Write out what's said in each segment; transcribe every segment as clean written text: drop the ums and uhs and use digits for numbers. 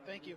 Thank you.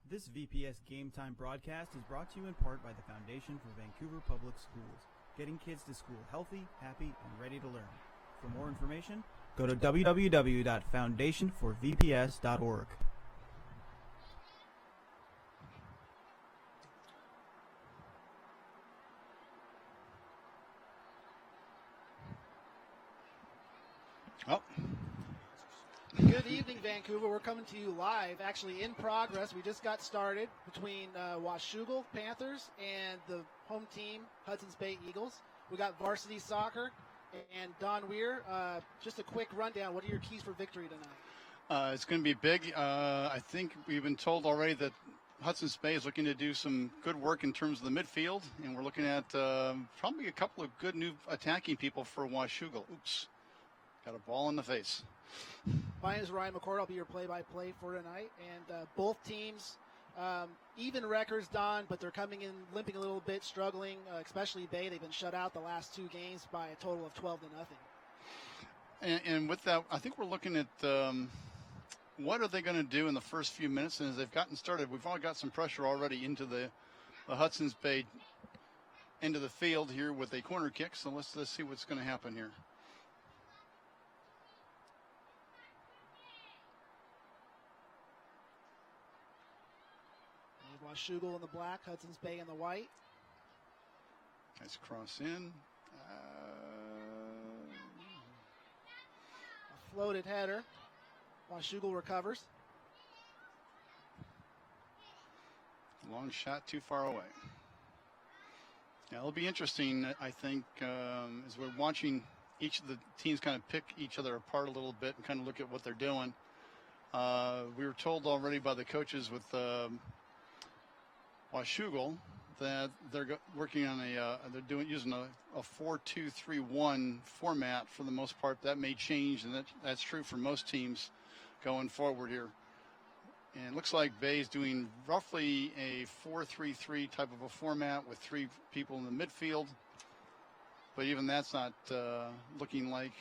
This VPS Game Time broadcast is brought to you in part by the Foundation for Vancouver Public Schools, getting kids to school healthy, happy, and ready to learn. For more information, go to www.foundationforvps.org. Oh. Good evening, Vancouver. We're coming to you live, actually in progress. We just got started between Washougal Panthers and the home team, Hudson's Bay Eagles. We got varsity soccer and Don Weir. Just a quick rundown. What are your keys for victory tonight? It's going to be big. I think we've been told already that Hudson's Bay is looking to do some good work in terms of the midfield, and we're looking at probably a couple of good new attacking people for Washougal. Oops. Got a ball in the face. My name is Ryan McCord. I'll be your play-by-play for tonight. And both teams, even records, Don, but they're coming in limping a little bit, struggling, especially Bay. They've been shut out the last 2 games by a total of 12-0. And with that, I think we're looking at what are they going to do in the first few minutes. And as they've gotten started, we've all got some pressure already into the Hudson's Bay end of the field here with a corner kick. So let's see what's going to happen here. Washougal in the black, Hudson's Bay in the white. Nice cross in. A floated header. Washougal recovers. Long shot too far away. Yeah, it'll be interesting, I think, as we're watching each of the teams kind of pick each other apart a little bit and kind of look at what they're doing. We were told already by the coaches with Washougal that they're working on using a 4-2-3-1 format for the most part. That may change, and that's true for most teams going forward here. And it looks like Bay's doing roughly a 4-3-3 type of a format with 3 people in the midfield. But even that's not looking like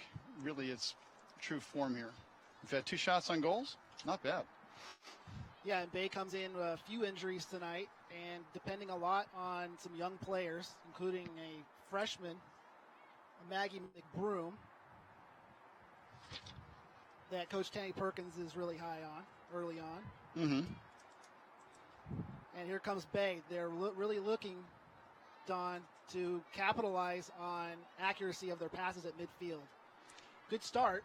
really its true form here. We've had 2 shots on goals. Not bad. Yeah, and Bay comes in with a few injuries tonight, and depending a lot on some young players, including a freshman, Maggie McBroom, that Coach Tammy Perkins is really high on early on. Mm-hmm. And here comes Bay. They're really looking, Don, to capitalize on accuracy of their passes at midfield. Good start.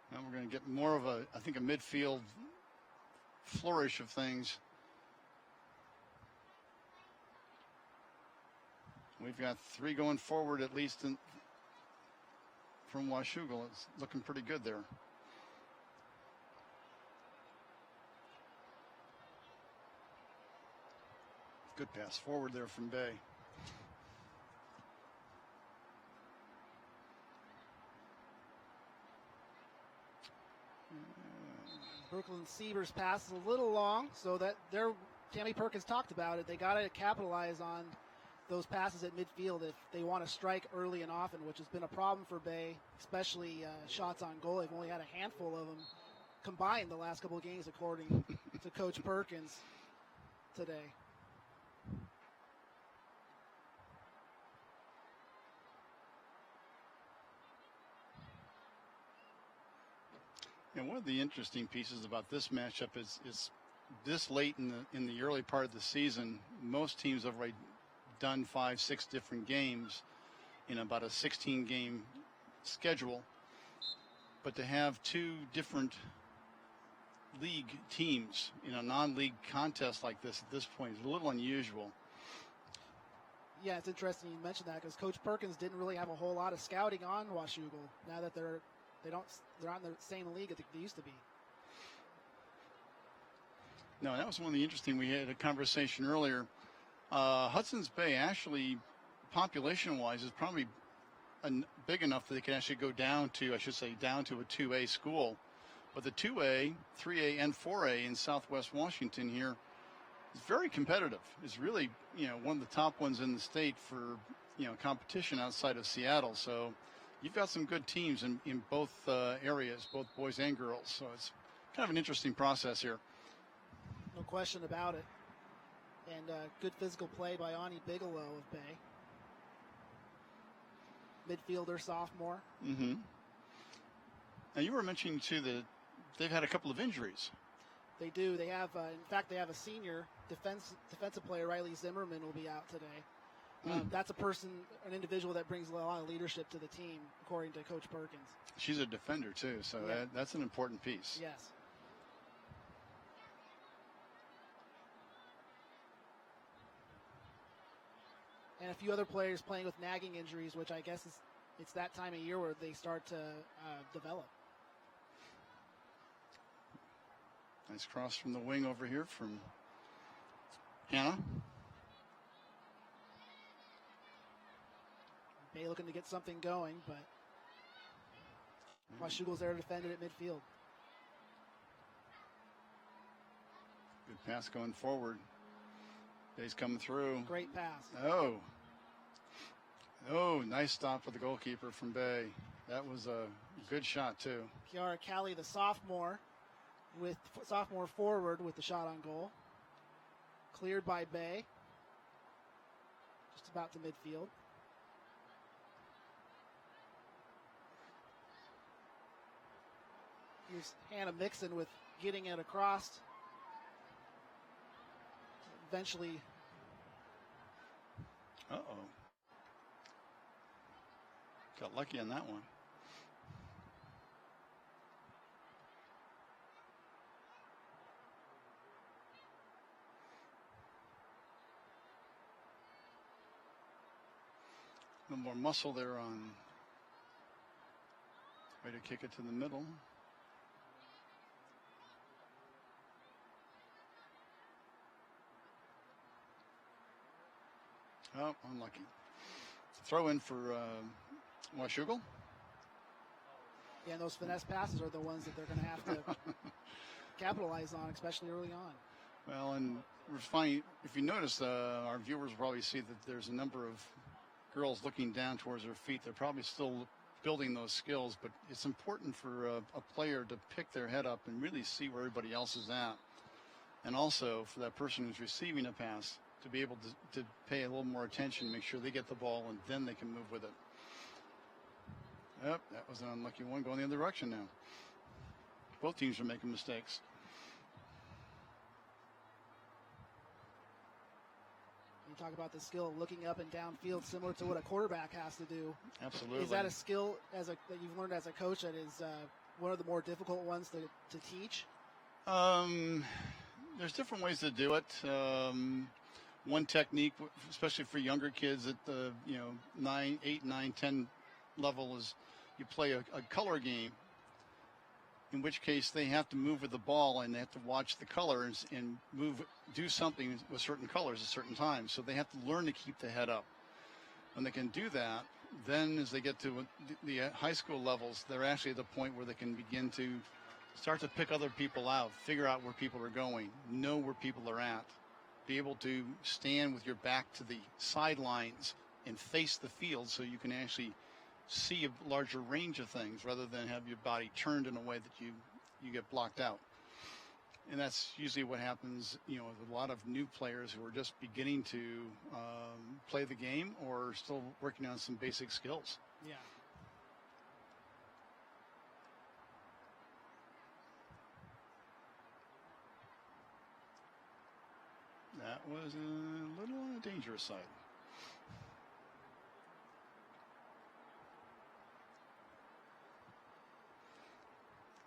Now we're going to get more of a midfield flourish of things. We've got 3 going forward at least from Washougal. It's looking pretty good there. Good pass forward there from Bay. Brooklyn Sievers pass is a little long, so that Tammy Perkins talked about it. They got to capitalize on those passes at midfield if they want to strike early and often, which has been a problem for Bay, especially shots on goal. They've only had a handful of them combined the last couple of games, according to Coach Perkins today. And one of the interesting pieces about this matchup is this late in the early part of the season, most teams have already done 5-6 different games in about a 16-game schedule. But to have 2 different league teams in a non-league contest like this at this point is a little unusual. Yeah, it's interesting you mentioned that because Coach Perkins didn't really have a whole lot of scouting on Washougal now that they're not in the same league that they used to be. No, that was one of the interesting. We had a conversation earlier. Hudson's Bay actually, population-wise, is probably big enough that they can actually go down to a 2A school. But the 2A, 3A, and 4A in Southwest Washington here is very competitive. It's really, one of the top ones in the state for, competition outside of Seattle. So you've got some good teams in both areas, both boys and girls. So it's kind of an interesting process here. No question about it. And good physical play by Ani Bigelow of Bay. Midfielder, sophomore. Mm-hmm. Now you were mentioning too that they've had a couple of injuries. They do. They have, in fact, they have a senior defensive player, Riley Zimmerman, will be out today. That's an individual that brings a lot of leadership to the team, according to Coach Perkins. She's a defender too, so yeah. That's an important piece. Yes. And a few other players playing with nagging injuries, which I guess it's that time of year where they start to develop. Nice cross from the wing over here from Hannah. Bay looking to get something going, but Washougal's there to defend it at midfield. Good pass going forward. Bay's coming through. Great pass. Oh, nice stop for the goalkeeper from Bay. That was a good shot, too. Kiara Callie, the sophomore forward with the shot on goal. Cleared by Bay. Just about to midfield. Here's Hannah Mixon with getting it across. Eventually. Uh-oh. Got lucky on that one. A little more muscle there on. Way to kick it to the middle. Oh, unlucky. Throw in for Washougal. Yeah, and those finesse passes are the ones that they're going to have to capitalize on, especially early on. Well, and we're finding, if you notice, our viewers will probably see that there's a number of girls looking down towards their feet. They're probably still building those skills, but it's important for a player to pick their head up and really see where everybody else is at. And also for that person who's receiving a pass to be able to pay a little more attention, make sure they get the ball, and then they can move with it. Yep, that was an unlucky one going the other direction now. Both teams are making mistakes. You talk about the skill of looking up and downfield, similar to what a quarterback has to do. Absolutely. Is that a skill that you've learned as a coach that is one of the more difficult ones to teach? There's different ways to do it. One technique, especially for younger kids at the 8, 9, 10 level, is you play a color game, in which case they have to move with the ball and they have to watch the colors and do something with certain colors at certain times. So they have to learn to keep the head up. When they can do that, then as they get to the high school levels, they're actually at the point where they can begin to start to pick other people out, figure out where people are going, know where people are at, be able to stand with your back to the sidelines and face the field so you can actually see a larger range of things rather than have your body turned in a way that you get blocked out. And that's usually what happens, with a lot of new players who are just beginning to play the game or still working on some basic skills. Yeah. That was a little on the dangerous side.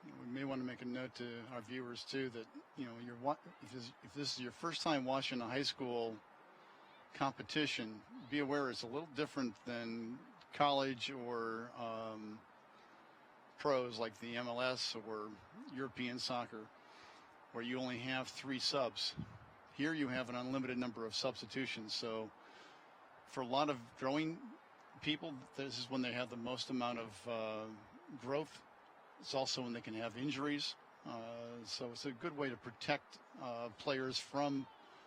We may want to make a note to our viewers too that if this is your first time watching a high school competition, be aware it's a little different than college or pros like the MLS or European soccer, where you only have 3 subs. Here you have an unlimited number of substitutions. So for a lot of growing people, this is when they have the most amount of growth. It's also when they can have injuries. So it's a good way to protect players from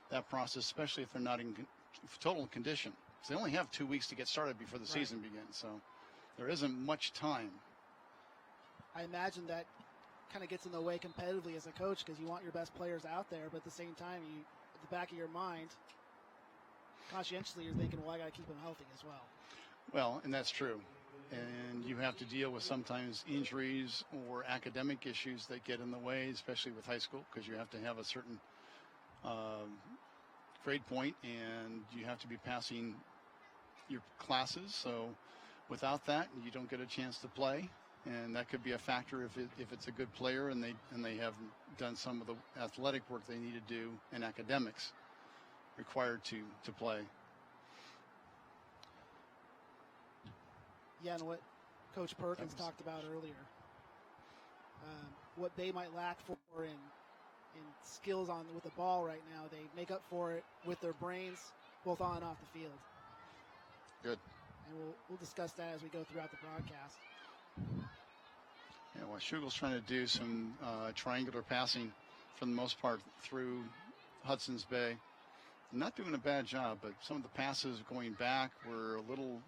that process, especially if they're not in total condition. So they only have 2 weeks to get started before the season begins. So there isn't much time. I imagine that kind of gets in the way competitively as a coach because you want your best players out there, but at the same time, at the back of your mind, conscientiously, you're thinking, well, I got to keep them healthy as well. Well, and that's true. And you have to deal with sometimes injuries or academic issues that get in the way, especially with high school, because you have to have a certain grade point and you have to be passing your classes. So without that, you don't get a chance to play. And that could be a factor if it's a good player and they have done some of the athletic work they need to do in academics required to play. Yeah, and what Coach Perkins talked about earlier, what they might lack for in skills with the ball right now, they make up for it with their brains, both on and off the field. Good. And we'll discuss that as we go throughout the broadcast. Yeah, Washougal's trying to do some triangular passing for the most part through Hudson's Bay. Not doing a bad job, but some of the passes going back were a little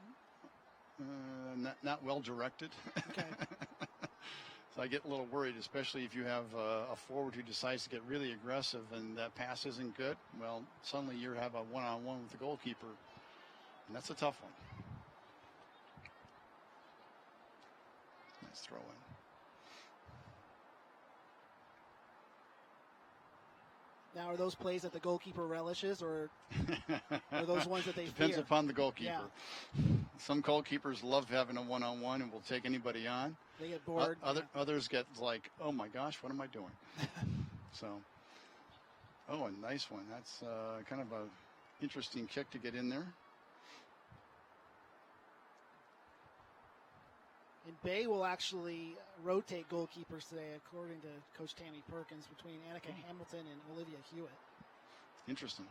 not well directed. Okay. So I get a little worried, especially if you have a forward who decides to get really aggressive and that pass isn't good. Well, suddenly you have a one-on-one with the goalkeeper, and that's a tough one. Nice throw in. Now, are those plays that the goalkeeper relishes, or are those ones that they Depends fear? upon the goalkeeper. Yeah. Some goalkeepers love having a one-on-one and will take anybody on. They get bored. Others get like, oh my gosh, what am I doing? So, a nice one. That's kind of a interesting kick to get in there. And Bay will actually rotate goalkeepers today, according to Coach Tammy Perkins, between Annika Hamilton and Olivia Hewitt. Interesting.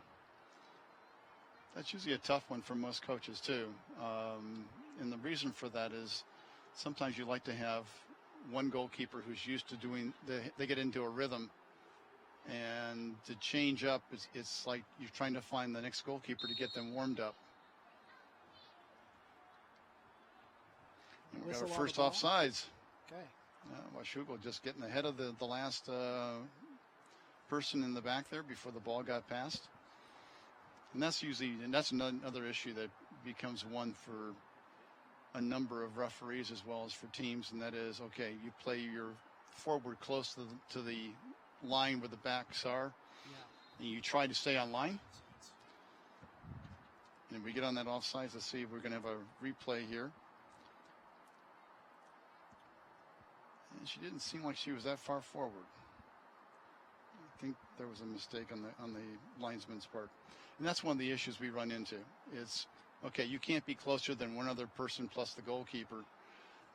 That's usually a tough one for most coaches, too. And the reason for that is sometimes you like to have one goalkeeper who's used to doing, they get into a rhythm. And to change up, it's like you're trying to find the next goalkeeper to get them warmed up. And we got our first offsides. Okay. Washougal just getting ahead of the last person in the back there before the ball got passed. And that's another issue that becomes one for a number of referees as well as for teams, and that is, okay, you play your forward close to the line where the backs are, and you try to stay on line. And we get on that offsides. Let's see if we're going to have a replay here. And she didn't seem like she was that far forward. I think there was a mistake on the linesman's part. And that's one of the issues we run into. It's, okay, you can't be closer than one other person plus the goalkeeper.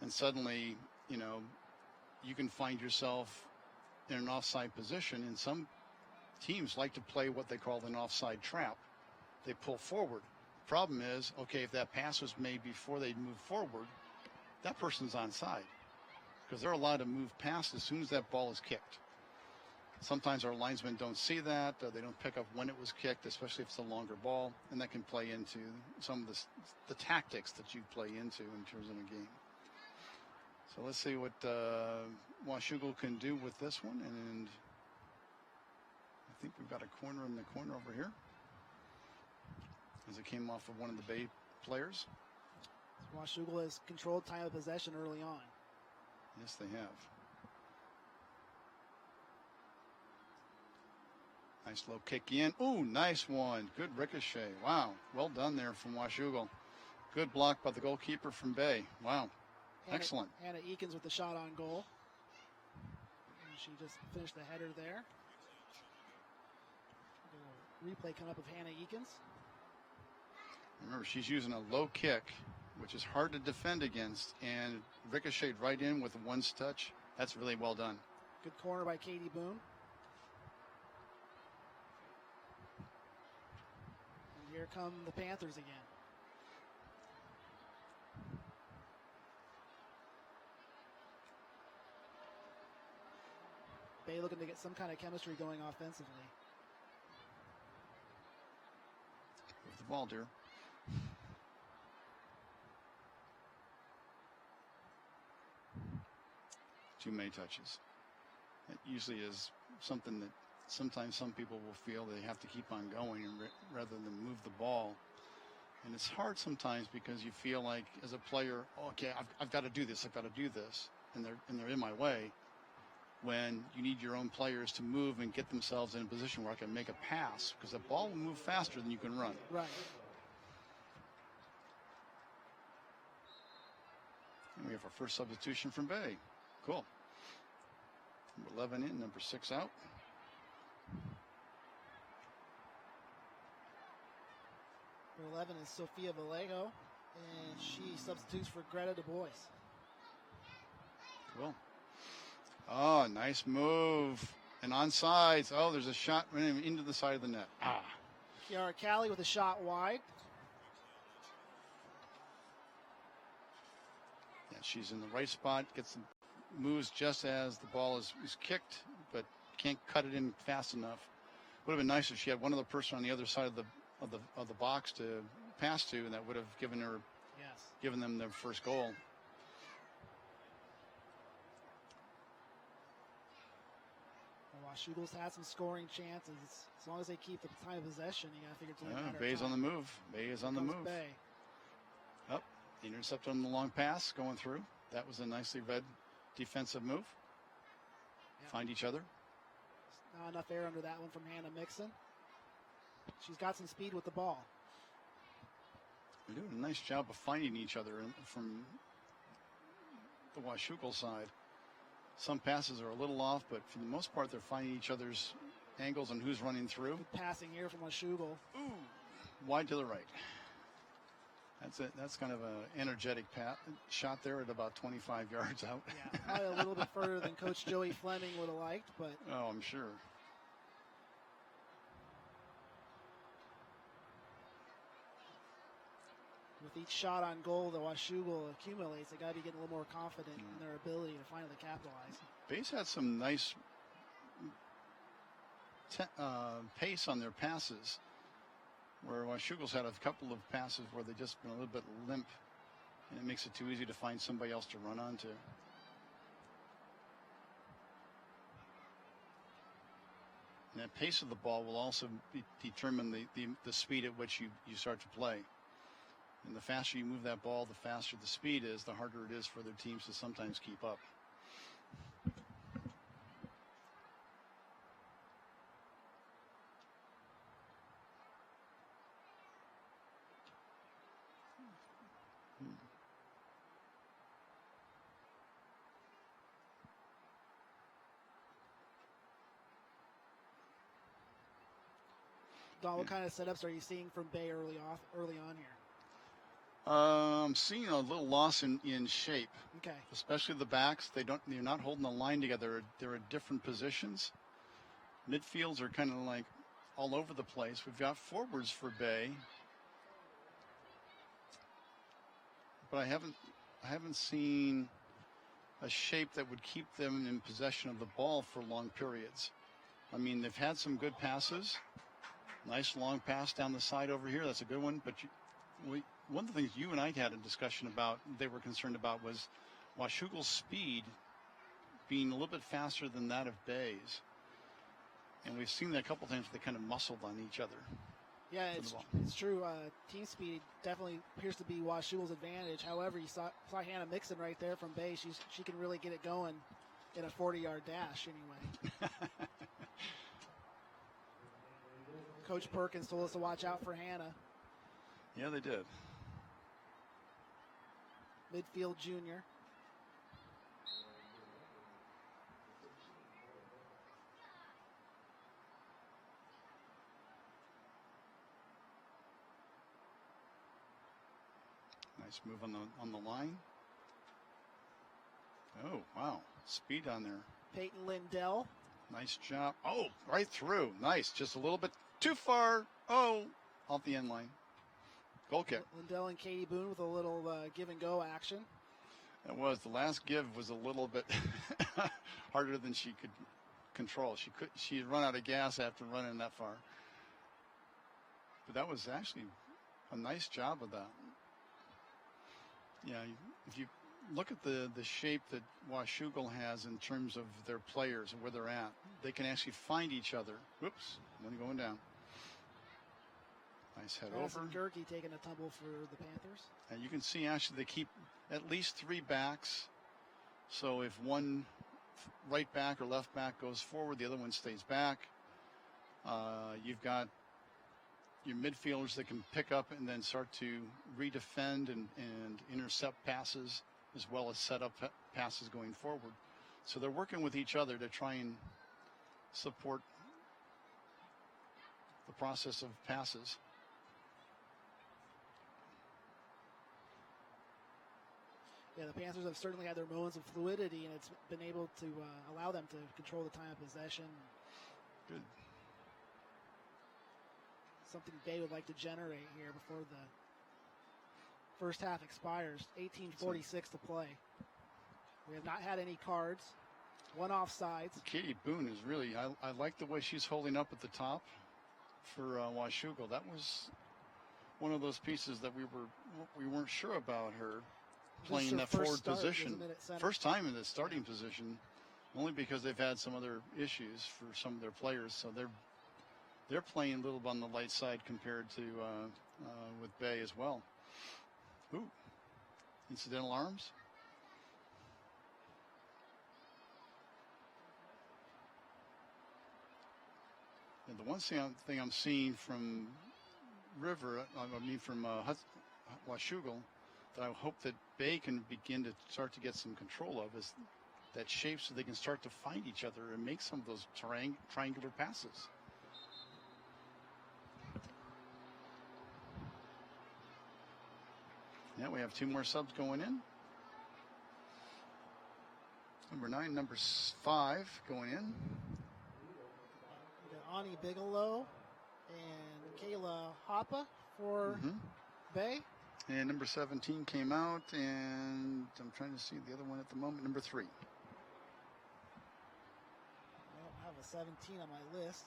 And suddenly, you can find yourself in an offside position. And some teams like to play what they call an offside trap. They pull forward. Problem is, okay, if that pass was made before they move forward, that person's onside, because they're allowed to move past as soon as that ball is kicked. Sometimes our linesmen don't see that. They don't pick up when it was kicked, especially if it's a longer ball, and that can play into some of the tactics that you play into in terms of a game. So let's see what Washougal can do with this one, and I think we've got a corner in the corner over here as it came off of one of the Bay players. Washougal has controlled time of possession early on. Yes, they have. Nice low kick in. Ooh, nice one. Good ricochet. Wow. Well done there from Washougal. Good block by the goalkeeper from Bay. Wow. Excellent. Hannah Eakins with the shot on goal. And she just finished the header there. Replay coming up of Hannah Eakins. Remember, she's using a low kick, which is hard to defend against, and ricocheted right in with one touch. That's really well done. Good corner by Katie Boone. And here come the Panthers again. Bay looking to get some kind of chemistry going offensively. With the ball, dear. 2 May touches. It usually is something that sometimes some people will feel they have to keep on going rather than move the ball. And it's hard sometimes because you feel like as a player, okay, I've got to do this, and they're in my way. When you need your own players to move and get themselves in a position where I can make a pass, because the ball will move faster than you can run. Right. And we have our first substitution from Bay. Cool. Number 11 in, number 6 out. Number 11 is Sophia Vallejo, and she substitutes for Greta Du Bois. Cool. Oh, nice move. And onside. Oh, there's a shot running into the side of the net. Kiara Callie with a shot wide. Yeah, she's in the right spot, gets moves just as the ball is kicked, but can't cut it in fast enough. Would have been nice if she had one other person on the other side of the box to pass to, and that would have given them their first goal. Washougal's had some scoring chances. As long as they keep the time of possession, you got to figure it's only a matter of Bay's time. on the move. Bay is on the move. Bay. Up, the intercept on the long pass going through. That was a nicely read defensive move. Yep. Find each other. Not enough air under that one from Hannah Mixon. She's got some speed with the ball. They're doing a nice job of finding each other from the Washougal side. Some passes are a little off, but for the most part, they're finding each other's angles and who's running through. Good passing here from Washougal. Ooh, wide to the right. That's it. That's kind of an energetic shot there at about 25 yards out. Yeah, probably a little bit further than Coach Joey Fleming would have liked, but. Oh, I'm sure. With each shot on goal that Washougal accumulates, they got to be getting a little more confident in their ability to finally capitalize. Bay's had some nice pace on their passes, where Washougal's had a couple of passes where they just been a little bit limp, and it makes it too easy to find somebody else to run onto. And that pace of the ball will also determine the speed at which you start to play. And the faster you move that ball, the faster the speed is, the harder it is for their teams to sometimes keep up. Don, what kind of setups are you seeing from Bay early on here? I'm seeing a little loss in shape. Okay. Especially the backs. They're not holding the line together. They're at different positions. Midfields are kind of like all over the place. We've got forwards for Bay, but I haven't seen a shape that would keep them in possession of the ball for long periods. I mean, they've had some good passes. Nice long pass down the side over here. That's a good one. But one of the things you and I had a discussion about, they were concerned about, was Washougal's speed being a little bit faster than that of Bay's. And we've seen that a couple times. They kind of muscled on each other. Yeah, it's true. Team speed definitely appears to be Washougal's advantage. However, you saw Hannah Mixon right there from Bay. She can really get it going in a 40-yard dash anyway. Coach Perkins told us to watch out for Hannah. Yeah, they did. Midfield junior. Nice move on the line. Oh, wow. Speed on there. Peyton Lindell. Nice job. Oh, right through. Nice. Just a little bit too far. Oh, off the end line. Goal kick. Lindell and Katie Boone with a little give and go action. It was. The last give was a little bit harder than she could control. She had run out of gas after running that far. But that was actually a nice job of that. Yeah, if you look at the shape that Washougal has in terms of their players and where they're at, they can actually find each other. Whoops, one going down. Nice head over. Gerke taking a tumble for the Panthers. And you can see actually they keep at least three backs. So if one right back or left back goes forward, the other one stays back. You've got your midfielders that can pick up and then start to redefend and intercept passes, as well as set up passes going forward. So they're working with each other to try and support the process of passes. Yeah, the Panthers have certainly had their moments of fluidity, and it's been able to allow them to control the time of possession. Good. Something Bay would like to generate here before the first half expires. 18:46 to play. We have not had any cards. One offsides. Katie Boone is really, I like the way she's holding up at the top for Washougal. That was one of those pieces that we weren't sure about her playing that forward position. First time in the starting position, only because they've had some other issues for some of their players. So they're playing a little on the light side compared to with Bay as well. Ooh, incidental arms. And the one thing I'm seeing from from Washougal, that I hope that Bay can begin to start to get some control of, is that shape, so they can start to find each other and make some of those triangular passes. Now we have 2 more subs going in. Number 9, number 5 going in. Ani Bigelow and Kayla Hoppe for Bay. And number 17 came out, and I'm trying to see the other one at the moment, number 3. I don't have a 17 on my list.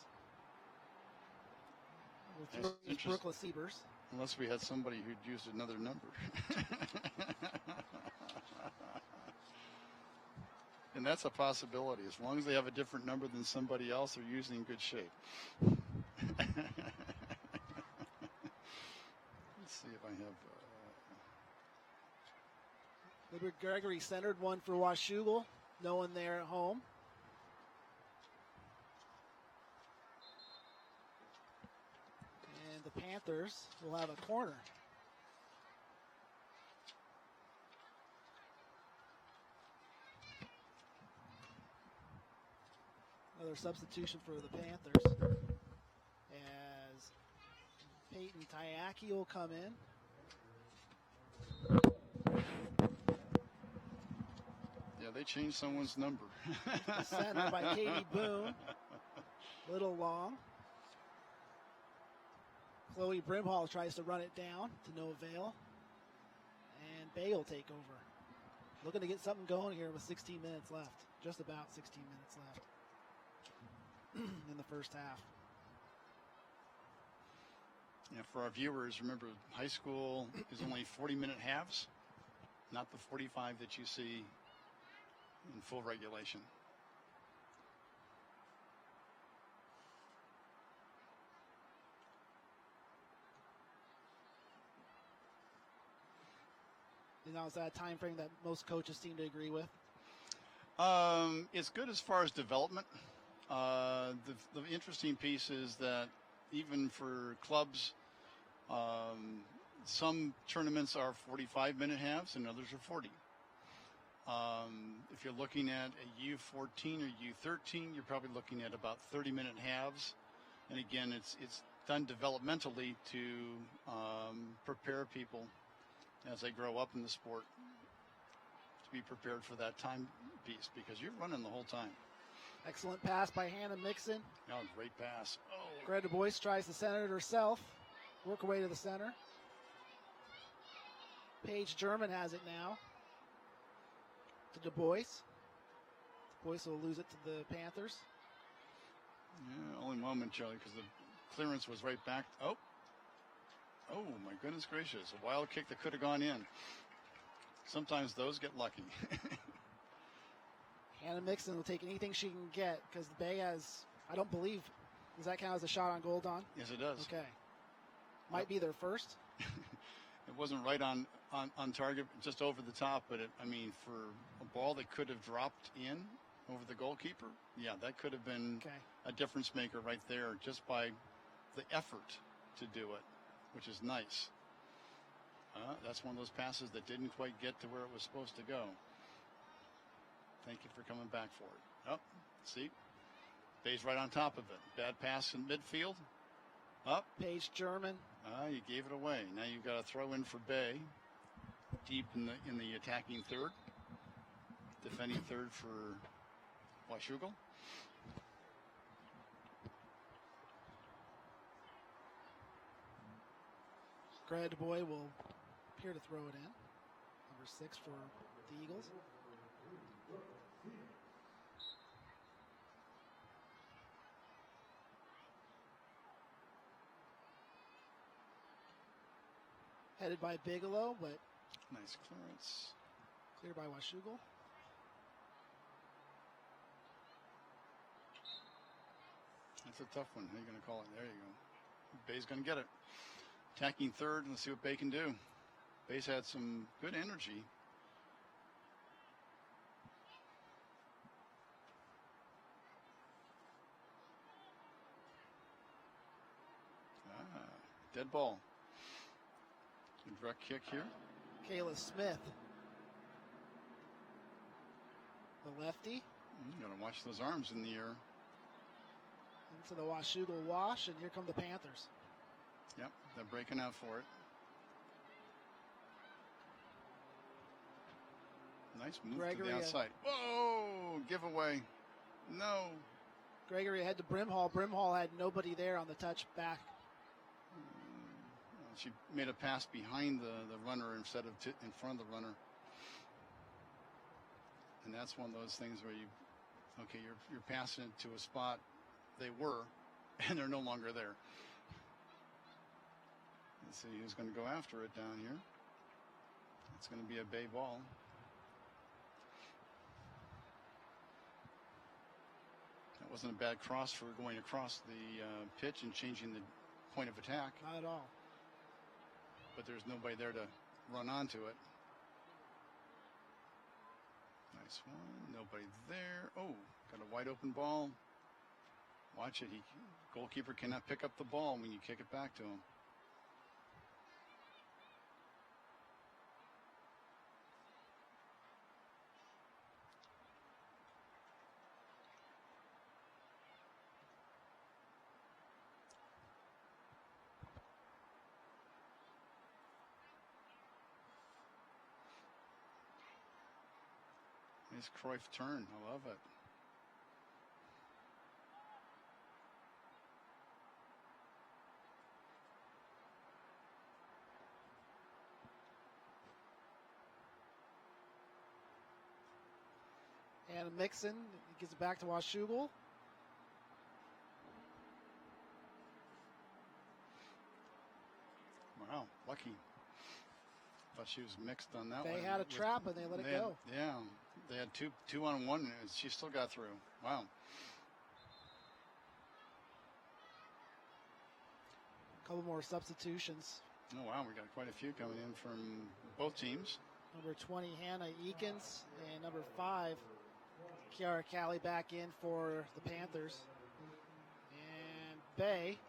Number 3 is Brooklyn Siebers. Unless we had somebody who'd used another number. And that's a possibility. As long as they have a different number than somebody else, they're usually in good shape. Let's see if I have... Libert Gregory centered one for Washougal. No one there at home. And the Panthers will have a corner. Another substitution for the Panthers, as Peyton Tyaki will come in. Yeah, they changed someone's number. Center by Katie Boone. Little long. Chloe Brimhall tries to run it down to no avail. And Bay will take over. Looking to get something going here with 16 minutes left. Just about 16 minutes left in the first half. Yeah, for our viewers, remember, high school is only 40-minute halves, not the 45 that you see in full regulation. You know, is that a time frame that most coaches seem to agree with? It's good as far as development. The interesting piece is that even for clubs, some tournaments are 45-minute halves and others are 40. If you're looking at a U14 or U13, you're probably looking at about 30-minute halves. And again, it's done developmentally to prepare people as they grow up in the sport to be prepared for that time piece, because you're running the whole time. Excellent pass by Hannah Mixon. Oh, great pass. Oh. Greta Du Bois tries to center it herself. Work her way to the center. Paige German has it now to Du Bois. Du Bois will lose it to the Panthers. Yeah, only moment, Charlie, because the clearance was right back. Oh, my goodness gracious. A wild kick that could have gone in. Sometimes those get lucky. Hannah Mixon will take anything she can get, because the Bay has, I don't believe, does that count as a shot on goal, Don? Yes, it does. Okay. Might be their first. It wasn't right on target, just over the top, but for a ball that could have dropped in over the goalkeeper, yeah, that could have been a difference maker right there, just by the effort to do it, which is nice. That's one of those passes that didn't quite get to where it was supposed to go. Thank you for coming back for it. Oh, see? Bay's right on top of it. Bad pass in midfield. Up. Paige German. You gave it away. Now you've got to throw in for Bay. Deep in the attacking third. Defending third for Washougal. Greta Du Bois will appear to throw it in. Number 6 for the Eagles. Headed by Bigelow, but Nice clearance. cleared by Washougal. That's a tough one. How are you going to call it? There you go. Bay's going to get it. Attacking third. Let's see what Bay can do. Bay's had some good energy. Dead ball. Good direct kick here. Kayla Smith, the lefty, You got to watch those arms in the air. into the Washougal wash, and here come the Panthers. Yep, they're breaking out for it. Nice move Gregory, to the outside. Whoa! Giveaway. No. Gregory ahead to Brimhall. Brimhall had nobody there on the touch back. She made a pass behind the runner instead of in front of the runner. And that's one of those things where you're passing it to a spot they were, and they're no longer there. Let's see who's going to go after it down here. It's going to be a Bay ball. That wasn't a bad cross for going across the pitch and changing the point of attack. Not at all. But there's nobody there to run onto it. Nice one. Nobody there. Oh, got a wide open ball. Watch it. Goalkeeper cannot pick up the ball when you kick it back to him. Nice Cruyff turn. I love it. And Mixon gives it back to Washougal. Wow, lucky. Thought she was mixed on that one. They had a trap and they let it go. Yeah, they had two on one, and she still got through. Wow. A couple more substitutions. Oh, wow, we got quite a few coming in from both teams. Number 20, Hannah Eakins, and number 5, Kiara Callie back in for the Panthers. And Bay.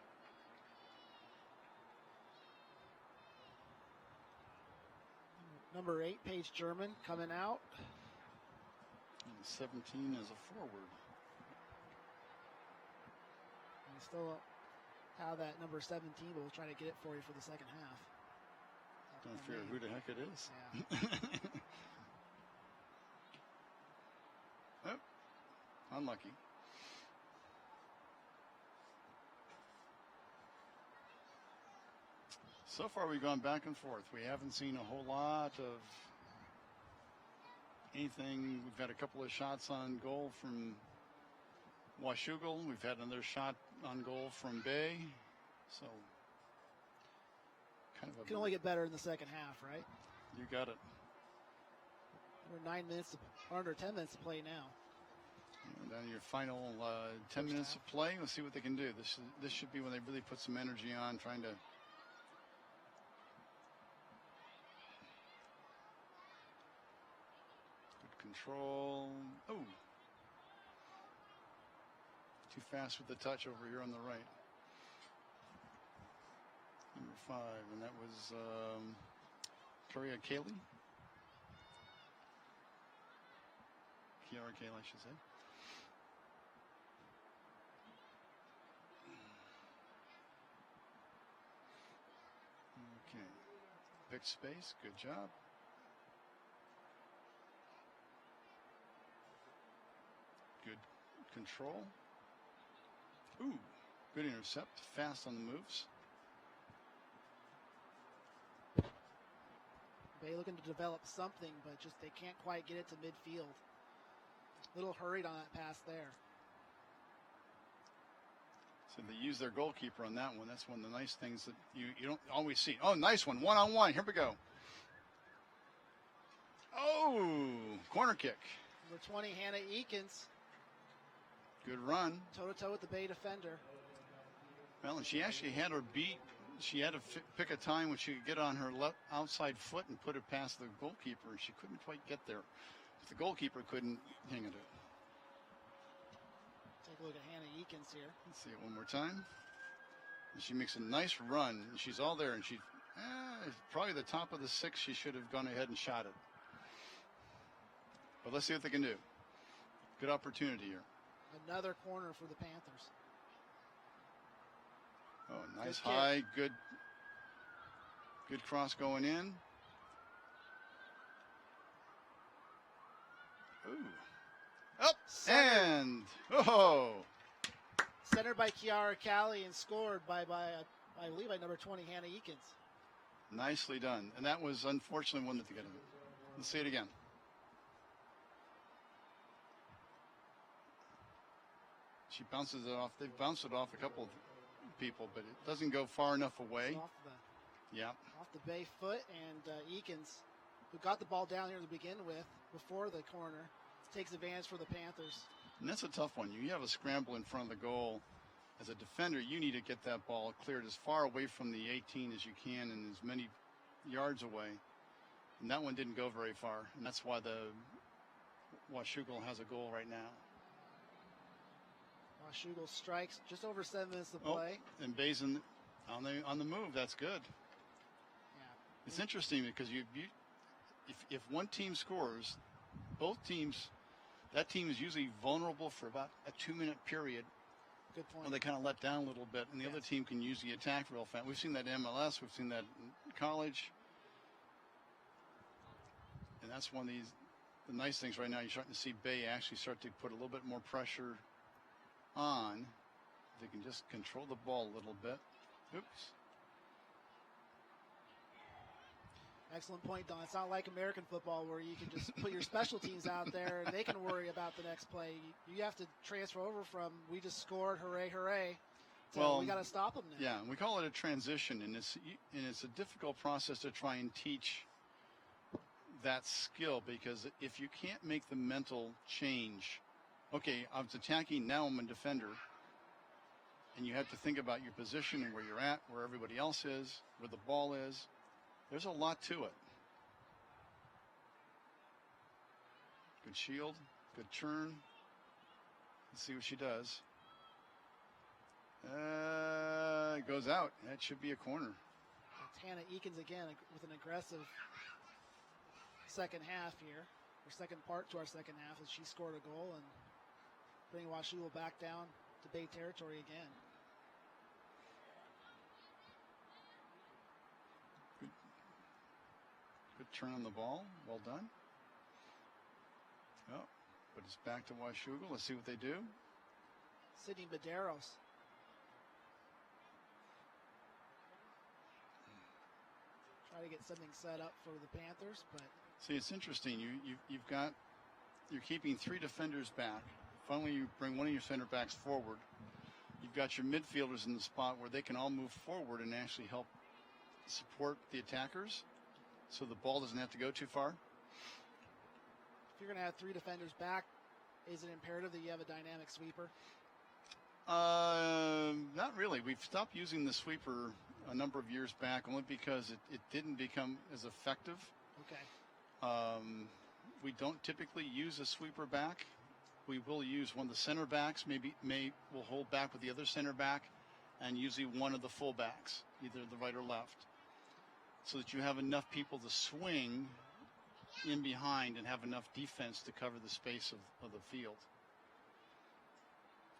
Number 8, Paige German, coming out. And 17 is a forward. And still have that number 17, but we'll try to get it for you for the second half. Don't fear who the heck it is. Yeah. Oh, unlucky. So far, we've gone back and forth. We haven't seen a whole lot of anything. We've had a couple of shots on goal from Washougal. We've had another shot on goal from Bay. So, kind of a. Can only get better in the second half, right? You got it. We're 9 minutes, or under 10 minutes to play now. And then your final 10 minutes of play. Let's see what they can do. This should be when they really put some energy on, trying to. Control. Oh. Too fast with the touch over here on the right. Number 5, and that was Kiara Caley. Kiara Caley, I should say. Okay. Big space. Good job. Good control. Ooh, good intercept. Fast on the moves. Bay looking to develop something, but just they can't quite get it to midfield. little hurried on that pass there. So they use their goalkeeper on that one. That's one of the nice things that you don't always see. Oh, nice one. One-on-one. Here we go. Oh, corner kick. Number 20, Hannah Eakins, Good run. toe-to-toe with the Bay defender. Well, and she actually had her beat. She had to pick a time when she could get on her left outside foot and put it past the goalkeeper, and she couldn't quite get there. But the goalkeeper couldn't hang it. Take a look at Hannah Eakins here. Let's see it one more time. And she makes a nice run. She's all there, and she probably the top of the 6. She should have gone ahead and shot it. But let's see what they can do. Good opportunity here. Another corner for the Panthers. Oh, nice Good high, good cross going in. Ooh. Up and Centered by Kiara Callie and scored by I believe by number 20, Hannah Eakins. Nicely done. And that was unfortunately one that they got. Let's see it again. She bounces it off. They've bounced it off a couple of people, but it doesn't go far enough away. Off the Bay foot, and Eakins, who got the ball down here to begin with before the corner, takes advantage for the Panthers. And that's a tough one. You have a scramble in front of the goal. As a defender, you need to get that ball cleared as far away from the 18 as you can and as many yards away. And that one didn't go very far, and that's why the Washougal has a goal right now. Washougal strikes just over 7 minutes to play. And Bay's on the move. That's good. Yeah. It's interesting because if one team scores, both teams, that team is usually vulnerable for about a 2-minute period. Good point. When they kind of let down a little bit, and the other team can usually attack real fast. We've seen that in MLS. We've seen that in college. And that's one of the nice things right now. You're starting to see Bay actually start to put a little bit more pressure on. They can just control the ball a little bit. Oops. Excellent point, Don. It's not like American football where you can just put your special teams out there and they can worry about the next play. You have to transfer over from we just scored, hooray, hooray, to we got to stop them now. Yeah, we call it a transition, and it's a difficult process to try and teach that skill, because if you can't make the mental change, okay, I was attacking, now I'm a defender, and you have to think about your position and where you're at, where everybody else is, where the ball is. There's a lot to it. Good shield, good turn. Let's see what she does. It goes out. That should be a corner. It's Hannah Eakins again with an aggressive second half here, or second part to our second half, as she scored a goal and bringing Washougal back down to Bay territory again. Good turn on the ball. Well done. Oh, but it's back to Washougal. Let's see what they do. Sydney Medeiros. Try to get something set up for the Panthers, but see, it's interesting. You're keeping 3 defenders back. Finally, you bring one of your center backs forward. You've got your midfielders in the spot where they can all move forward and actually help support the attackers, so the ball doesn't have to go too far. If you're going to have 3 defenders back, is it imperative that you have a dynamic sweeper? Not really. We've stopped using the sweeper a number of years back, only because it didn't become as effective. Okay. We don't typically use a sweeper back. We will use one of the center backs. We'll hold back with the other center back, and usually one of the full backs, either the right or left, so that you have enough people to swing in behind and have enough defense to cover the space of the field.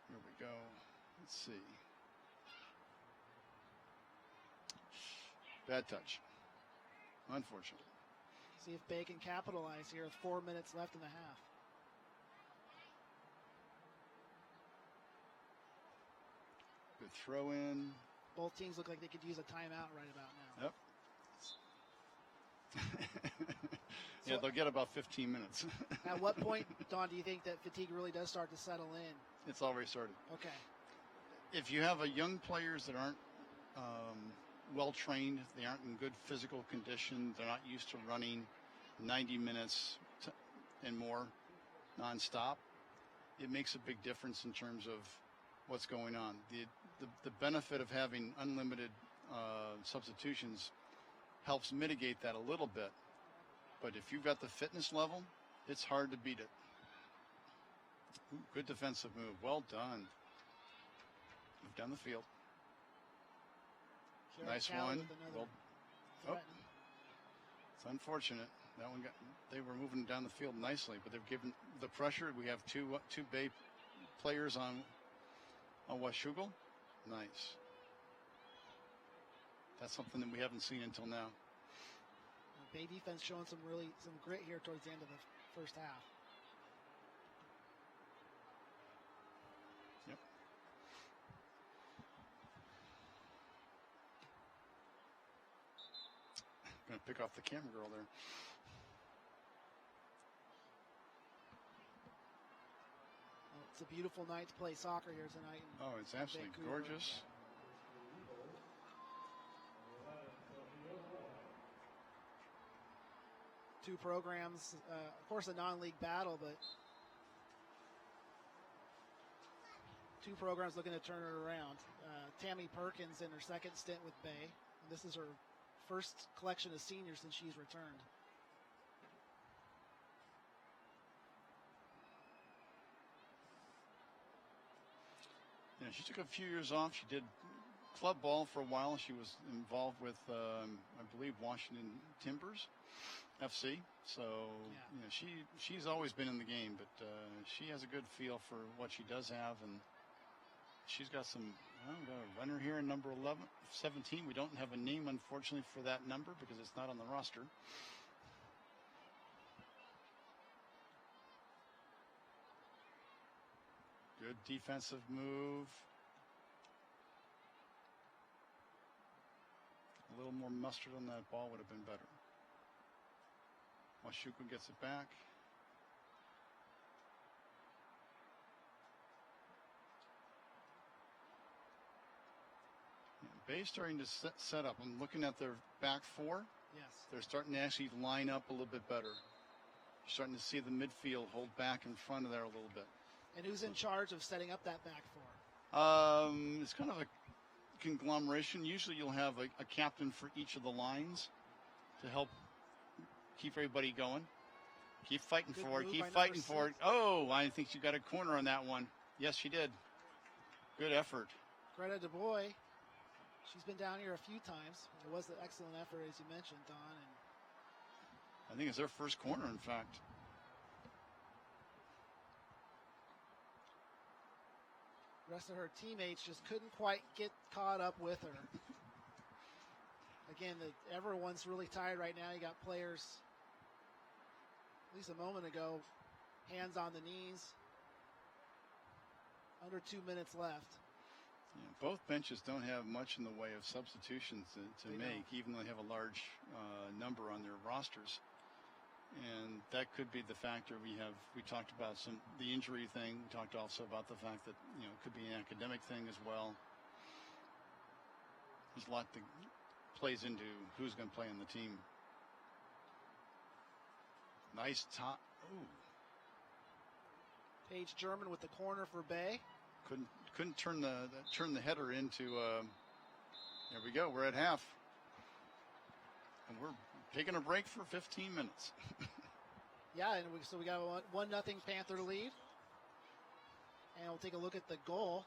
Here we go. Let's see. Bad touch, unfortunately. See if Bay can capitalize here with 4 minutes left in the half. Good throw in. Both teams look like they could use a timeout right about now. Yep. Yeah, they'll get about 15 minutes. At what point, Don, do you think that fatigue really does start to settle in? It's already started. Okay. If you have a young players that aren't well trained, they aren't in good physical condition, they're not used to running 90 minutes and more nonstop, it makes a big difference in terms of what's going on. The benefit of having unlimited substitutions helps mitigate that a little bit. But if you've got the fitness level, it's hard to beat it. Ooh, good defensive move. Well done. Move down the field. Nice one. Well, oh, it's unfortunate. That one they were moving down the field nicely, but they've given the pressure. We have two Bay players on Washougal. Nice. That's something that we haven't seen until now. Bay defense showing some grit here towards the end of the first half. Yep. Going to pick off the camera girl there. Well, it's a beautiful night to play soccer here tonight. Oh, it's absolutely gorgeous. Two programs, of course, a non-league battle, but two programs looking to turn it around. Tammy Perkins in her second stint with Bay. This is her first collection of seniors since she's returned. Yeah, she took a few years off. She did club ball for a while. She was involved with, I believe, Washington Timbers FC. So she's always been in the game, but she has a good feel for what she does have, and she's got some. Well, we've got a runner here in number 17. We don't have a name, unfortunately, for that number because it's not on the roster. Good defensive move. A little more mustard on that ball would have been better. Washougal gets it back. Bay's starting to set up. I'm looking at their back four. Yes. They're starting to actually line up a little bit better. You're starting to see the midfield hold back in front of there a little bit. And who's in charge of setting up that back four? It's kind of a conglomeration. Usually you'll have a captain for each of the lines to help keep everybody going. Keep fighting for it. Keep fighting for it. Oh, I think she got a corner on that one. Yes, she did. Good effort. Greta DuBois. She's been down here a few times. It was an excellent effort, as you mentioned, Don. And I think it's their first corner, in fact. The rest of her teammates just couldn't quite get caught up with her. Again, everyone's really tired right now. You got players, at least a moment ago, hands on the knees. Under 2 minutes left. Yeah, both benches don't have much in the way of substitutions to make, even though they have a large number on their rosters. And that could be the factor. We talked about the injury thing. We talked also about the fact that it could be an academic thing as well. There's a lot that plays into who's going to play on the team. Nice top. Ooh. Paige German with the corner for Bay. Couldn't turn the header into. There we go. We're at half, and we're taking a break for 15 minutes. Yeah, and we got a 1-0 Panther lead, and we'll take a look at the goal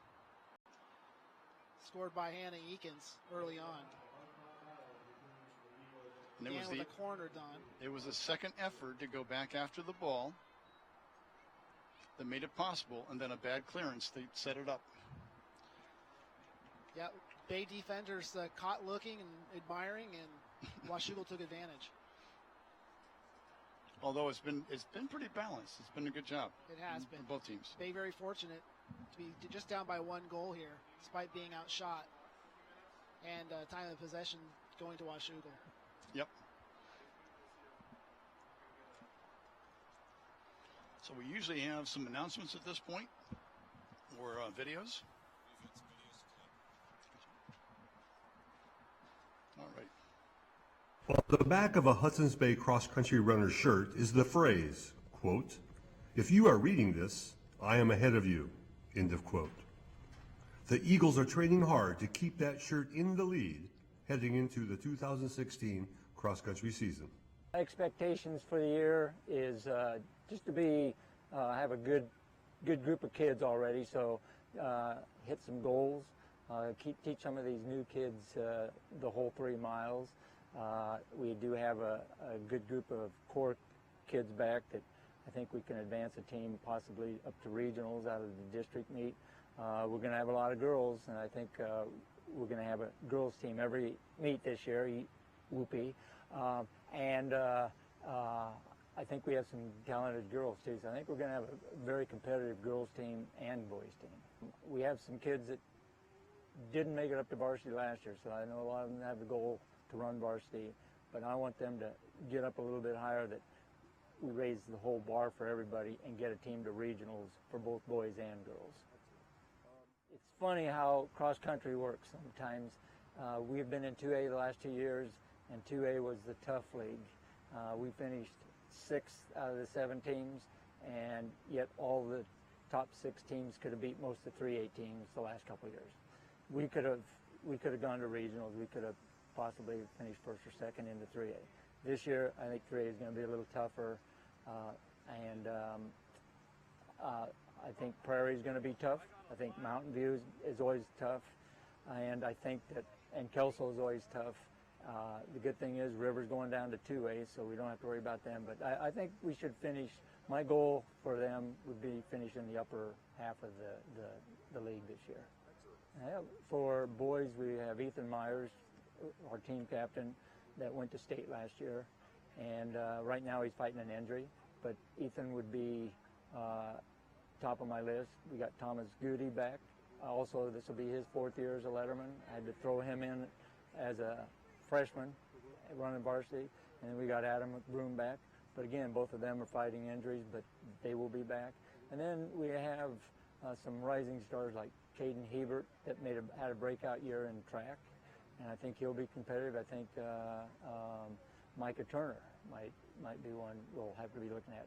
scored by Hannah Eakins early on. And it was with a corner, Don. It was a second effort to go back after the ball that made it possible, and then a bad clearance to set it up. Yeah, Bay defenders caught looking and admiring, and Washougal took advantage. Although it's been pretty balanced. It's been a good job. It has been. For both teams. Bay very fortunate to be just down by 1 goal here, despite being outshot. And time of possession going to Washougal. Yep. So we usually have some announcements at this point, or videos. All right. On the back of a Hudson's Bay cross-country runner shirt is the phrase, quote, "If you are reading this, I am ahead of you," end of quote. The Eagles are training hard to keep that shirt in the lead heading into the 2016 cross-country season. Expectations for the year is just to be have a good group of kids already. So hit some goals, teach some of these new kids the whole 3 miles. We do have a good group of core kids back that I think we can advance a team possibly up to regionals out of the district meet. We're going to have a lot of girls, and I think we're going to have a girls team every meet this year, whoopee. I think we have some talented girls too, so I think we're going to have a very competitive girls team and boys team. We have some kids that didn't make it up to varsity last year, so I know a lot of them have the goal to run varsity, but I want them to get up a little bit higher, that we raise the whole bar for everybody and get a team to regionals for both boys and girls. It's funny how cross country works sometimes. We've been in 2A the last 2 years, and 2A was the tough league. We finished 6th out of the 7 teams, and yet all the top 6 teams could have beat most of the 3A teams the last couple of years. We could have gone to regionals. We could have possibly finished 1st or 2nd into 3A. This year, I think 3A is going to be a little tougher, I think Prairie is going to be tough. I think Mountain View is always tough, and I think that Kelso is always tough. The good thing is River's going down to 2A, so we don't have to worry about them. But I think we should finish. My goal for them would be finish in the upper half of the league this year. For boys, we have Ethan Myers, our team captain, that went to state last year, and right now he's fighting an injury. But Ethan would be top of my list. We got Thomas Goody back. Also, this will be his 4th year as a letterman. I had to throw him in as a freshman running varsity, and then we got Adam McBroom back. But again, both of them are fighting injuries, but they will be back. And then we have some rising stars like Caden Hebert that had a breakout year in track, and I think he'll be competitive. I think Micah Turner might be one we'll have to be looking at.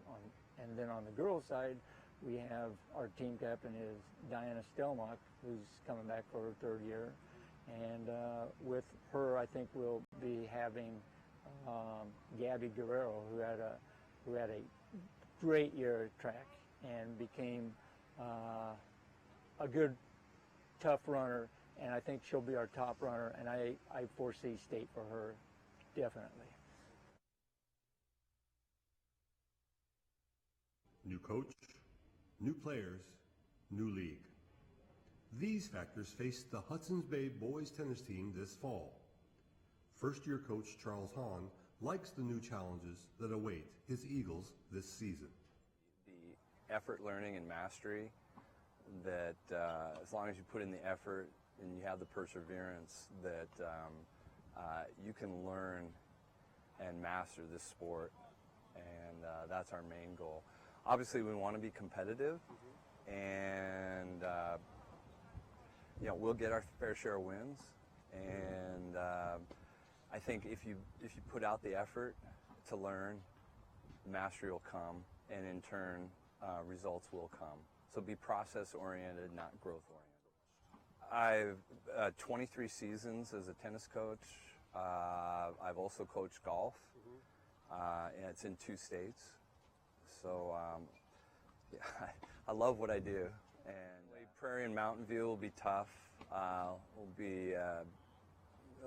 And then on the girls' side, we have our team captain is Diana Stelmach, who's coming back for her 3rd year. And with her, I think we'll be having Gabby Guerrero, who had a great year at track and became a good, tough runner. And I think she'll be our top runner. And I foresee state for her, definitely. New coach, new players, new league. These factors faced the Hudson's Bay boys tennis team this fall. First-year coach Charles Hahn likes the new challenges that await his Eagles this season. The effort, learning, and mastery, that as long as you put in the effort and you have the perseverance, that you can learn and master this sport, and that's our main goal. Obviously, we want to be competitive, and we'll get our fair share of wins. And I think if you put out the effort to learn, mastery will come, and in turn, results will come. So be process-oriented, not growth-oriented. I've 23 seasons as a tennis coach. I've also coached golf, and it's in 2 states. So I love what I do. And Prairie and Mountain View will be tough. It'll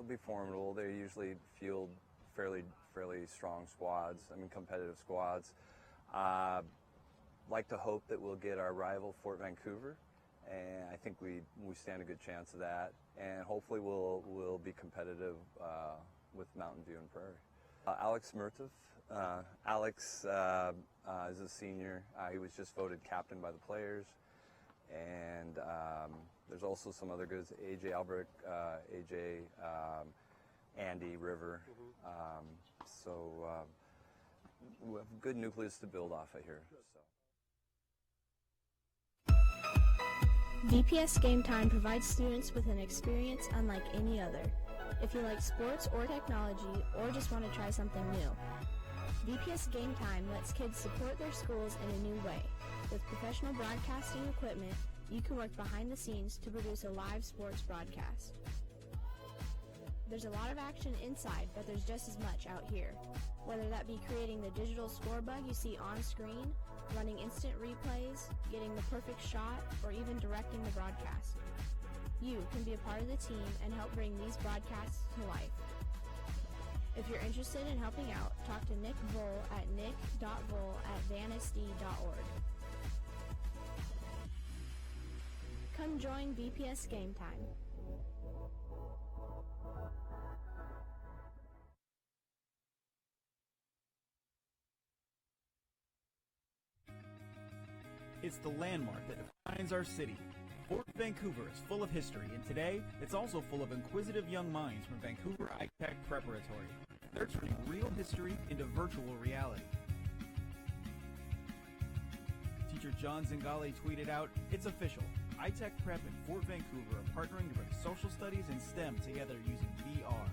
be formidable. They usually field fairly strong squads. I mean, competitive squads. Like to hope that we'll get our rival Fort Vancouver, and I think we stand a good chance of that. And hopefully we'll be competitive with Mountain View and Prairie. Alex Murtaugh. Alex is a senior. He was just voted captain by the players. And there's also some other goods, AJ Albrecht, Andy River. So we have a good nucleus to build off of here. So. VPS Game Time provides students with an experience unlike any other. If you like sports or technology or just want to try something new, VPS Game Time lets kids support their schools in a new way. With professional broadcasting equipment, you can work behind the scenes to produce a live sports broadcast. There's a lot of action inside, but there's just as much out here. Whether that be creating the digital scorebug you see on screen, running instant replays, getting the perfect shot, or even directing the broadcast. You can be a part of the team and help bring these broadcasts to life. If you're interested in helping out, talk to Nick Voll at nick.voll@vansd.org. Come join VPS Game Time. It's the landmark that defines our city. Fort Vancouver is full of history, and today, it's also full of inquisitive young minds from Vancouver iTech Preparatory. They're turning real history into virtual reality. Teacher John Zingale tweeted out, "It's official. iTech Prep and Fort Vancouver are partnering to bring social studies and STEM together using VR."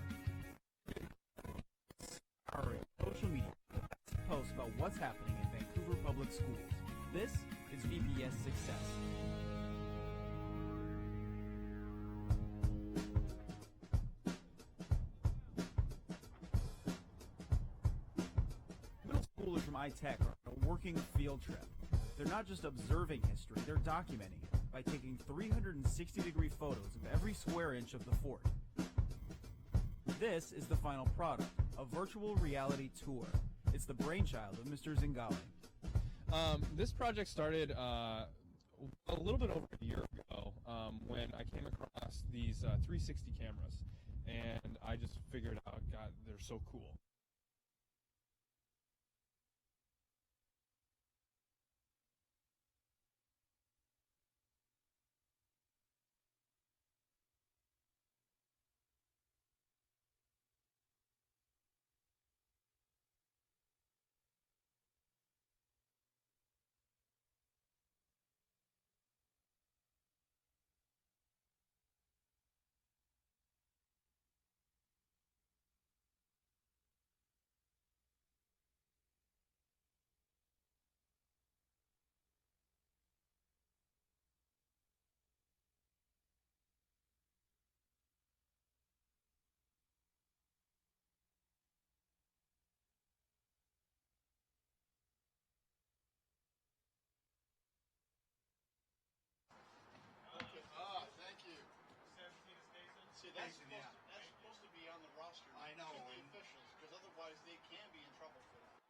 Our social media posts about what's happening in Vancouver public schools. This is VPS Success. Middle schoolers from iTech are on a working field trip. They're not just observing history, they're documenting it by taking 360-degree photos of every square inch of the fort. This is the final product, a virtual reality tour. It's the brainchild of Mr. Zingale. This project started a little bit over a year ago when I came across these 360 cameras, and I just figured out, God, they're so cool. That's supposed to be on the roster. I know. The officials, because otherwise they can be in trouble for that.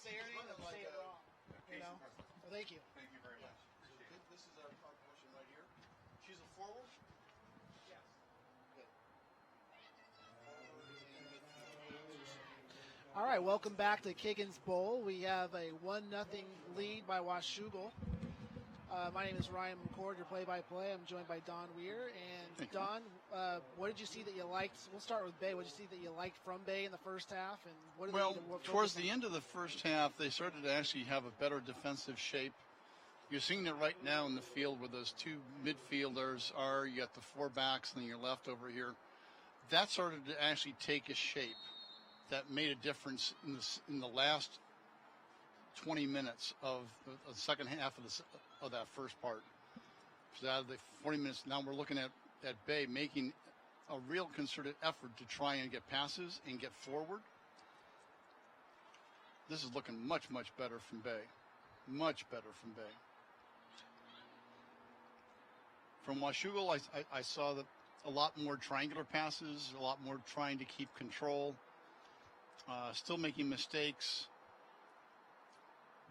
Say your name and say it wrong. You know? Well, thank you. Thank you very much. This is our portion right here. She's a forward? Yes. Good. All right, welcome back to Kiggins Bowl. We have a 1-0 lead by Washougal. My name is Ryan McCord, your play-by-play. I'm joined by Don Weir. And Don, what did you see that you liked? We'll start with Bay. What did you see that you liked from Bay in the first half? And what did they need to towards the end of the first half, they started to actually have a better defensive shape. You're seeing it right now in the field where those two midfielders are. You got the four backs and then your left over here. That started to actually take a shape that made a difference in the last 20 minutes of the second half of that first part. So out of the 40 minutes, now we're looking at Bay making a real concerted effort to try and get passes and get forward. This is looking much, much better from Bay. Much better from Bay. From Washougal, I saw that a lot more triangular passes, a lot more trying to keep control, still making mistakes.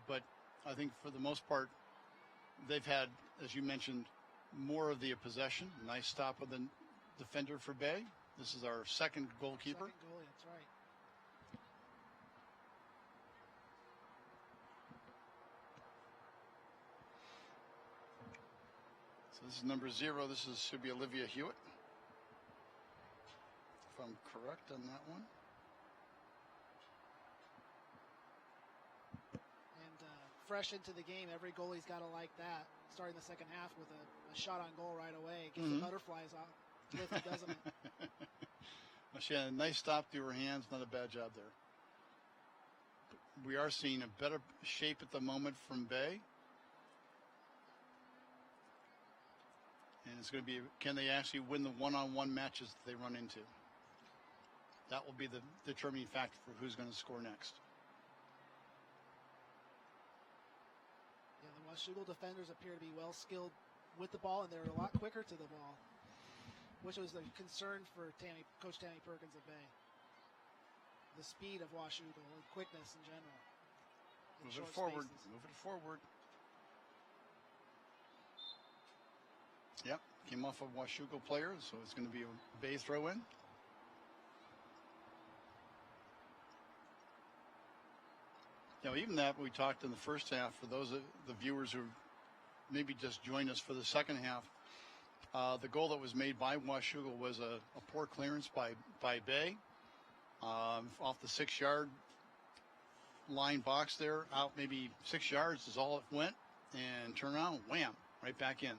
but I think for the most part, they've had, as you mentioned, more of the possession. Nice stop of the defender for Bay. This is our second goalkeeper. Second goalie, that's right. So this is number 0. This should be Olivia Hewitt, if I'm correct on that one. And fresh into the game, every goalie's got to like that. Starting the second half with a shot on goal right away. Gets the butterflies off. Lifted, doesn't it? Well, she had a nice stop through her hands. Not a bad job there. We are seeing a better shape at the moment from Bay. And it's going to be, can they actually win the one-on-one matches that they run into? That will be the determining factor for who's going to score next. Yeah, the Washougal defenders appear to be well skilled with the ball, and they're a lot quicker to the ball, which was a concern for Coach Tammy Perkins at Bay. The speed of Washougal and quickness in general. Move it forward. Move it forward. Yep, came off a Washougal player, so it's going to be a Bay throw-in. Now, even that we talked in the first half, for those of the viewers who maybe just joined us for the second half, the goal that was made by Washougal was a poor clearance by Bay. Off the 6-yard line box there, out maybe 6 yards is all it went, and turn around, wham, right back in.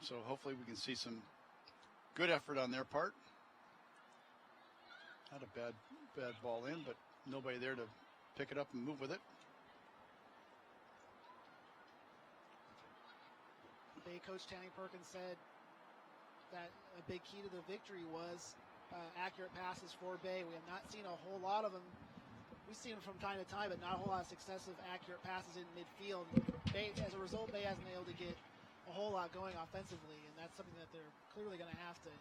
So hopefully we can see some good effort on their part. Not a bad ball in, but nobody there to pick it up and move with it. Bay coach Tammy Perkins said that a big key to the victory was accurate passes for Bay. We have not seen a whole lot of them. We've seen them from time to time, but not a whole lot of successive accurate passes in midfield. Bay, as a result, Bay hasn't been able to get a whole lot going offensively, and that's something that they're clearly going to have to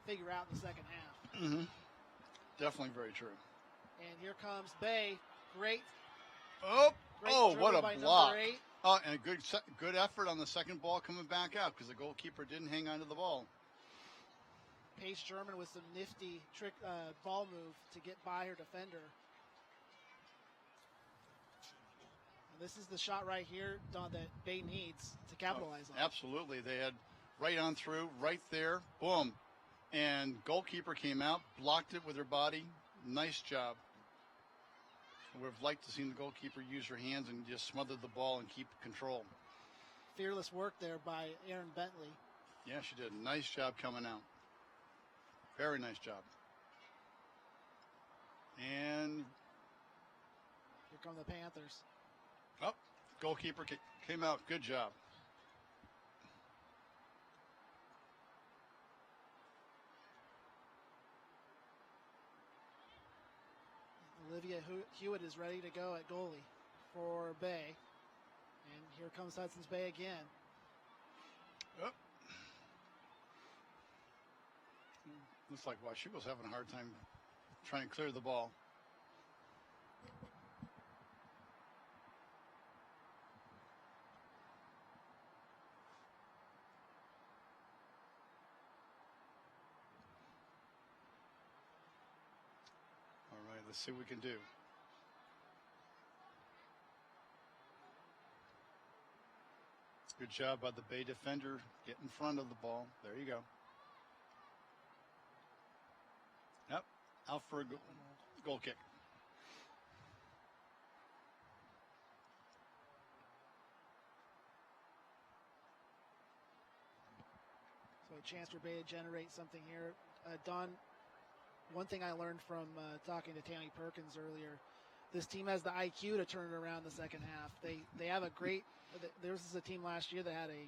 figure out in the second half. Mm-hmm. Definitely very true. And here comes Bay. Great. Oh, what a block. Number 8. Oh, and a good effort on the second ball coming back out because the goalkeeper didn't hang on to the ball. Paige German with some nifty trick ball move to get by her defender. And this is the shot right here, Don, that Bay needs to capitalize on. Absolutely. They had right on through, right there, boom. And goalkeeper came out, blocked it with her body. Nice job. We'd have liked to see the goalkeeper use her hands and just smother the ball and keep control. Fearless work there by Erin Bentley. Yeah, she did. Nice job coming out. Very nice job. And here come the Panthers. Oh, goalkeeper came out. Good job. Olivia Hewitt is ready to go at goalie for Bay. And here comes Hudson's Bay again. Oh. Looks like Washougal's having a hard time trying to clear the ball. All right, let's see what we can do. Good job by the Bay defender. Get in front of the ball. There you go. Yep, out for a goal kick. So a chance for Bay to generate something here. Don, one thing I learned from talking to Tammy Perkins earlier, this team has the IQ to turn it around the second half. They have a great. There was a team last year that had a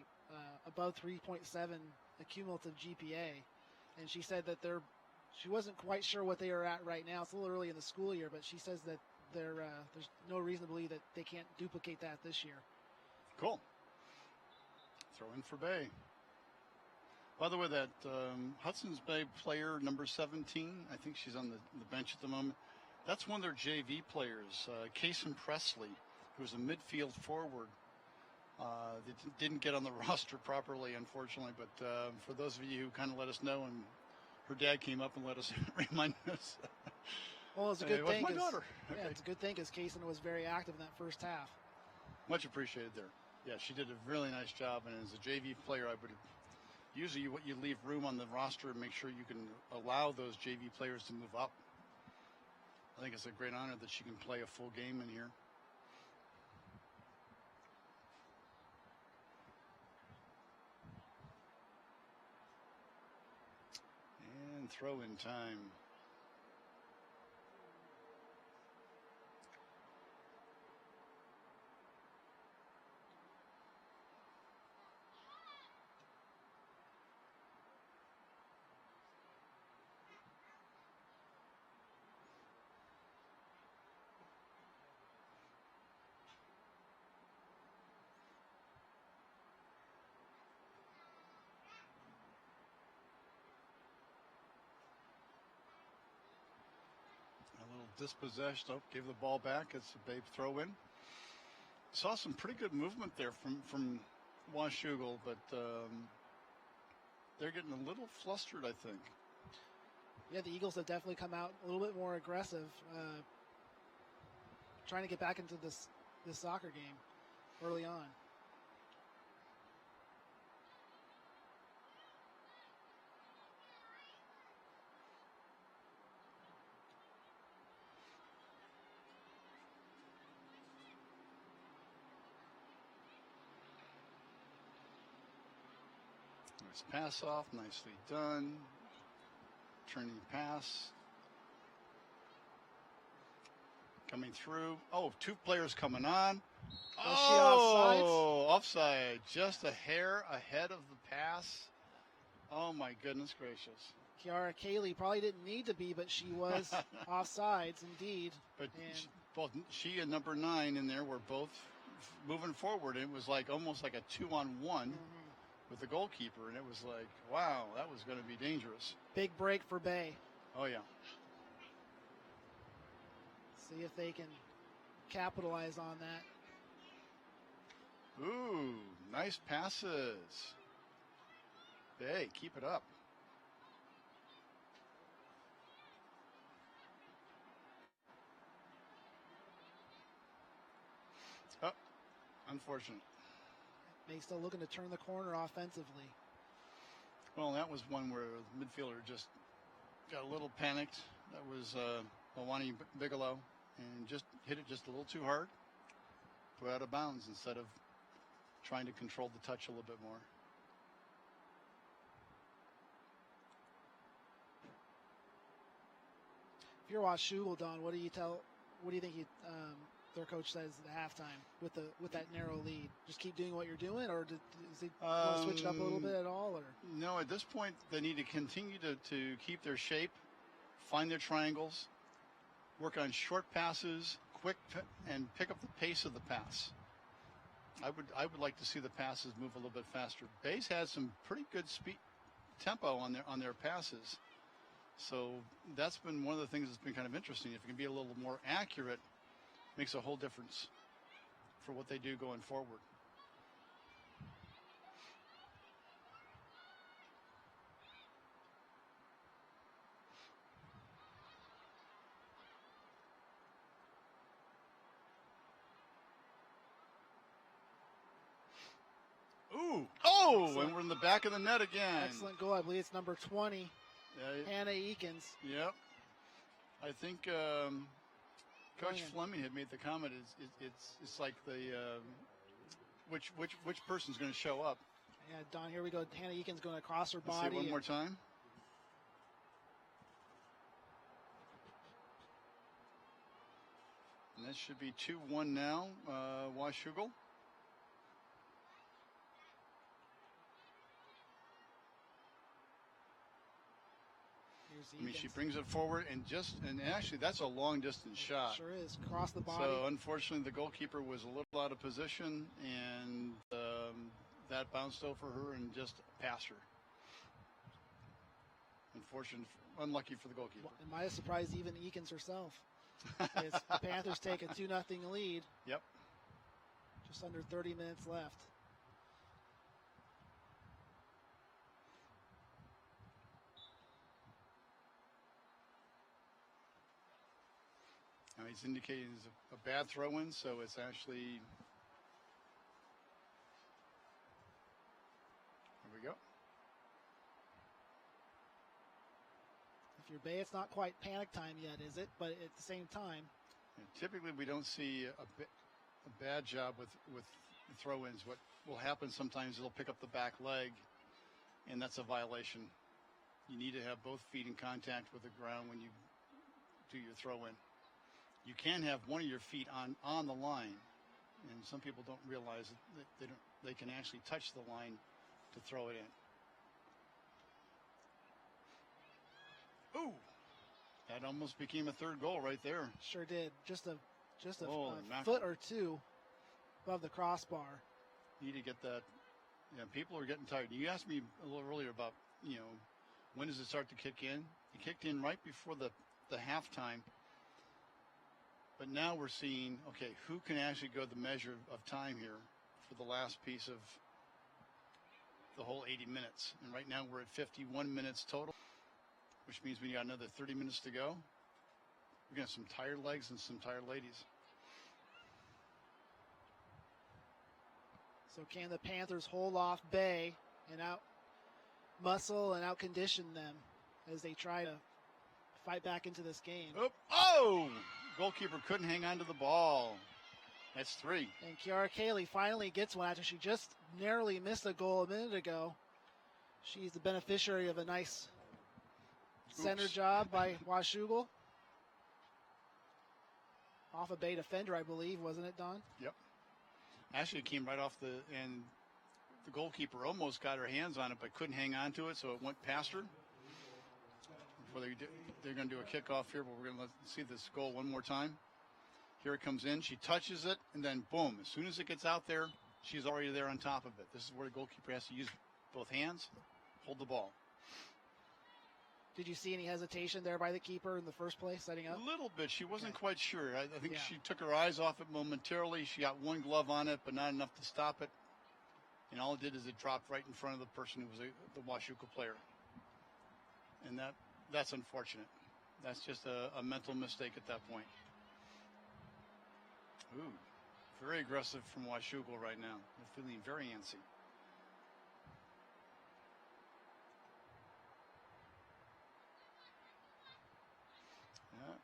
above 3.7 cumulative GPA, and she said that she wasn't quite sure what they are at right now. It's a little early in the school year, but she says that there's no reason to believe that they can't duplicate that this year. Cool. Throw in for Bay. By the way, that Hudson's Bay player, number 17, I think she's on the bench at the moment. That's one of their JV players, Cason Presley, who was a midfield forward. That didn't get on the roster properly, unfortunately. But for those of you who kind of let us know, and her dad came up and let us remind us. Well, it's a good thing. My daughter. Yeah, Okay. it's a good thing because Kaysen was very active in that first half. Much appreciated there. Yeah, she did a really nice job. And as a JV player, I would usually you leave room on the roster and make sure you can allow those JV players to move up. I think it's a great honor that she can play a full game in here. And throw in time. Dispossessed. Oh, gave the ball back. It's a Babe throw in. Saw some pretty good movement there from Washougal, but they're getting a little flustered, I think. Yeah, the Eagles have definitely come out a little bit more aggressive, trying to get back into this soccer game early on. Nice pass off, nicely done. Turning pass. Coming through. Oh, two players coming on. Was she offside? Offside. Just a hair ahead of the pass. Oh, my goodness gracious. Kiara Cayley probably didn't need to be, but she was offsides indeed. But both she and number 9 in there were both moving forward. It was like almost like a 2-on-1 with the goalkeeper, and it was like, wow, that was going to be dangerous. Big break for Bay. Oh, yeah. See if they can capitalize on that. Ooh, nice passes. Bay, keep it up. Oh, unfortunate. They still looking to turn the corner offensively. Well, that was one where the midfielder just got a little panicked. That was Mawani Bigelow, and just hit it just a little too hard. Go out of bounds instead of trying to control the touch a little bit more. If you're Washougal, Don, what do you think their coach says at halftime with that narrow lead? Just keep doing what you're doing, or does he want to switch it up a little bit at all? Or no, at this point they need to continue to keep their shape, find their triangles, work on short passes, and pick up the pace of the pass. I would like to see the passes move a little bit faster. Bay's had some pretty good speed tempo on their passes, so that's been one of the things that's been kind of interesting. If it can be a little more accurate, makes a whole difference for what they do going forward. Ooh! Oh! Excellent. And we're in the back of the net again. excellent goal. I believe it's number 20, Hannah Eakins. Yep. I think Coach Fleming had made the comment. It's like the which person's going to show up. Yeah, Don, here we go. Hannah Eakins going across her Let's body. see it one more time. And that should be 2-1 now, Washougal. I mean, she brings it forward and actually that's a long distance shot. Sure is, across the body. So unfortunately the goalkeeper was a little out of position, and that bounced over her and just passed her. Unfortunate, unlucky for the goalkeeper. It might have surprised even Eakins herself. As the Panthers take a 2-0 lead. Yep. Just under 30 minutes left. Now he's indicating it's a bad throw-in, so it's actually. There we go. If you're Bay, it's not quite panic time yet, is it? But at the same time. And typically, we don't see a bad job with the throw-ins. What will happen sometimes, they'll pick up the back leg, and that's a violation. You need to have both feet in contact with the ground when you do your throw-in. You can have one of your feet on the line, and some people don't realize that they can actually touch the line to throw it in. Ooh, that almost became a third goal right there. Sure did. Just a mackerel. foot or two above the crossbar. Need to get that. Yeah, people are getting tired. You asked me a little earlier about, when does it start to kick in? It kicked in right before the halftime. But now we're seeing, okay, who can actually go the measure of time here for the last piece of the whole 80 minutes. And right now we're at 51 minutes total, which means we got another 30 minutes to go. We're going to have some tired legs and some tired ladies. So can the Panthers hold off Bay and out muscle and out condition them as they try to fight back into this game? Oh! Goalkeeper couldn't hang on to the ball. That's 3. And Kiara Cayley finally gets one after she just narrowly missed a goal a minute ago. She's the beneficiary of a nice center job by Washougal. Off a Bay defender, I believe, wasn't it, Don? Yep. Actually, it came right off and the goalkeeper almost got her hands on it, but couldn't hang on to it, so it went past her. Before they're going to do a kickoff here, but we're going to see this goal one more time. Here it comes in. She touches it, and then boom. As soon as it gets out there, she's already there on top of it. This is where the goalkeeper has to use both hands, hold the ball. Did you see any hesitation there by the keeper in the first place, setting up? A little bit. She wasn't quite sure. I think she took her eyes off it momentarily. She got one glove on it, but not enough to stop it. And all it did is it dropped right in front of the person who was the Washougal player. And that's unfortunate. That's just a mental mistake at that point. Ooh, very aggressive from Washougal right now. They're feeling very antsy. Yeah.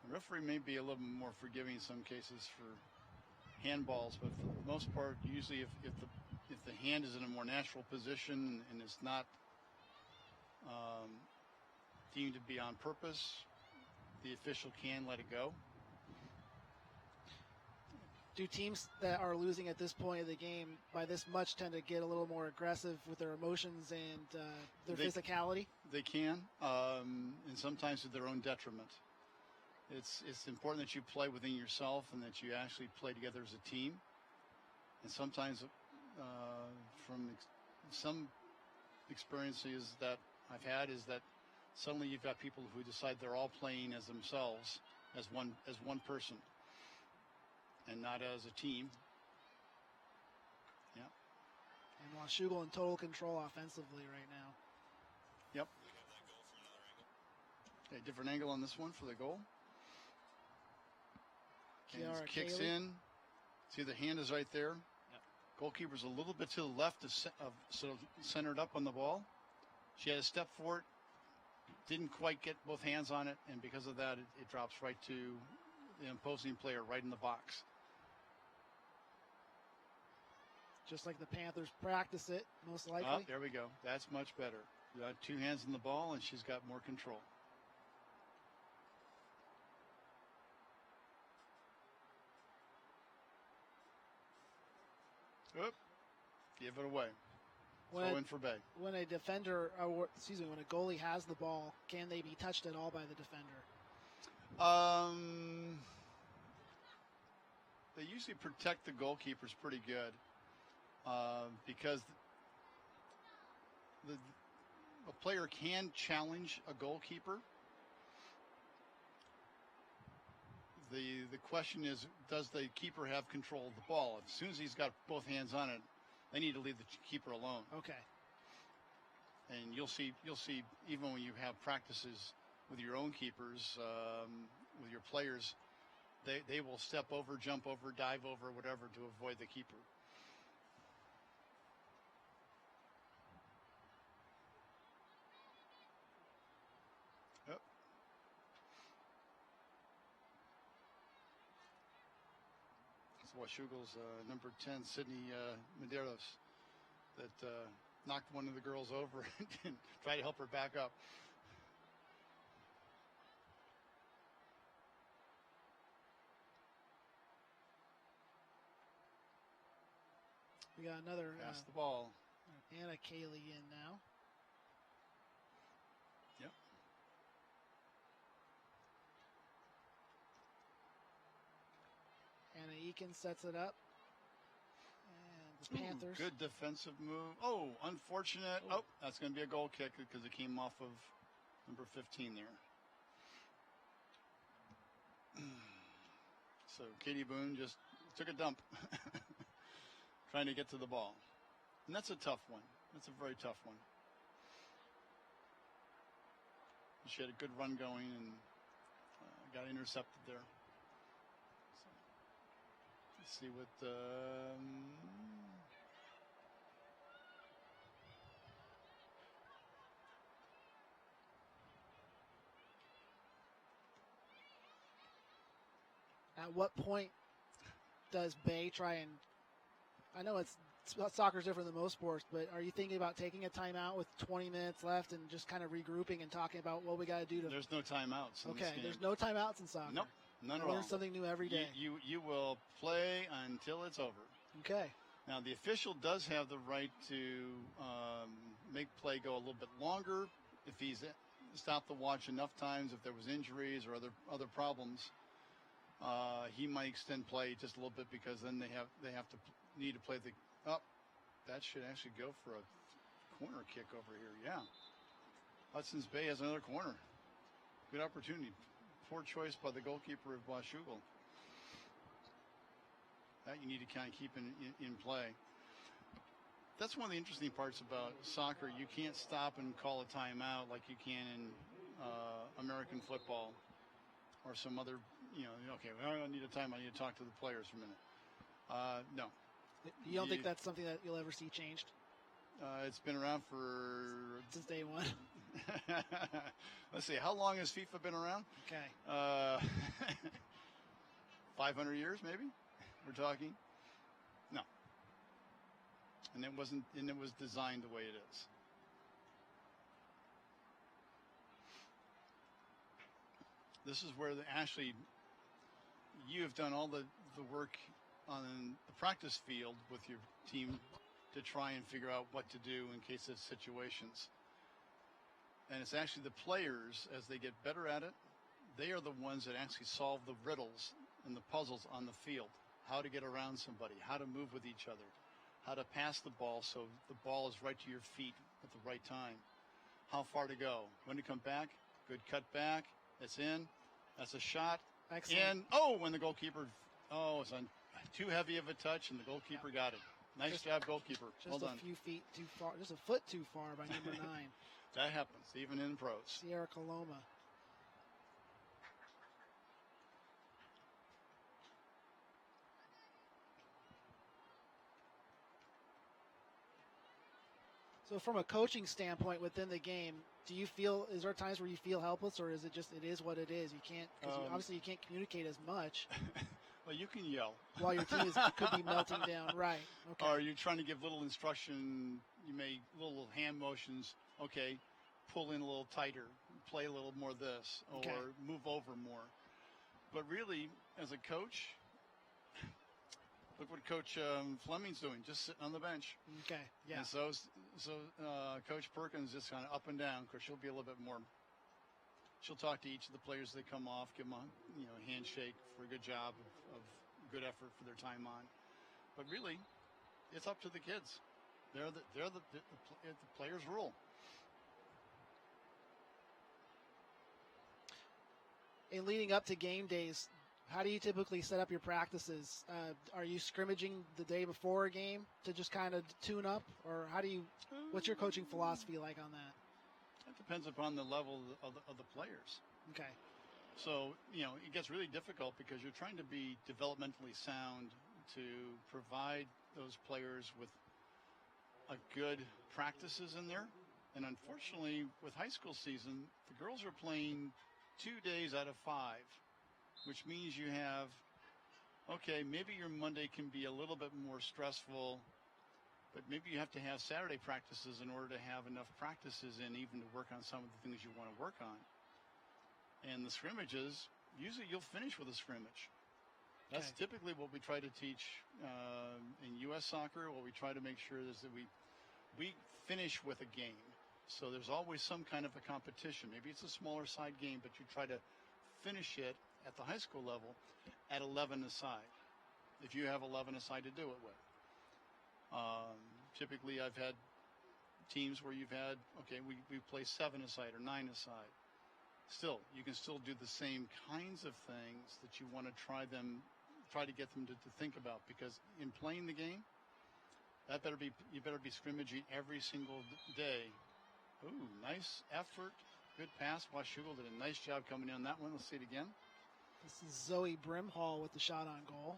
The referee may be a little more forgiving in some cases for handballs, but for the most part, usually if the hand is in a more natural position and it's not deemed to be on purpose, the official can let it go. Do teams that are losing at this point of the game by this much tend to get a little more aggressive with their emotions and their physicality? They can, and sometimes to their own detriment. It's important that you play within yourself and that you actually play together as a team. And sometimes from some experiences that I've had is that suddenly you've got people who decide they're all playing as themselves, as one person, and not as a team. Yeah. And Washougal in total control offensively right now. Yep. Okay, different angle on this one for the goal. Kiara Kicks Cayley. in. See, the hand is right there. Yep. Goalkeeper's a little bit to the left, sort of centered up on the ball. She had a step forward, didn't quite get both hands on it, and because of that, it drops right to the opposing player right in the box. Just like the Panthers practice it, most likely. There we go. That's much better. You got 2 hands on the ball, and she's got more control. Oop. Give it away. Throw in for Bay. When a defender, when a goalie has the ball, can they be touched at all by the defender? They usually protect the goalkeepers pretty good because a player can challenge a goalkeeper, The question is, does the keeper have control of the ball? As soon as he's got both hands on it, they need to leave the keeper alone. Okay. And you'll see even when you have practices with your own keepers, with your players, they will step over, jump over, dive over, whatever to avoid the keeper. Yep. It's Washougal's number 10, Sydney Medeiros, that knocked one of the girls over and tried to help her back up. We got another Pass the ball. Anna Cayley in now. Yep. Anna Eakin sets it up. And the Panthers. Good defensive move. Oh, unfortunate. Oh, that's going to be a goal kick because it came off of number 15 there. So Katie Boone just took a dump. Trying to get to the ball. And that's a tough one. That's a very tough one. She had a good run going and got intercepted there. So, let's see what... At what point does Bay try and... I know soccer's different than most sports, but are you thinking about taking a timeout with 20 minutes left and just kind of regrouping and talking about what we got to do to... There's no timeouts in this game. There's no timeouts in soccer. Nope, none at all. Learn something new every day. You will play until it's over. Okay. Now, the official does have the right to make play go a little bit longer if he's stopped the watch enough times, if there was injuries or other problems. He might extend play just a little bit because then they have to need to play the up. That should actually go for a corner kick over here. Yeah. Hudson's Bay has another corner. Good opportunity. Poor choice by the goalkeeper of Washougal. That you need to kind of keep in play. That's one of the interesting parts about soccer. You can't stop and call a timeout like you can in American football or some other, okay, well, I don't need a time. I need to talk to the players for a minute. No. You don't think that's something that you'll ever see changed? It's been around for... Since day one. Let's see. How long has FIFA been around? Okay. 500 years, maybe? We're talking? No. And it was designed the way it is. This is where you have done all the work on the practice field with your team to try and figure out what to do in case of situations. And it's actually the players, as they get better at it, they are the ones that actually solve the riddles and the puzzles on the field. How to get around somebody, how to move with each other, how to pass the ball so the ball is right to your feet at the right time, how far to go, when to come back, good cut back, it's in, that's a shot. Excellent. And, when the goalkeeper, it's on too heavy of a touch, and the goalkeeper got it. Nice job, goalkeeper. Well done. Just a few feet too far, just a foot too far by number 9. That happens, even in pros. Sierra Coloma. So from a coaching standpoint within the game, is there times where you feel helpless, or is it just, it is what it is? You can't, because obviously you can't communicate as much. Well, you can yell. While your team could be melting down, right. Okay. Or you're trying to give little instruction, you may, little hand motions, okay, pull in a little tighter, play a little more this, or move over more. But really, as a coach, look what Coach Fleming's doing, just sitting on the bench. Okay, yeah. And so Coach Perkins just kind of up and down, because she'll be a little bit more. She'll talk to each of the players that come off, give them a handshake for a good job of good effort for their time on. But really, it's up to the kids. They're the players' rule. In leading up to game days, How do you typically set up your practices? Are you scrimmaging the day before a game to just kind of tune up, or what's your coaching philosophy like on that? It depends upon the level of the players. Okay. So, it gets really difficult because you're trying to be developmentally sound to provide those players with a good practices in there. And unfortunately, with high school season, the girls are playing 2 days out of 5, which means you have, maybe your Monday can be a little bit more stressful, but maybe you have to have Saturday practices in order to have enough practices in even to work on some of the things you want to work on. And the scrimmages, usually you'll finish with a scrimmage. That's typically what we try to teach in U.S. soccer. What we try to make sure is that we finish with a game. So there's always some kind of a competition. Maybe it's a smaller side game, but you try to finish it at the high school level at 11 aside, if you have 11 aside to do it with. Typically, I've had teams where you've had, we play 7 aside or 9 aside. Still, you can still do the same kinds of things that you want to try to get them to think about, because in playing the game, you better be scrimmaging every single day. Ooh, nice effort. Good pass. Washougal did a nice job coming in on that one. Let's see it again. This is Zoe Brimhall with the shot on goal.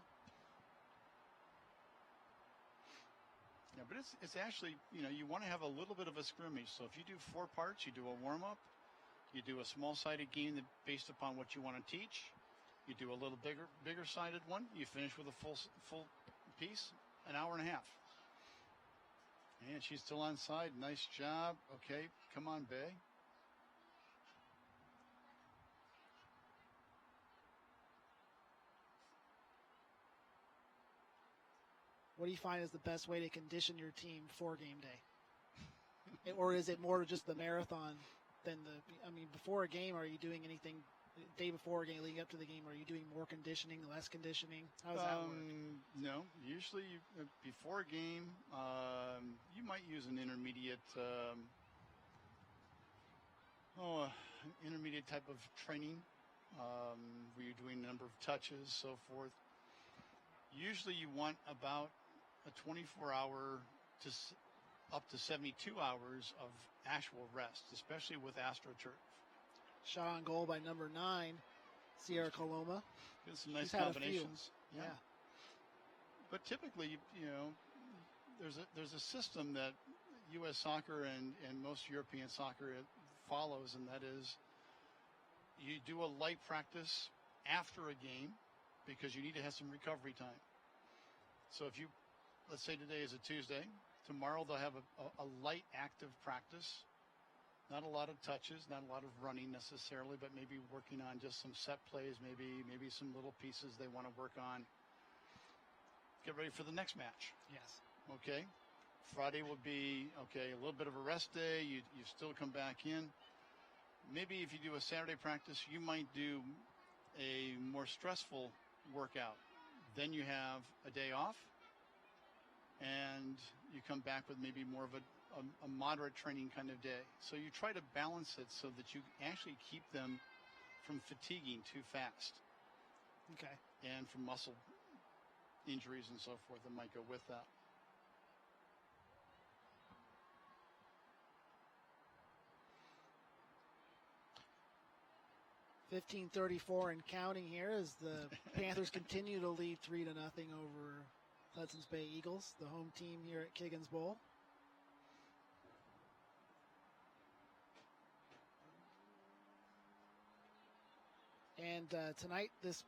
Yeah, but it's actually, you want to have a little bit of a scrimmage. So if you do 4 parts, you do a warm-up, you do a small-sided game that based upon what you want to teach, you do a little bigger-sided one, you finish with a full piece, an hour and a half. And she's still on side. Nice job. Okay, come on, Bay. What do you find is the best way to condition your team for game day? Or is it more just the marathon than before a game, are you doing anything day before a game leading up to the game? Are you doing more conditioning, less conditioning? How does that work? No, usually before a game, you might use an intermediate type of training where you're doing a number of touches, so forth. Usually you want about a 24-hour to up to 72 hours of actual rest, especially with AstroTurf. Shot on goal by number 9, Sierra Coloma. Get some nice combinations. Yeah. But typically, there's a system that U.S. soccer and most European soccer follows, and that is you do a light practice after a game because you need to have some recovery time. So if let's say today is a Tuesday, tomorrow they'll have a light active practice. Not a lot of touches, not a lot of running necessarily, but maybe working on just some set plays, maybe some little pieces they want to work on. Get ready for the next match. Yes. Okay. Friday will be, a little bit of a rest day. You still come back in. Maybe if you do a Saturday practice, you might do a more stressful workout. Then you have a day off, and you come back with maybe more of a moderate training kind of day. So you try to balance it so that you actually keep them from fatiguing too fast. Okay. And from muscle injuries and so forth that might go with that. .34 and counting here as the Panthers continue to lead 3-0 over Hudson's Bay Eagles, the home team here at Kiggins Bowl. And tonight, this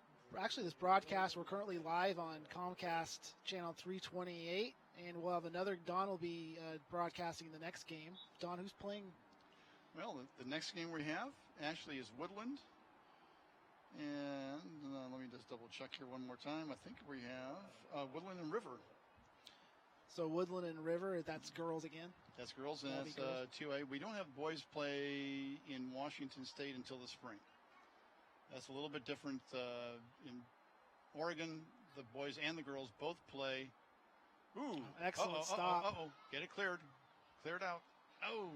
broadcast, we're currently live on Comcast channel 328, and we'll have Don will be broadcasting the next game. Don, who's playing? Well, the next game we have actually is Woodland. And let me just double check here one more time. I think we have Woodland and River. So Woodland and River, that's girls again? That's girls, and that's 2A. We don't have boys play in Washington State until the spring. That's a little bit different. In Oregon, the boys and the girls both play. Ooh. Excellent stop. Get it cleared. Cleared out. Oh,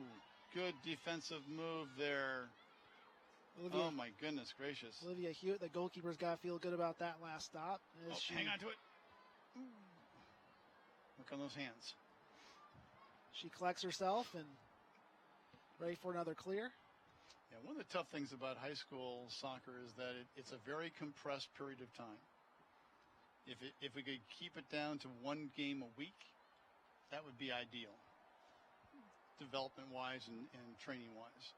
good defensive move there. Oh, my goodness gracious. Olivia Hewitt, the goalkeeper's got to feel good about that last stop. Hang on to it. Ooh. Look on those hands. She collects herself and ready for another clear. Yeah, one of the tough things about high school soccer is that it's a very compressed period of time. If we could keep it down to one game a week, that would be ideal, development-wise and training-wise.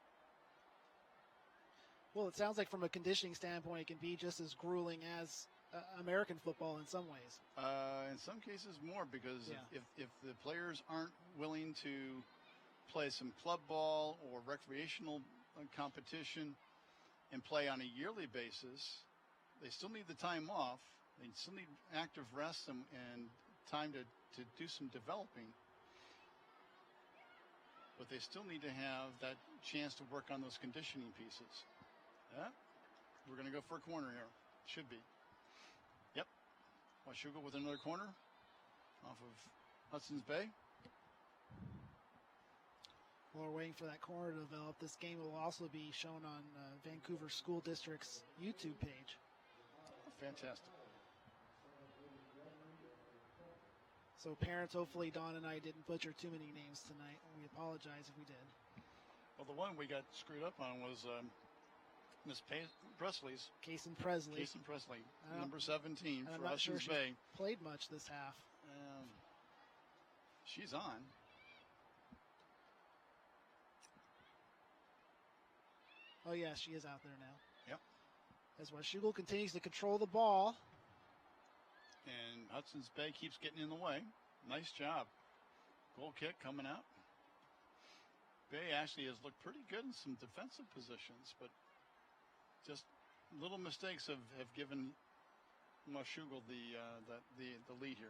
Well, it sounds like from a conditioning standpoint, it can be just as grueling as American football in some ways. In some cases more, because if the players aren't willing to play some club ball or recreational competition and play on a yearly basis, they still need the time off. They still need active rest and time to do some developing. But they still need to have that chance to work on those conditioning pieces. Yeah, we're going to go for a corner here. Should be. Yep. Washougal with another corner off of Hudson's Bay. While we're waiting for that corner to develop, this game will also be shown on Vancouver School District's YouTube page. Fantastic. So parents, hopefully Dawn and I didn't butcher too many names tonight. We apologize if we did. Well, the one we got screwed up on was Miss Presley's. Kason Presley. Kason Presley, number 17 for Hudson's Bay. Played much this half. She's on. Oh, yeah, she is out there now. Yep. As Washougal continues to control the ball. And Hudson's Bay keeps getting in the way. Nice job. Goal kick coming out. Bay actually has looked pretty good in some defensive positions, but just little mistakes have given Washougal the lead here.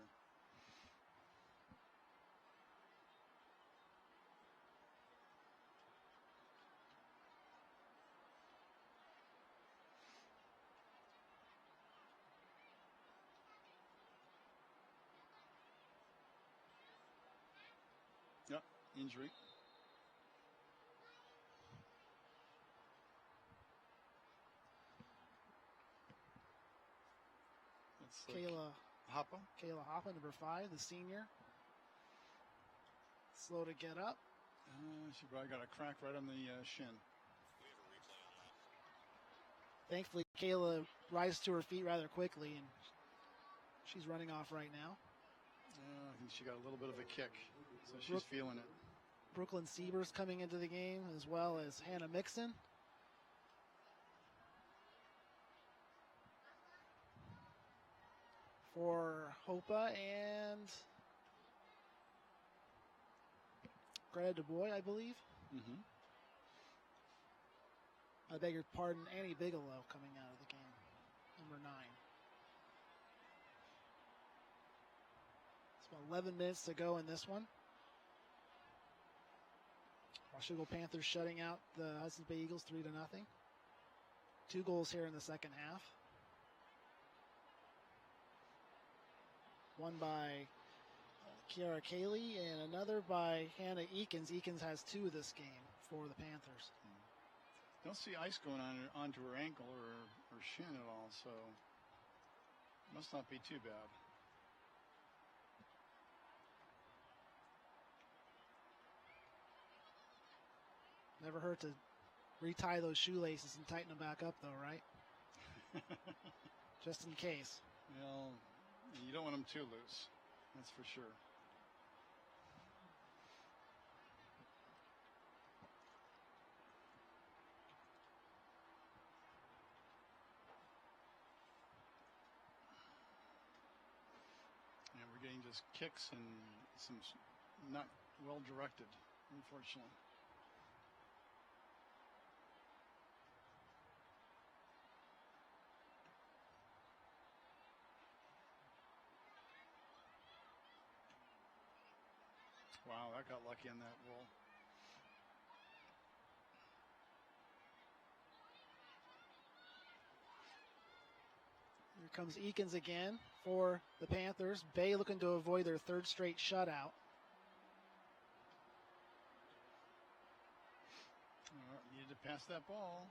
Yep, injury. Kayla Hoppa, number 5, the senior. Slow to get up. She probably got a crack right on the shin. Thankfully, Kayla rises to her feet rather quickly, and she's running off right now. I think she got a little bit of a kick, so she's feeling it. Brooklyn Siebers coming into the game, as well as Hannah Mixon. For Hopa and Greta DuBois, I believe. Mm-hmm. I beg your pardon, Annie Bigelow coming out of the game, number 9. It's about 11 minutes to go in this one. Washougal Panthers shutting out the Hudson's Bay Eagles 3-0. 2 goals here in the second half. One by Kiara Cayley and another by Hannah Eakins. Eakins has 2 this game for the Panthers. Don't see ice going onto her ankle or shin at all, so must not be too bad. Never hurt to retie those shoelaces and tighten them back up, though, right? Just in case. Well, you don't want them too loose, that's for sure. And we're getting just kicks and some not well directed, unfortunately. Wow, that got lucky on that roll. Here comes Eakins again for the Panthers. Bay looking to avoid their 3rd straight shutout. Needed to pass that ball.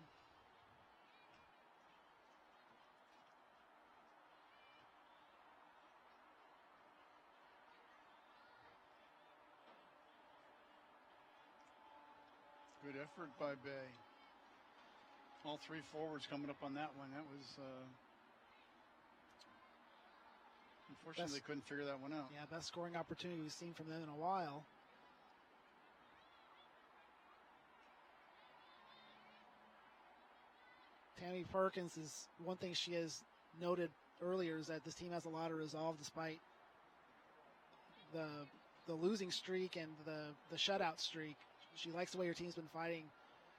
Good effort by Bay. All three forwards coming up on that one. That was, unfortunately, they couldn't figure that one out. Yeah, best scoring opportunity we've seen from them in a while. Tammy Perkins is one thing she has noted earlier is that this team has a lot of resolve despite the losing streak and the shutout streak. She likes the way her team's been fighting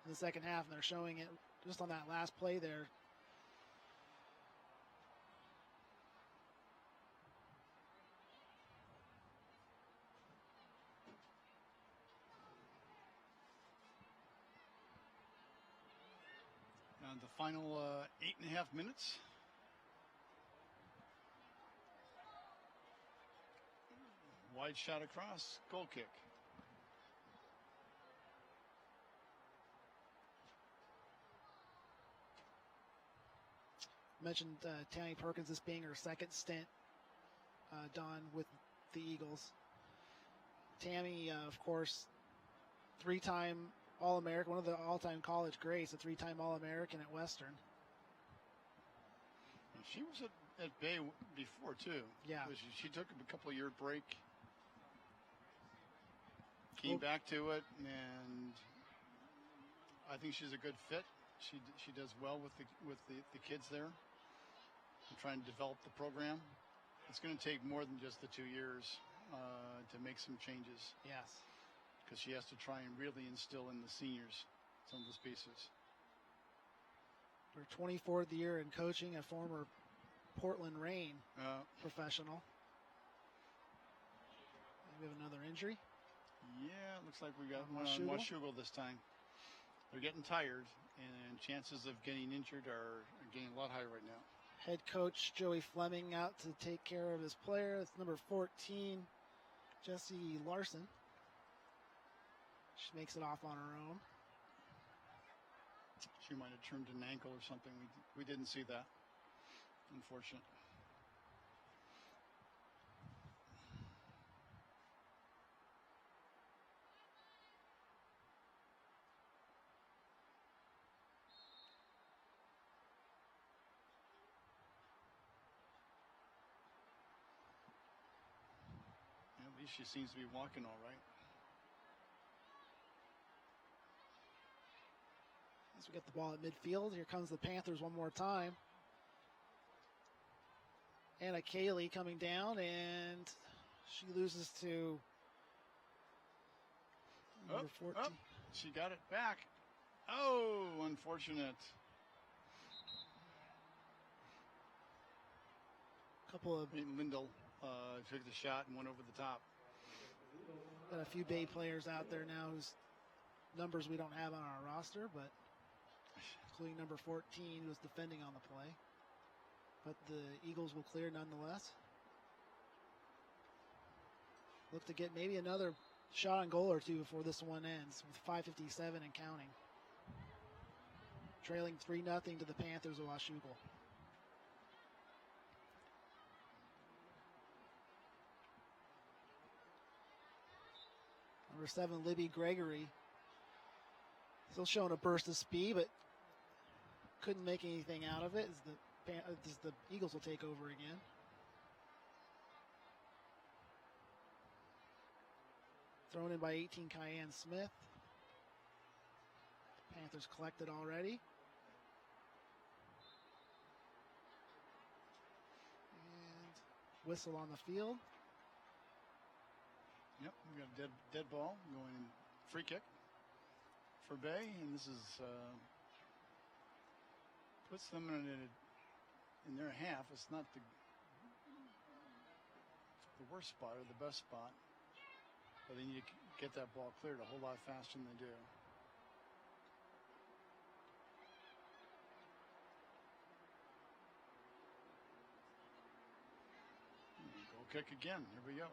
in the second half, and they're showing it just on that last play there. And the final 8.5 minutes. Wide shot across, goal kick. Mentioned Tammy Perkins as being her second stint, Don, with the Eagles. Tammy, of course, three-time All-American, one of the all-time college greats, a three-time All-American at Western. She was at Bay before, too. Yeah. She took a couple-year break, came back to it, and I think she's a good fit. She does well with the kids there. I'm trying to develop the program. It's going to take more than just the 2 years to make some changes. Yes. Because she has to try and really instill in the seniors some of those pieces. Her 24th year in coaching, a former Portland Reign professional. We have another injury. Yeah, it looks like we got one on Washougal this time. They're getting tired, and chances of getting injured are getting a lot higher right now. Head coach Joey Fleming out to take care of his player. It's number 14, Jessie Larson. She makes it off on her own. She might have turned an ankle or something. We didn't see that. Unfortunate. At least she seems to be walking all right. As we get the ball at midfield, here comes the Panthers one more time. Anna Cayley coming down, and she loses to number 14. She got it back. Oh, unfortunate. Couple of Lindell took the shot and went over the top. Got a few Bay players out there now whose numbers we don't have on our roster, but including number 14 who was defending on the play. But the Eagles will clear nonetheless. Look to get maybe another shot on goal or two before this one ends with 5:57 and counting. Trailing 3-0 to the Panthers of Washougal. Number 7, Libby Gregory. Still showing a burst of speed, but couldn't make anything out of it as the Eagles will take over again. Thrown in by 18, Cayenne Smith. Panthers collected already. And whistle on the field. Yep, we got a dead ball going in. Free kick for Bay, and this is puts them in their half. It's not the worst spot or the best spot, but they need to get that ball cleared a whole lot faster than they do. Goal kick again. Here we go.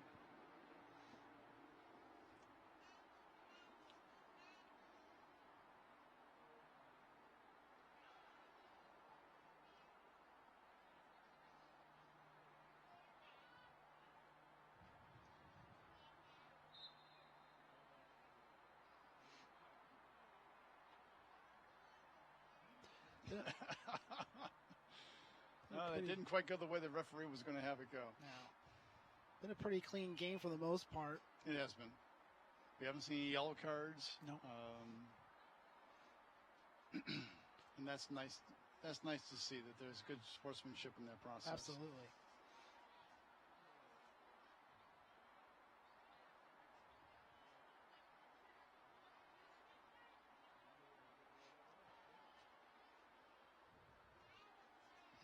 No, it didn't quite go the way the referee was going to have it go. Now, been a pretty clean game for the most part. It has been. We haven't seen any yellow cards. No. And that's nice. That's nice to see that there's good sportsmanship in that process. Absolutely.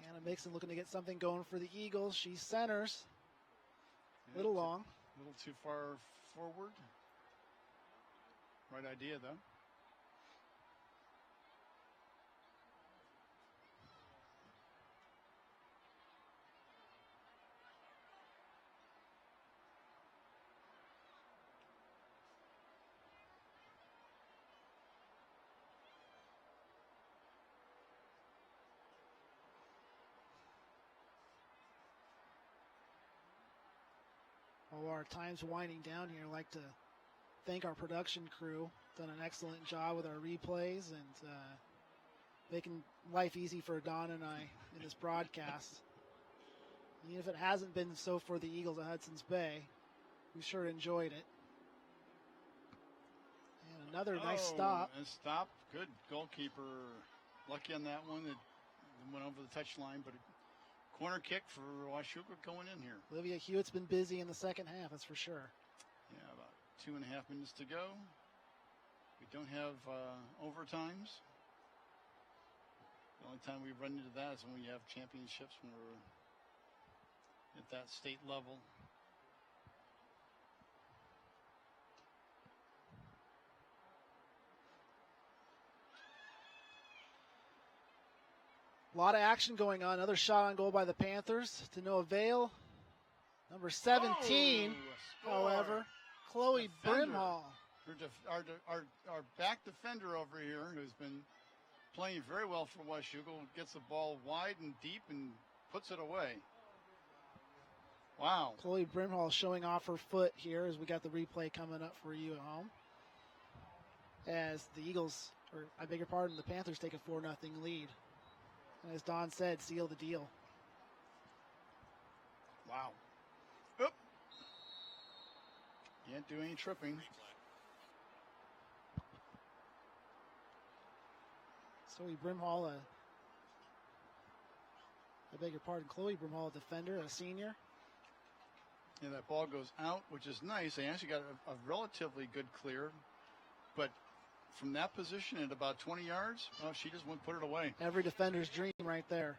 Hannah Mixon looking to get something going for the Eagles. She centers. A little long. A little too far forward. Right idea, though. While our time's winding down here, I'd like to thank our production crew. Done an excellent job with our replays and making life easy for Don and I in this broadcast. Even if it hasn't been so for the Eagles at Hudson's Bay, we sure enjoyed it. And another nice stop. And stop. Good goalkeeper. Lucky on that one. It went over the touchline, but a corner kick for Washougal going in here. Olivia Hewitt's been busy in the second half, that's for sure. Yeah, about 2.5 minutes to go. We don't have overtimes. The only time we run into that is when we have championships, when we're at that state level. A lot of action going on. Another shot on goal by the Panthers to no avail. Number 17, however, Chloe Defender. Brimhall. Our back defender over here, who's been playing very well for Washougal, gets the ball wide and deep and puts it away. Wow. Chloe Brimhall showing off her foot here as we got the replay coming up for you at home. As the Eagles, or I beg your pardon, the Panthers take a 4-0 lead. And as Don said, seal the deal. Wow. Oop. Can't do any tripping. Chloe Brimhall, I beg your pardon, Chloe Brimhall, a defender, a senior. Yeah, that ball goes out, which is nice. They actually got a relatively good clear, but from that position at about 20 yards, well, she just went put it away. Every defender's dream right there.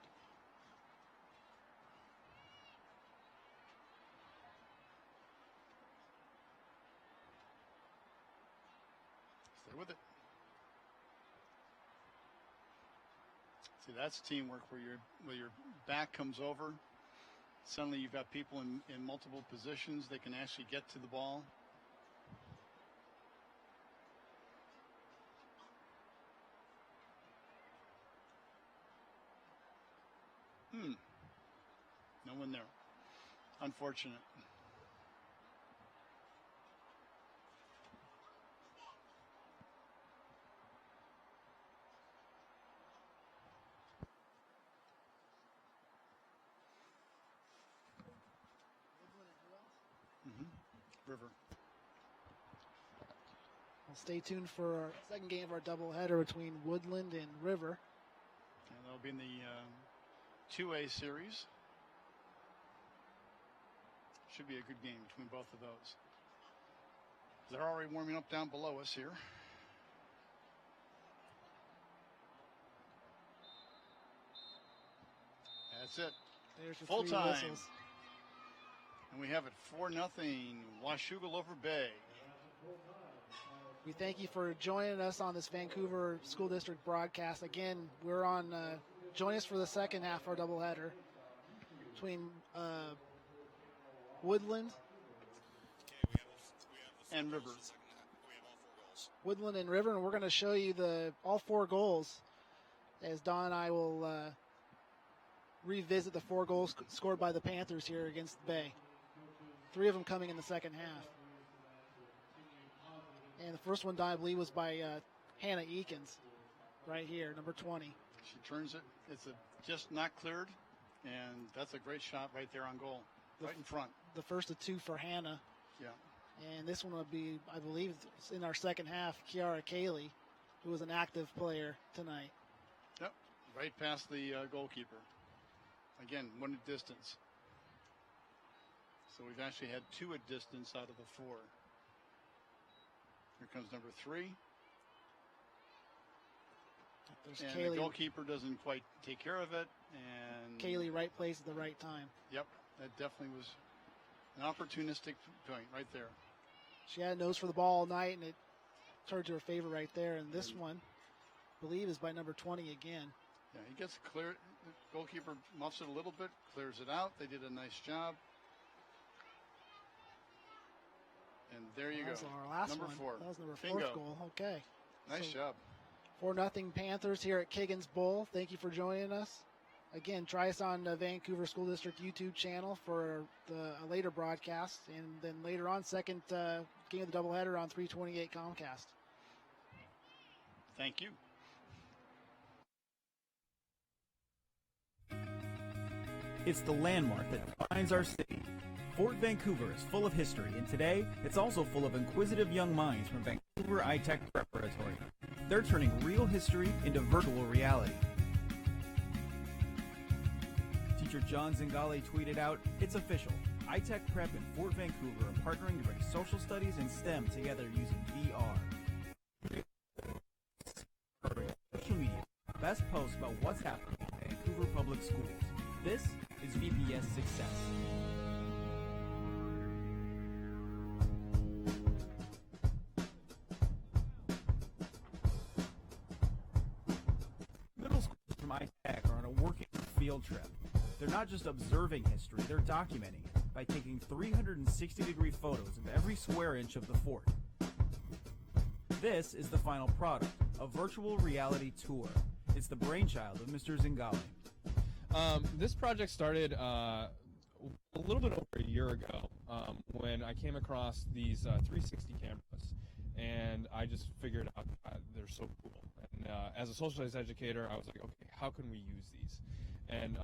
Stay with it. See, that's teamwork where your back comes over. Suddenly you've got people in multiple positions. They can actually get to the ball. No one there. Unfortunate. River. Well, stay tuned for our second game of our doubleheader between Woodland and River. And that'll be in the 2A series. Should be a good game between both of those. They're already warming up down below us here. That's it. There's your Full three time. whistles. And we have it 4-0 Washougal over Bay. We thank you for joining us on this Vancouver School District broadcast. Again, we're on, join us for the second half of our doubleheader between Woodland and River. Woodland and River, and we're going to show you all 4 goals as Don and I will revisit the 4 goals scored by the Panthers here against Bay. 3 of them coming in the second half. And the first one, Don, I believe, was by Hannah Eakins, right here, number 20. She turns it. It's just not cleared, and that's a great shot right there on goal, right in front. The first of two for Hannah. Yeah. And this one will be, I believe, it's in our second half, Kiara Cayley, who was an active player tonight. Yep, right past the goalkeeper. Again, one at distance. So we've actually had two at distance out of the four. Here comes number 3. There's And the goalkeeper doesn't quite take care of it. And Cayley, right place at the right time. Yep, that definitely was an opportunistic point right there. She had a nose for the ball all night, and it turned to her favor right there. And this one, I believe, is by number 20 again. Yeah, he gets clear. The goalkeeper muffs it a little bit, clears it out. They did a nice job. And there you go. That was our last number one. 4. That was number 4's Bingo. goal. Okay. Nice job. 4-0 Panthers here at Kiggins Bowl. Thank you for joining us. Again, try us on the Vancouver School District YouTube channel for a later broadcast. And then later on, second game of the doubleheader on 328 Comcast. Thank you. It's the landmark that defines our city. Fort Vancouver is full of history, and today, it's also full of inquisitive young minds from Vancouver iTech Preparatory. They're turning real history into virtual reality. Teacher John Zingale tweeted out, "It's official. iTech Prep and Fort Vancouver are partnering to bring social studies and STEM together using VR." Social media, best posts about what's happening in Vancouver Public Schools. This is VPS Success. Middle schools from iTech are on a working field trip. They're not just observing history, they're documenting it by taking 360-degree photos of every square inch of the fort. This is the final product, a virtual reality tour. It's the brainchild of Mr. Zingale. This project started a little bit over a year ago when I came across these 360 cameras, and I just figured out they're so cool. And as a social studies educator, I was like, okay, how can we use these? And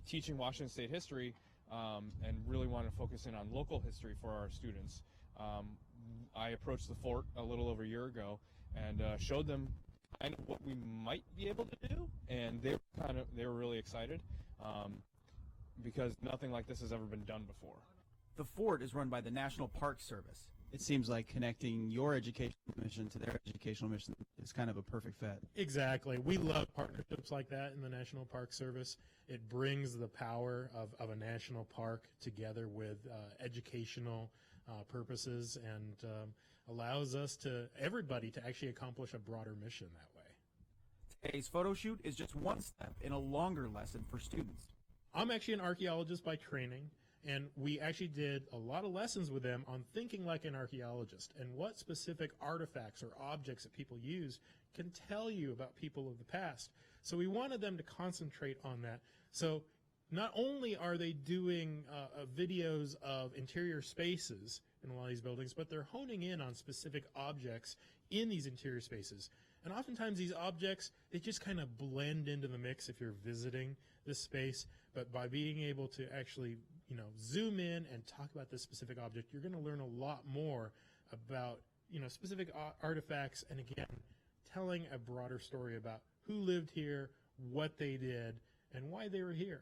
teaching Washington State history and really wanted to focus in on local history for our students, I approached the fort a little over a year ago and showed them kind of what we might be able to do, and they were really excited because nothing like this has ever been done before. The fort is run by the National Park Service. It seems like connecting your educational mission to their educational mission is kind of a perfect fit. Exactly. We love partnerships like that in the National Park Service. It brings the power of a national park together with educational purposes and allows everybody to actually accomplish a broader mission that way. Today's photo shoot is just one step in a longer lesson for students. I'm actually an archaeologist by training, and we actually did a lot of lessons with them on thinking like an archaeologist and what specific artifacts or objects that people use can tell you about people of the past. So we wanted them to concentrate on that. So not only are they doing videos of interior spaces in a lot of these buildings, but they're honing in on specific objects in these interior spaces. And oftentimes these objects, they just kind of blend into the mix if you're visiting this space. But by being able to actually, zoom in and talk about this specific object, you're going to learn a lot more about, specific artifacts, and again, telling a broader story about who lived here, what they did, and why they were here.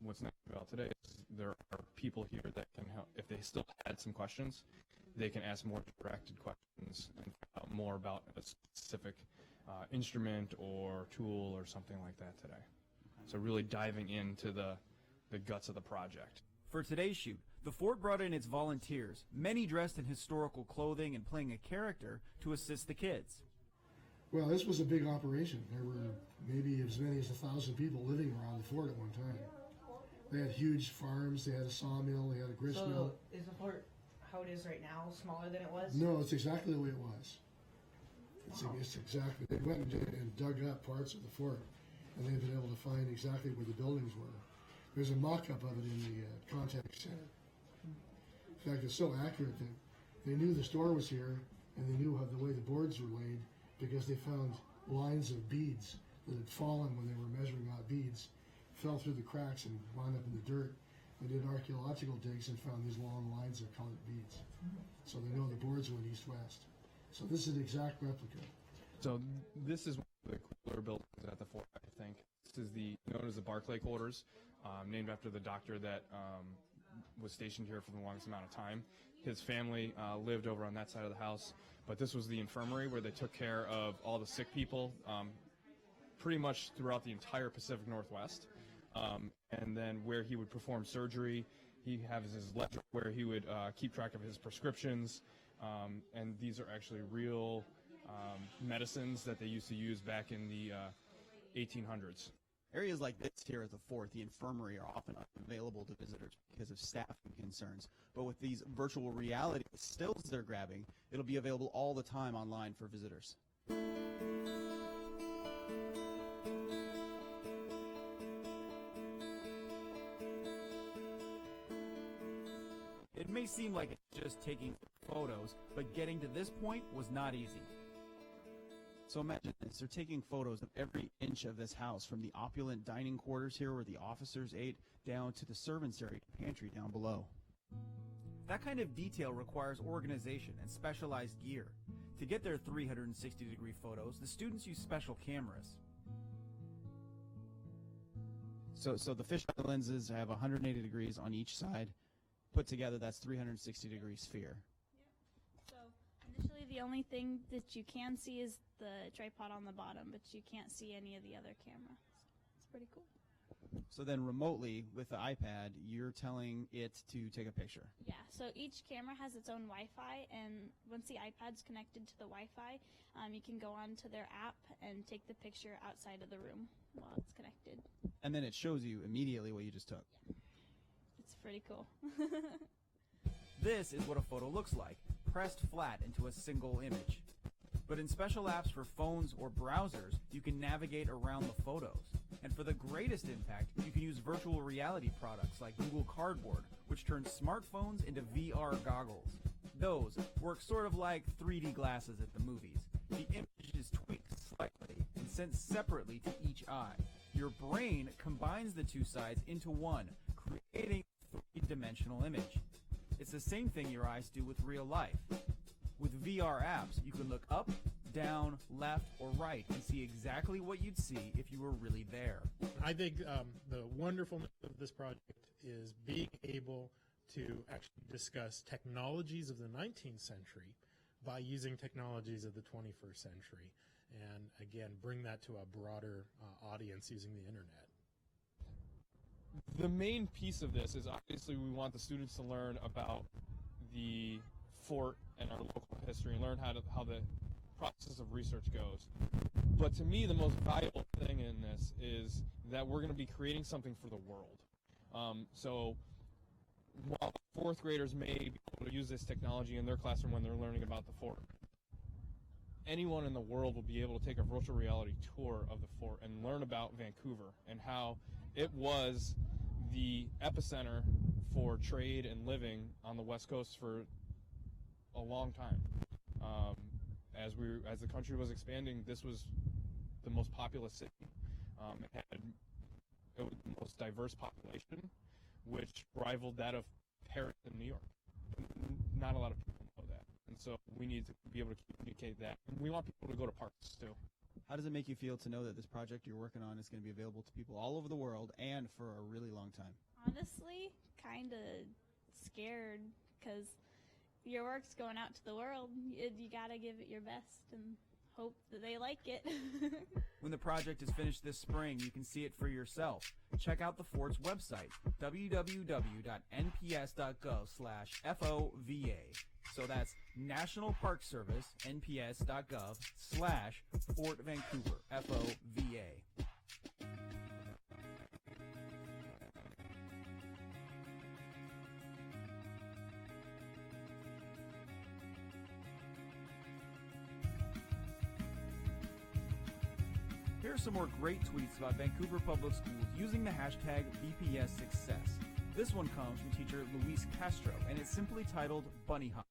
What's nice about today is there are people here that can help. If they still had some questions, they can ask more directed questions and find out more about a specific instrument or tool or something like that today. So really diving into the guts of the project. For today's shoot, the fort brought in its volunteers, many dressed in historical clothing and playing a character to assist the kids. Well, this was a big operation. There were maybe as many as 1,000 people living around the fort at one time. They had huge farms, they had a sawmill, they had a grist mill. So is the fort how it is right now smaller than it was? No, it's exactly the way it was. It's exactly, they went and dug up parts of the fort, and they've been able to find exactly where the buildings were. There's a mock-up of it in the contact center. In fact, it's so accurate that they knew the store was here, and they knew how the way the boards were laid, because they found lines of beads that had fallen when they were measuring out beads, fell through the cracks and wound up in the dirt. They did archaeological digs and found these long lines of colored beads. So they know the boards went east-west. So this is an exact replica. So this is one of the cooler buildings at the fort, I think. This is known as the Barclay quarters, named after the doctor that was stationed here for the longest amount of time. His family lived over on that side of the house, but this was the infirmary where they took care of all the sick people pretty much throughout the entire Pacific Northwest. And then where he would perform surgery, he has his ledger where he would keep track of his prescriptions, and these are actually real medicines that they used to use back in the 1800s. Areas like this here at the fort, the infirmary, are often unavailable to visitors because of staffing concerns. But with these virtual reality stills they're grabbing, it'll be available all the time online for visitors. It may seem like it's just taking photos, but getting to this point was not easy. So imagine this, they're taking photos of every inch of this house, from the opulent dining quarters here where the officers ate, down to the servants' area pantry down below. That kind of detail requires organization and specialized gear. To get their 360-degree photos, the students use special cameras. So the fisheye lenses have 180 degrees on each side. Put together, that's 360-degree sphere. So initially the only thing that you can see is the tripod on the bottom, but you can't see any of the other cameras. It's pretty cool. So then remotely, with the iPad, you're telling it to take a picture. Yeah, so each camera has its own Wi-Fi, and once the iPad's connected to the Wi-Fi, you can go on to their app and take the picture outside of the room while it's connected. And then it shows you immediately what you just took. Yeah. It's pretty cool. This is what a photo looks like, pressed flat into a single image. But in special apps for phones or browsers, you can navigate around the photos. And for the greatest impact, you can use virtual reality products like Google Cardboard, which turns smartphones into VR goggles. Those work sort of like 3D glasses at the movies. The image is tweaked slightly and sent separately to each eye. Your brain combines the two sides into one, creating a three-dimensional image. It's the same thing your eyes do with real life. With VR apps, you can look up, down, left, or right and see exactly what you'd see if you were really there. I think the wonderfulness of this project is being able to actually discuss technologies of the 19th century by using technologies of the 21st century, and again, bring that to a broader audience using the internet. The main piece of this is obviously we want the students to learn about the fort and our local history and learn how the process of research goes. But to me, the most valuable thing in this is that we're going to be creating something for the world. So while fourth graders may be able to use this technology in their classroom when they're learning about the fort, anyone in the world will be able to take a virtual reality tour of the fort and learn about Vancouver and how it was the epicenter for trade and living on the West Coast for a long time. As the country was expanding, this was the most populous city. It had the most diverse population, which rivaled that of Paris and New York. Not a lot of people know that, and so we need to be able to communicate that. And we want people to go to parks too. How does it make you feel to know that this project you're working on is going to be available to people all over the world and for a really long time? Honestly, kind of scared, because your work's going out to the world. You gotta give it your best and hope that they like it. When the project is finished this spring, you can see it for yourself. Check out the fort's website, www.nps.gov/FOVA. So that's National Park Service, nps.gov/Fort Vancouver, FOVA. Here are some more great tweets about Vancouver Public Schools using the hashtag VPSSuccess. This one comes from teacher Luis Castro, and it's simply titled Bunny Hop.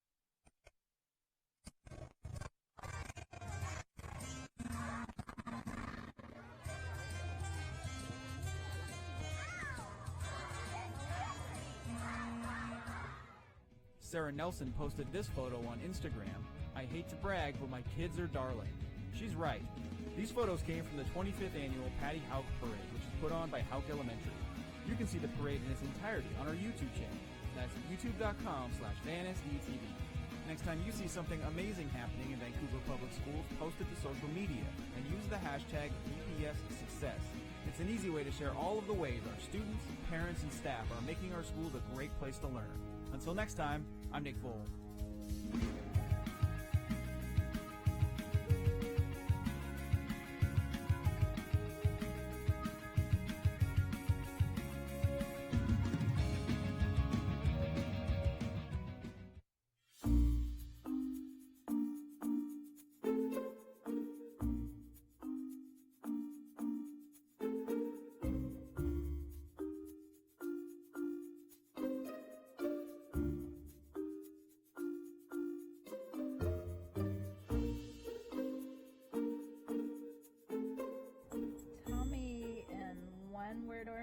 Sarah Nelson posted this photo on Instagram. I hate to brag, but my kids are darling. She's right. These photos came from the 25th annual Patty Houck Parade, which is put on by Houck Elementary. You can see the parade in its entirety on our YouTube channel. That's youtube.com/VanSDTV. Next time you see something amazing happening in Vancouver Public Schools, post it to social media and use the hashtag VPSSuccess. It's an easy way to share all of the ways our students, parents, and staff are making our schools a great place to learn. Until next time, I'm Nick Vole.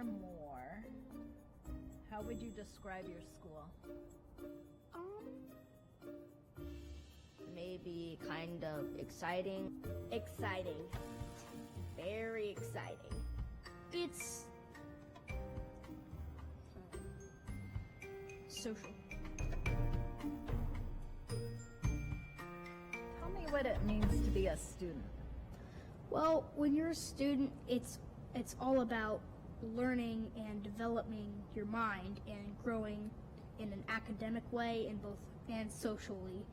or more, how would you describe your school? Maybe kind of exciting. Exciting. Very exciting. It's social. Tell me what it means to be a student. Well, when you're a student, it's all about learning and developing your mind and growing in an academic way and socially.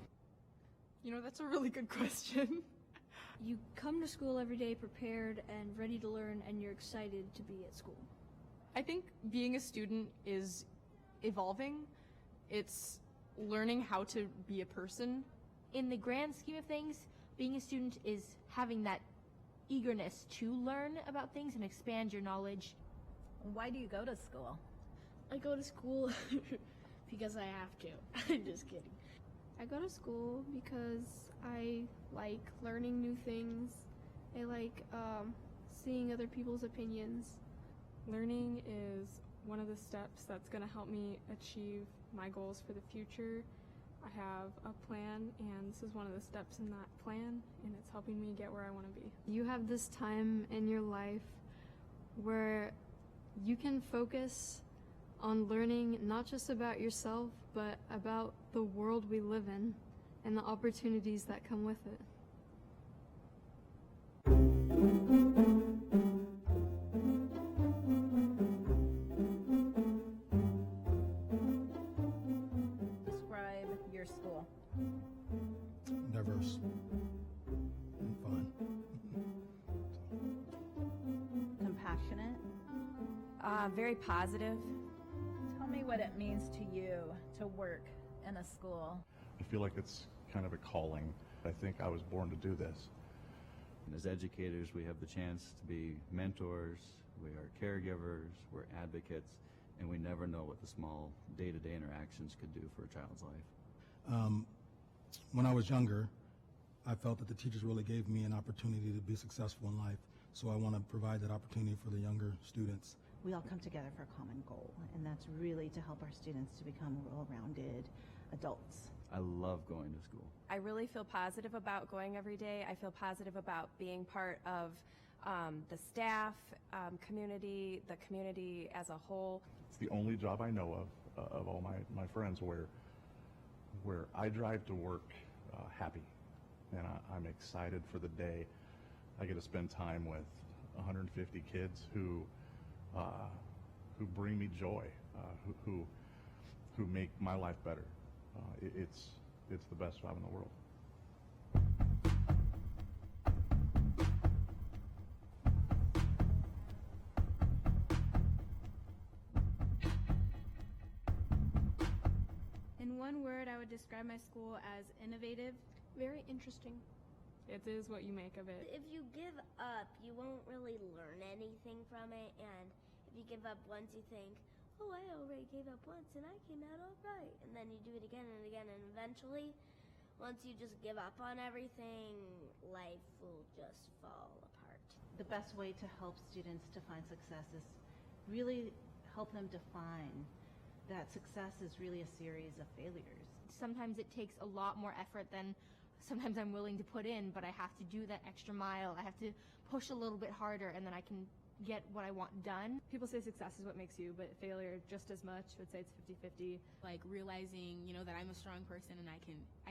You know, that's a really good question. You come to school every day prepared and ready to learn, and you're excited to be at school. I think being a student is evolving. It's learning how to be a person. In the grand scheme of things, being a student is having that eagerness to learn about things and expand your knowledge. Why do you go to school? I go to school because I have to. I'm just kidding. I go to school because I like learning new things. I like seeing other people's opinions. Learning is one of the steps that's going to help me achieve my goals for the future. I have a plan, and this is one of the steps in that plan, and it's helping me get where I want to be. You have this time in your life where you can focus on learning not just about yourself, but about the world we live in and the opportunities that come with it. Describe your school. Diverse and fun. Compassionate. Very positive. Tell me what it means to you to work in a school. I feel like it's kind of a calling. I think I was born to do this. And as educators, we have the chance to be mentors, we are caregivers, we're advocates, and we never know what the small day-to-day interactions could do for a child's life. When I was younger, I felt that the teachers really gave me an opportunity to be successful in life. So I want to provide that opportunity for the younger students. We all come together for a common goal, and that's really to help our students to become well-rounded adults. I love going to school. I really feel positive about going every day. I feel positive about being part of the staff, community, the community as a whole. It's the only job I know of all my friends where I drive to work happy, and I'm excited for the day I get to spend time with 150 kids who bring me joy, who make my life better. It's the best job in the world. In one word, I would describe my school as innovative, very interesting. It is what you make of it. If you give up, you won't really learn anything from it, and if you give up once, you think, oh, I already gave up once and I came out all right. And then you do it again and again, and eventually, once you just give up on everything, life will just fall apart. The best way to help students to find success is really help them define that success is really a series of failures. sometimes it takes a lot more effort than sometimes I'm willing to put in, but I have to do that extra mile. I have to push a little bit harder, and then I can get what I want done. People say success is what makes you, but failure just as much. I would say it's 50-50. Like realizing, that I'm a strong person and I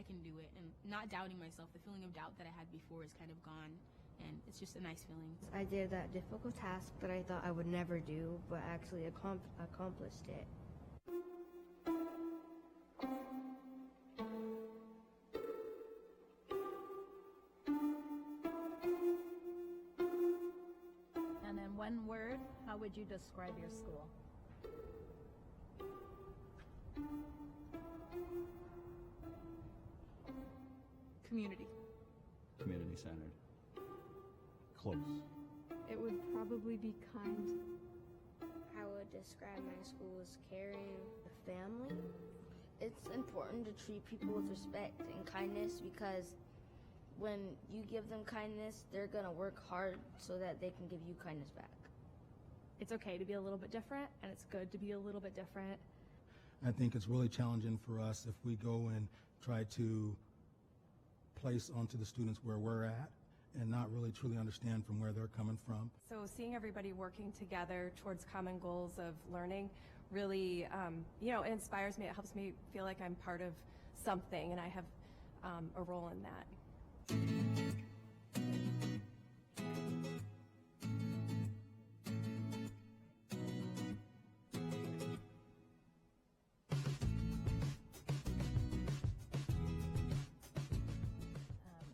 can do it, and not doubting myself. The feeling of doubt that I had before is kind of gone, and it's just a nice feeling. I did that difficult task that I thought I would never do, but actually accomplished it. And in one word, how would you describe your school? Community. Community-centered. Close. It would probably be kind. I would describe my school as caring, a family. It's important to treat people with respect and kindness because when you give them kindness, they're going to work hard so that they can give you kindness back. It's okay to be a little bit different, and it's good to be a little bit different. I think it's really challenging for us if we go and try to place onto the students where we're at and not really truly understand from where they're coming from. So seeing everybody working together towards common goals of learning really, it inspires me. It helps me feel like I'm part of something, and I have a role in that.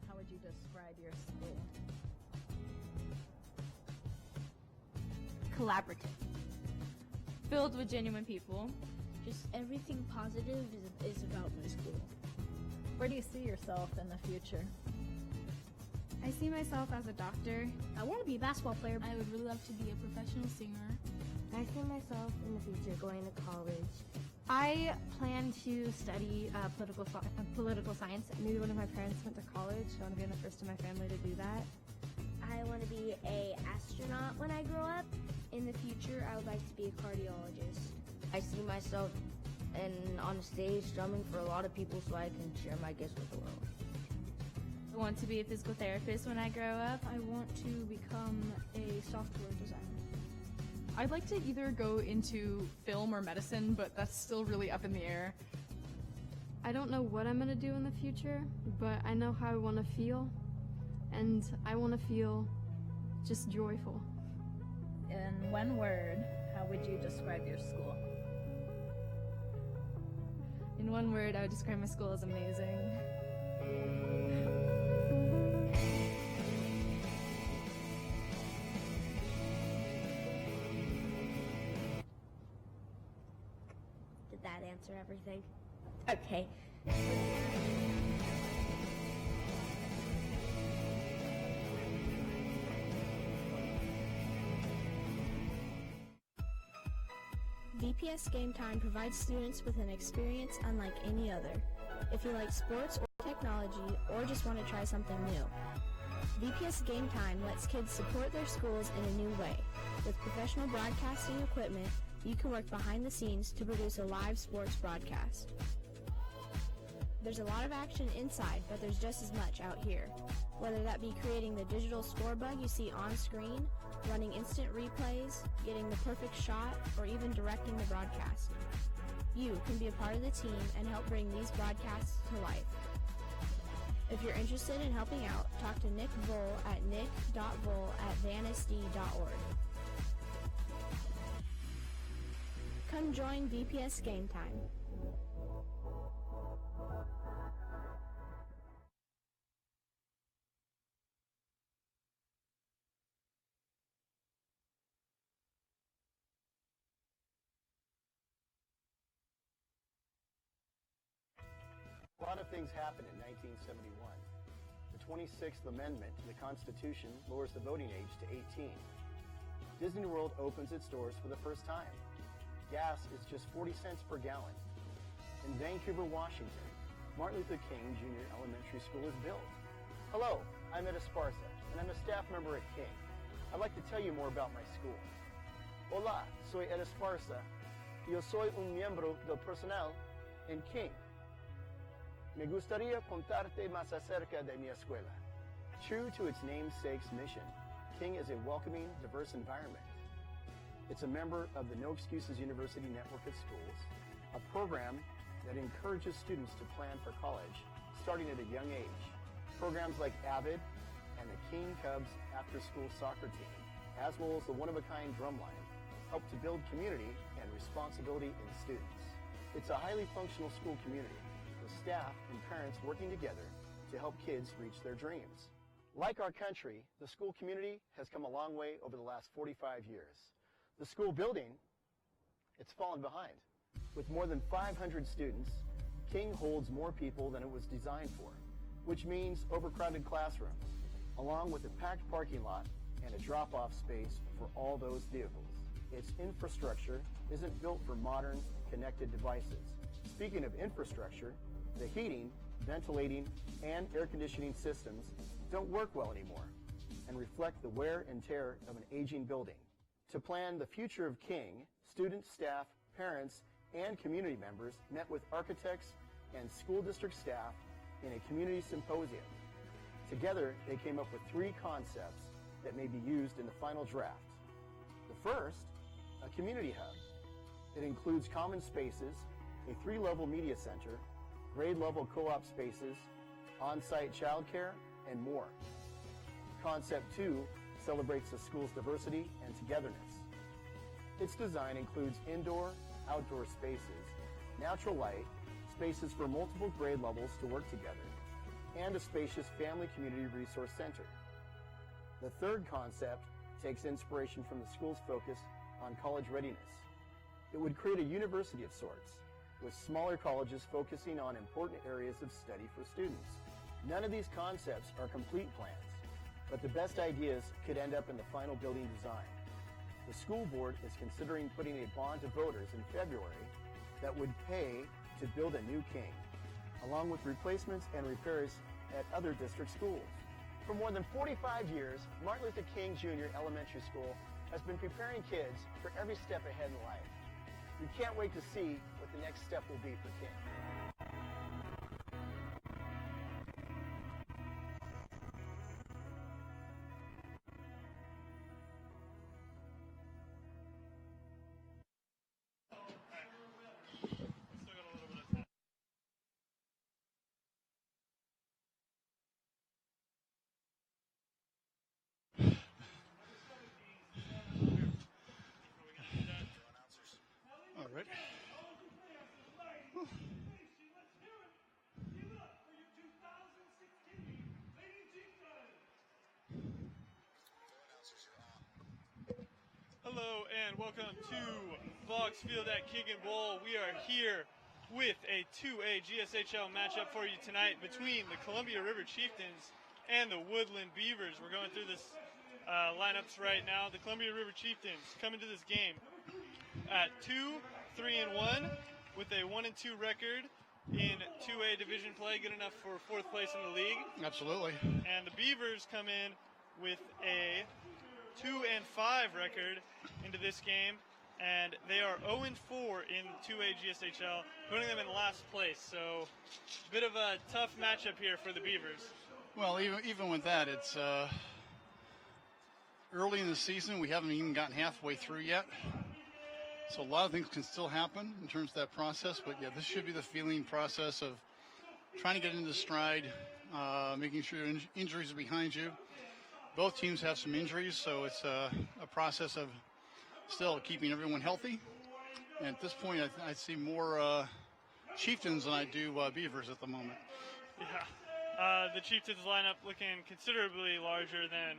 How would you describe your school? Collaborative. Filled with genuine people. Just everything positive is about my school. Where do you see yourself in the future? I see myself as a doctor. I want to be a basketball player. I would really love to be a professional singer. I see myself in the future going to college. I plan to study political science. Maybe one of my parents went to college. I want to be the first in my family to do that. I want to be an astronaut when I grow up. In the future, I would like to be a cardiologist. I see myself on a stage drumming for a lot of people so I can share my gifts with the world. I want to be a physical therapist when I grow up. I want to become a software designer. I'd like to either go into film or medicine, but that's still really up in the air. I don't know what I'm going to do in the future, but I know how I want to feel, and I want to feel just joyful. In one word, how would you describe your school? In one word, I would describe my school as amazing. Did that answer everything? Okay. VPS Game Time provides students with an experience unlike any other. If you like sports or technology or just want to try something new, VPS Game Time lets kids support their schools in a new way. With professional broadcasting equipment, you can work behind the scenes to produce a live sports broadcast. There's a lot of action inside, but there's just as much out here. Whether that be creating the digital scorebug you see on screen, running instant replays, getting the perfect shot, or even directing the broadcast. You can be a part of the team and help bring these broadcasts to life. If you're interested in helping out, talk to Nick Voll at nick.voll@vansd.org. Come join VPS Game Time. A lot of things happened in 1971. The 26th Amendment to the Constitution lowers the voting age to 18. Disney World opens its doors for the first time. Gas is just 40 cents per gallon. In Vancouver, Washington, Martin Luther King Jr. Elementary School is built. Hello, I'm Ed Esparza, and I'm a staff member at King. I'd like to tell you more about my school. Hola, soy Ed Esparza. Yo soy un miembro del personal en King. Me gustaría contarte más acerca de mi escuela. True to its namesake's mission, King is a welcoming, diverse environment. It's a member of the No Excuses University Network of Schools, a program that encourages students to plan for college starting at a young age. Programs like AVID and the King Cubs after-school soccer team, as well as the one-of-a-kind drumline, help to build community and responsibility in students. It's a highly functional school community with staff and parents working together to help kids reach their dreams. Like our country, the school community has come a long way over the last 45 years. The school building, it's fallen behind. With more than 500 students, King holds more people than it was designed for, which means overcrowded classrooms, along with a packed parking lot and a drop-off space for all those vehicles. Its infrastructure isn't built for modern, connected devices. Speaking of infrastructure, the heating, ventilating, and air conditioning systems don't work well anymore and reflect the wear and tear of an aging building. To plan the future of King, students, staff, parents, and community members met with architects and school district staff in a community symposium. Together, they came up with 3 concepts that may be used in the final draft. The first, a community hub. It includes common spaces, a 3-level media center, grade-level co-op spaces, on-site childcare, and more. Concept 2 celebrates the school's diversity and togetherness. Its design includes indoor, outdoor spaces, natural light, spaces for multiple grade levels to work together, and a spacious family community resource center. The third concept takes inspiration from the school's focus on college readiness. It would create a university of sorts, with smaller colleges focusing on important areas of study for students. None of these concepts are complete plans, but the best ideas could end up in the final building design. The school board is considering putting a bond to voters in February that would pay to build a new King, along with replacements and repairs at other district schools. For more than 45 years, Martin Luther King Jr. Elementary School has been preparing kids for every step ahead in life. We can't wait to see what the next step will be for King. All right. Hello and welcome to Boggs Field at King and Bowl. We are here with a 2A GSHL matchup for you tonight between the Columbia River Chieftains and the Woodland Beavers. We're going through this lineups right now. The Columbia River Chieftains come into this game at 2-3-1 with a 1-2 record in 2A division play, good enough for 4th place in the league. Absolutely. And the Beavers come in with a 2-5 record into this game, and they are 0-4 in 2A GSHL, putting them in last place. So, a bit of a tough matchup here for the Beavers. Well, even with that, it's early in the season. We haven't even gotten halfway through yet. So a lot of things can still happen in terms of that process. But, yeah, this should be the feeling process of trying to get into stride, making sure injuries are behind you. Both teams have some injuries, so it's a process of still keeping everyone healthy. And at this point, I see more Chieftains than I do Beavers at the moment. Yeah. The Chieftains lineup looking considerably larger than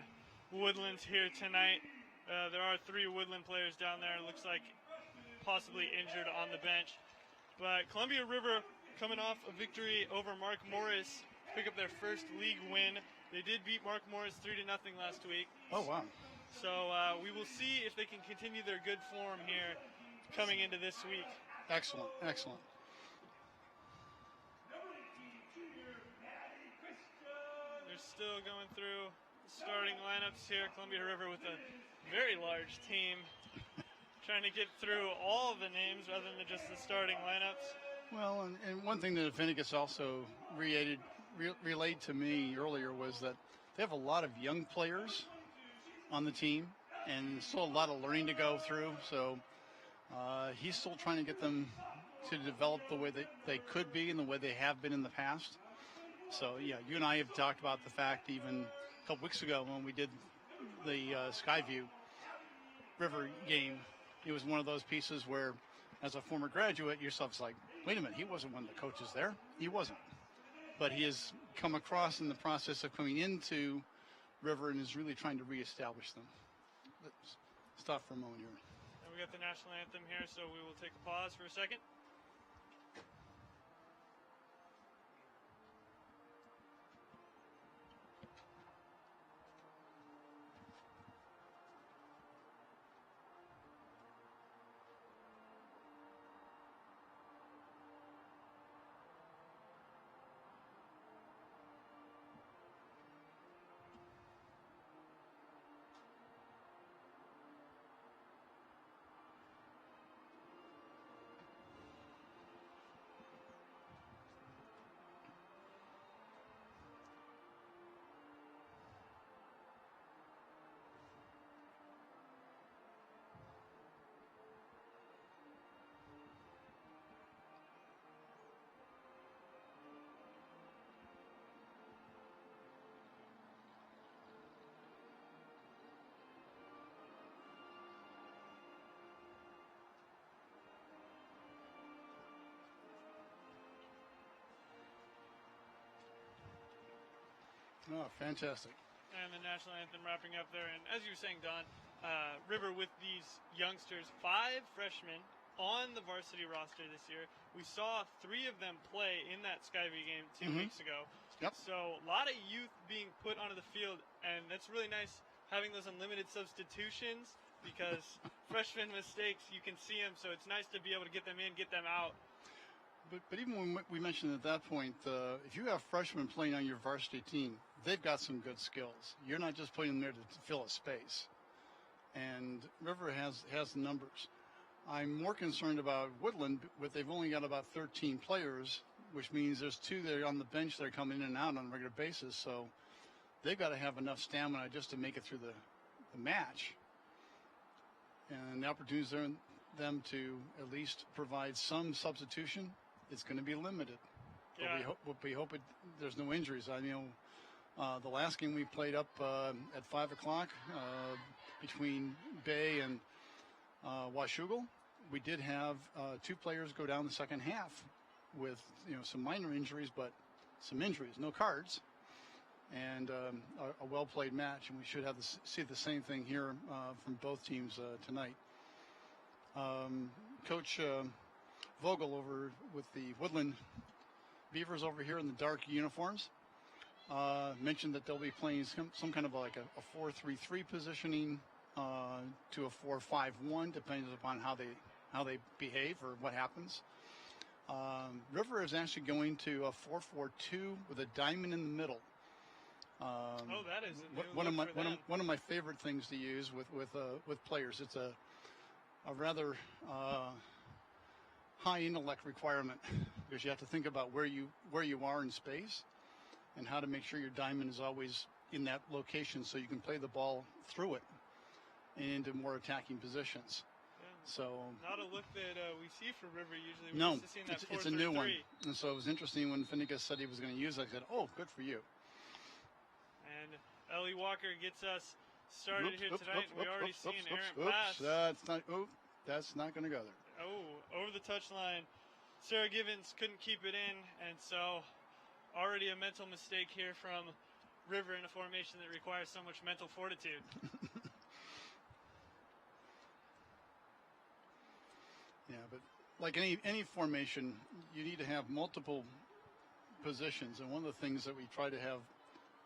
Woodland's here tonight. There are 3 Woodland players down there. Looks like possibly injured on the bench. But Columbia River coming off a victory over Mark Morris, pick up their first league win. They did beat Mark Morris 3-0 last week. Oh, wow. So we will see if they can continue their good form here coming into this week. Excellent, excellent. They're still going through the starting lineups here. Columbia River with a very large team. Trying to get through all the names rather than just the starting lineups. Well, and one thing that Finnegas also relayed to me earlier was that they have a lot of young players on the team and still a lot of learning to go through. So he's still trying to get them to develop the way they could be and the way they have been in the past. So, yeah, you and I have talked about the fact even a couple weeks ago when we did the Skyview River game, it was one of those pieces where, as a former graduate, yourself's like, wait a minute, he wasn't one of the coaches there. He wasn't. But he has come across in the process of coming into River and is really trying to reestablish them. Let's stop for a moment here. And we got the national anthem here, so we will take a pause for a second. Oh, fantastic. And the national anthem wrapping up there. And as you were saying, Don, River with these youngsters, 5 freshmen on the varsity roster this year. We saw 3 of them play in that Skyview game 2 weeks ago. Yep. So a lot of youth being put onto the field, and it's really nice having those unlimited substitutions because freshman mistakes, you can see them, so it's nice to be able to get them in, get them out. But even when we mentioned at that point, if you have freshmen playing on your varsity team, they've got some good skills. You're not just putting them there to fill a space. And River has the numbers. I'm more concerned about Woodland, but they've only got about 13 players, which means there's 2 that are on the bench that are coming in and out on a regular basis. So they've got to have enough stamina just to make it through the match. And the opportunities for them to at least provide some substitution, it's going to be limited. Yeah. But we hope there's no injuries. I know the last game we played up at 5 o'clock between Bay and Washougal, we did have 2 players go down the second half with some minor injuries, but some injuries, no cards, and a well-played match. And we should have see the same thing here from both teams tonight. Coach Vogel over with the Woodland Beavers over here in the dark uniforms mentioned that they'll be playing some kind of like a 4-3-3 positioning to a 4-5-1, depending upon how they behave or what happens. River is actually going to a 4-4-2 with a diamond in the middle. That is a one of my favorite things to use with players. It's a rather high intellect requirement because you have to think about where you are in space and how to make sure your diamond is always in that location so you can play the ball through it and into more attacking positions. Yeah. So not a look that we see for River usually. We're no, used to seeing that it's a new 4-3-3. one. And so it was interesting when Finnegas said he was going to use it. I said, oh, good for you. And Ellie Walker gets us started here tonight. We already see an errant pass. That's not going to go there. Oh, over the touchline. Sarah Givens couldn't keep it in, and so already a mental mistake here from River in a formation that requires so much mental fortitude. Yeah, but like any formation, you need to have multiple positions, and one of the things that we try to have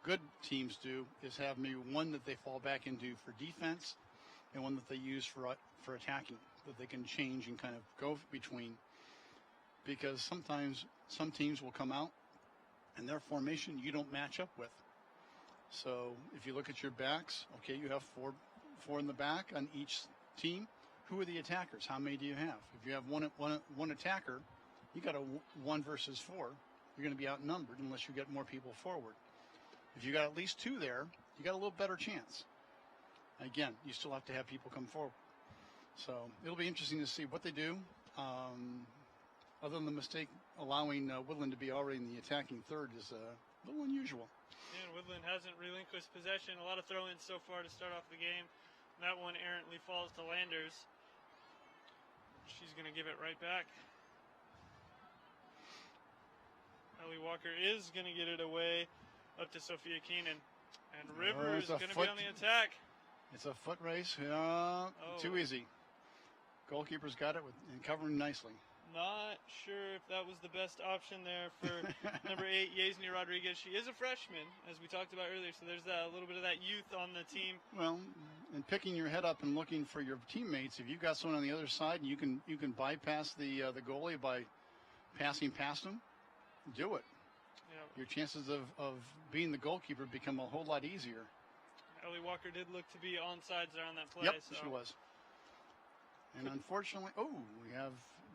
good teams do is have maybe one that they fall back into for defense and one that they use for attacking, that they can change and kind of go between, because sometimes some teams will come out and their formation you don't match up with. So if you look at your backs, okay, you have four in the back on each team. Who are the attackers? How many do you have? If you have one attacker, you got a 1 versus 4. You're going to be outnumbered unless you get more people forward. If you got at least 2 there, you got a little better chance. Again, you still have to have people come forward. So it'll be interesting to see what they do. Other than the mistake allowing Woodland to be already in the attacking third is a little unusual. And Woodland hasn't relinquished possession. A lot of throw-ins so far to start off the game. That one errantly falls to Landers. She's going to give it right back. Ellie Walker is going to get it away up to Sophia Keenan. And River is going to be on the attack. It's a foot race. Too easy. Goalkeeper's got it and covering nicely. Not sure if that was the best option there for number 8, Yasni Rodriguez. She is a freshman, as we talked about earlier, so there's a little bit of that youth on the team. Well, and picking your head up and looking for your teammates, if you've got someone on the other side, you can bypass the goalie by passing past them. Do it. Yeah. Your chances of being the goalkeeper become a whole lot easier. Ellie Walker did look to be onside there on that play. Yep, so. she was. And unfortunately, we have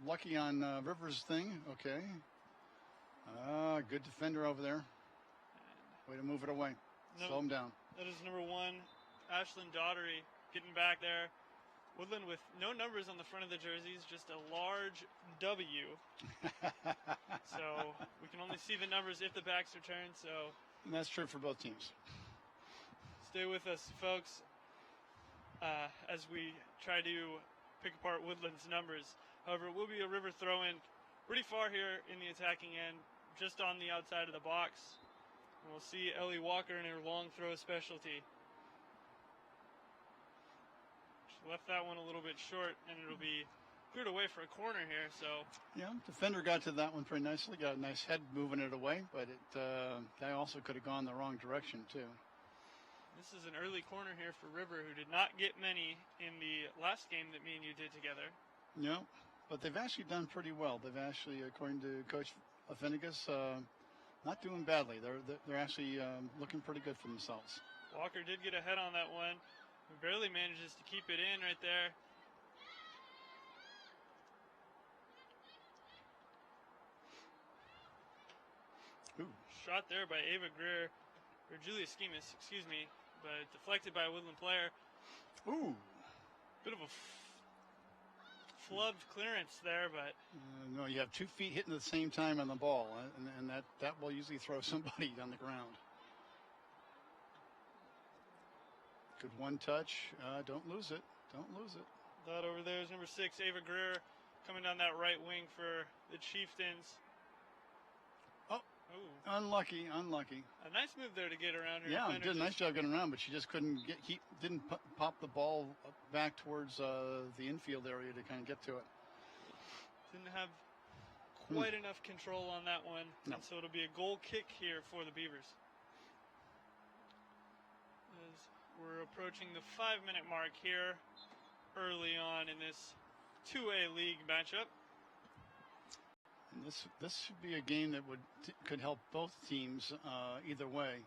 lucky on Rivers' thing. Okay. Good defender over there. Way to move it away. Slow him down. That is number 1, Ashlyn Daughtery, getting back there. Woodland with no numbers on the front of the jerseys, just a large W. So we can only see the numbers if the backs are turned. So and that's true for both teams. Stay with us, folks, as we try to pick apart Woodland's numbers. However, it will be a River throw-in pretty far here in the attacking end, just on the outside of the box. And we'll see Ellie Walker in her long throw specialty. She left that one a little bit short, and it'll be cleared away for a corner here. So yeah, defender got to that one pretty nicely. Got a nice head moving it away, but that also could have gone the wrong direction too. This is an early corner here for River, who did not get many in the last game that me and you did together. No, but they've actually done pretty well. They've actually, according to Coach Afenigas, not doing badly. They're actually looking pretty good for themselves. Walker did get a head on that one. He barely manages to keep it in right there. Ooh. Shot there by Ava Greer, or Julia Schemas, excuse me, but deflected by a Woodland player. Ooh. Bit of a flubbed clearance there, but no, you have 2 feet hitting at the same time on the ball, and that will usually throw somebody on the ground. Good one touch. Don't lose it. Don't lose it. That over there is number 6, Ava Greer, coming down that right wing for the Chieftains. Ooh. Unlucky. A nice move there to get around her. Yeah, defender. did a nice job getting around, but she just couldn't didn't pop the ball back towards the infield area to kind of get to it. Didn't have quite enough control on that one. No. And so it'll be a goal kick here for the Beavers. As we're approaching the 5-minute mark here early on in this 2A league matchup. And this should be a game that could help both teams either way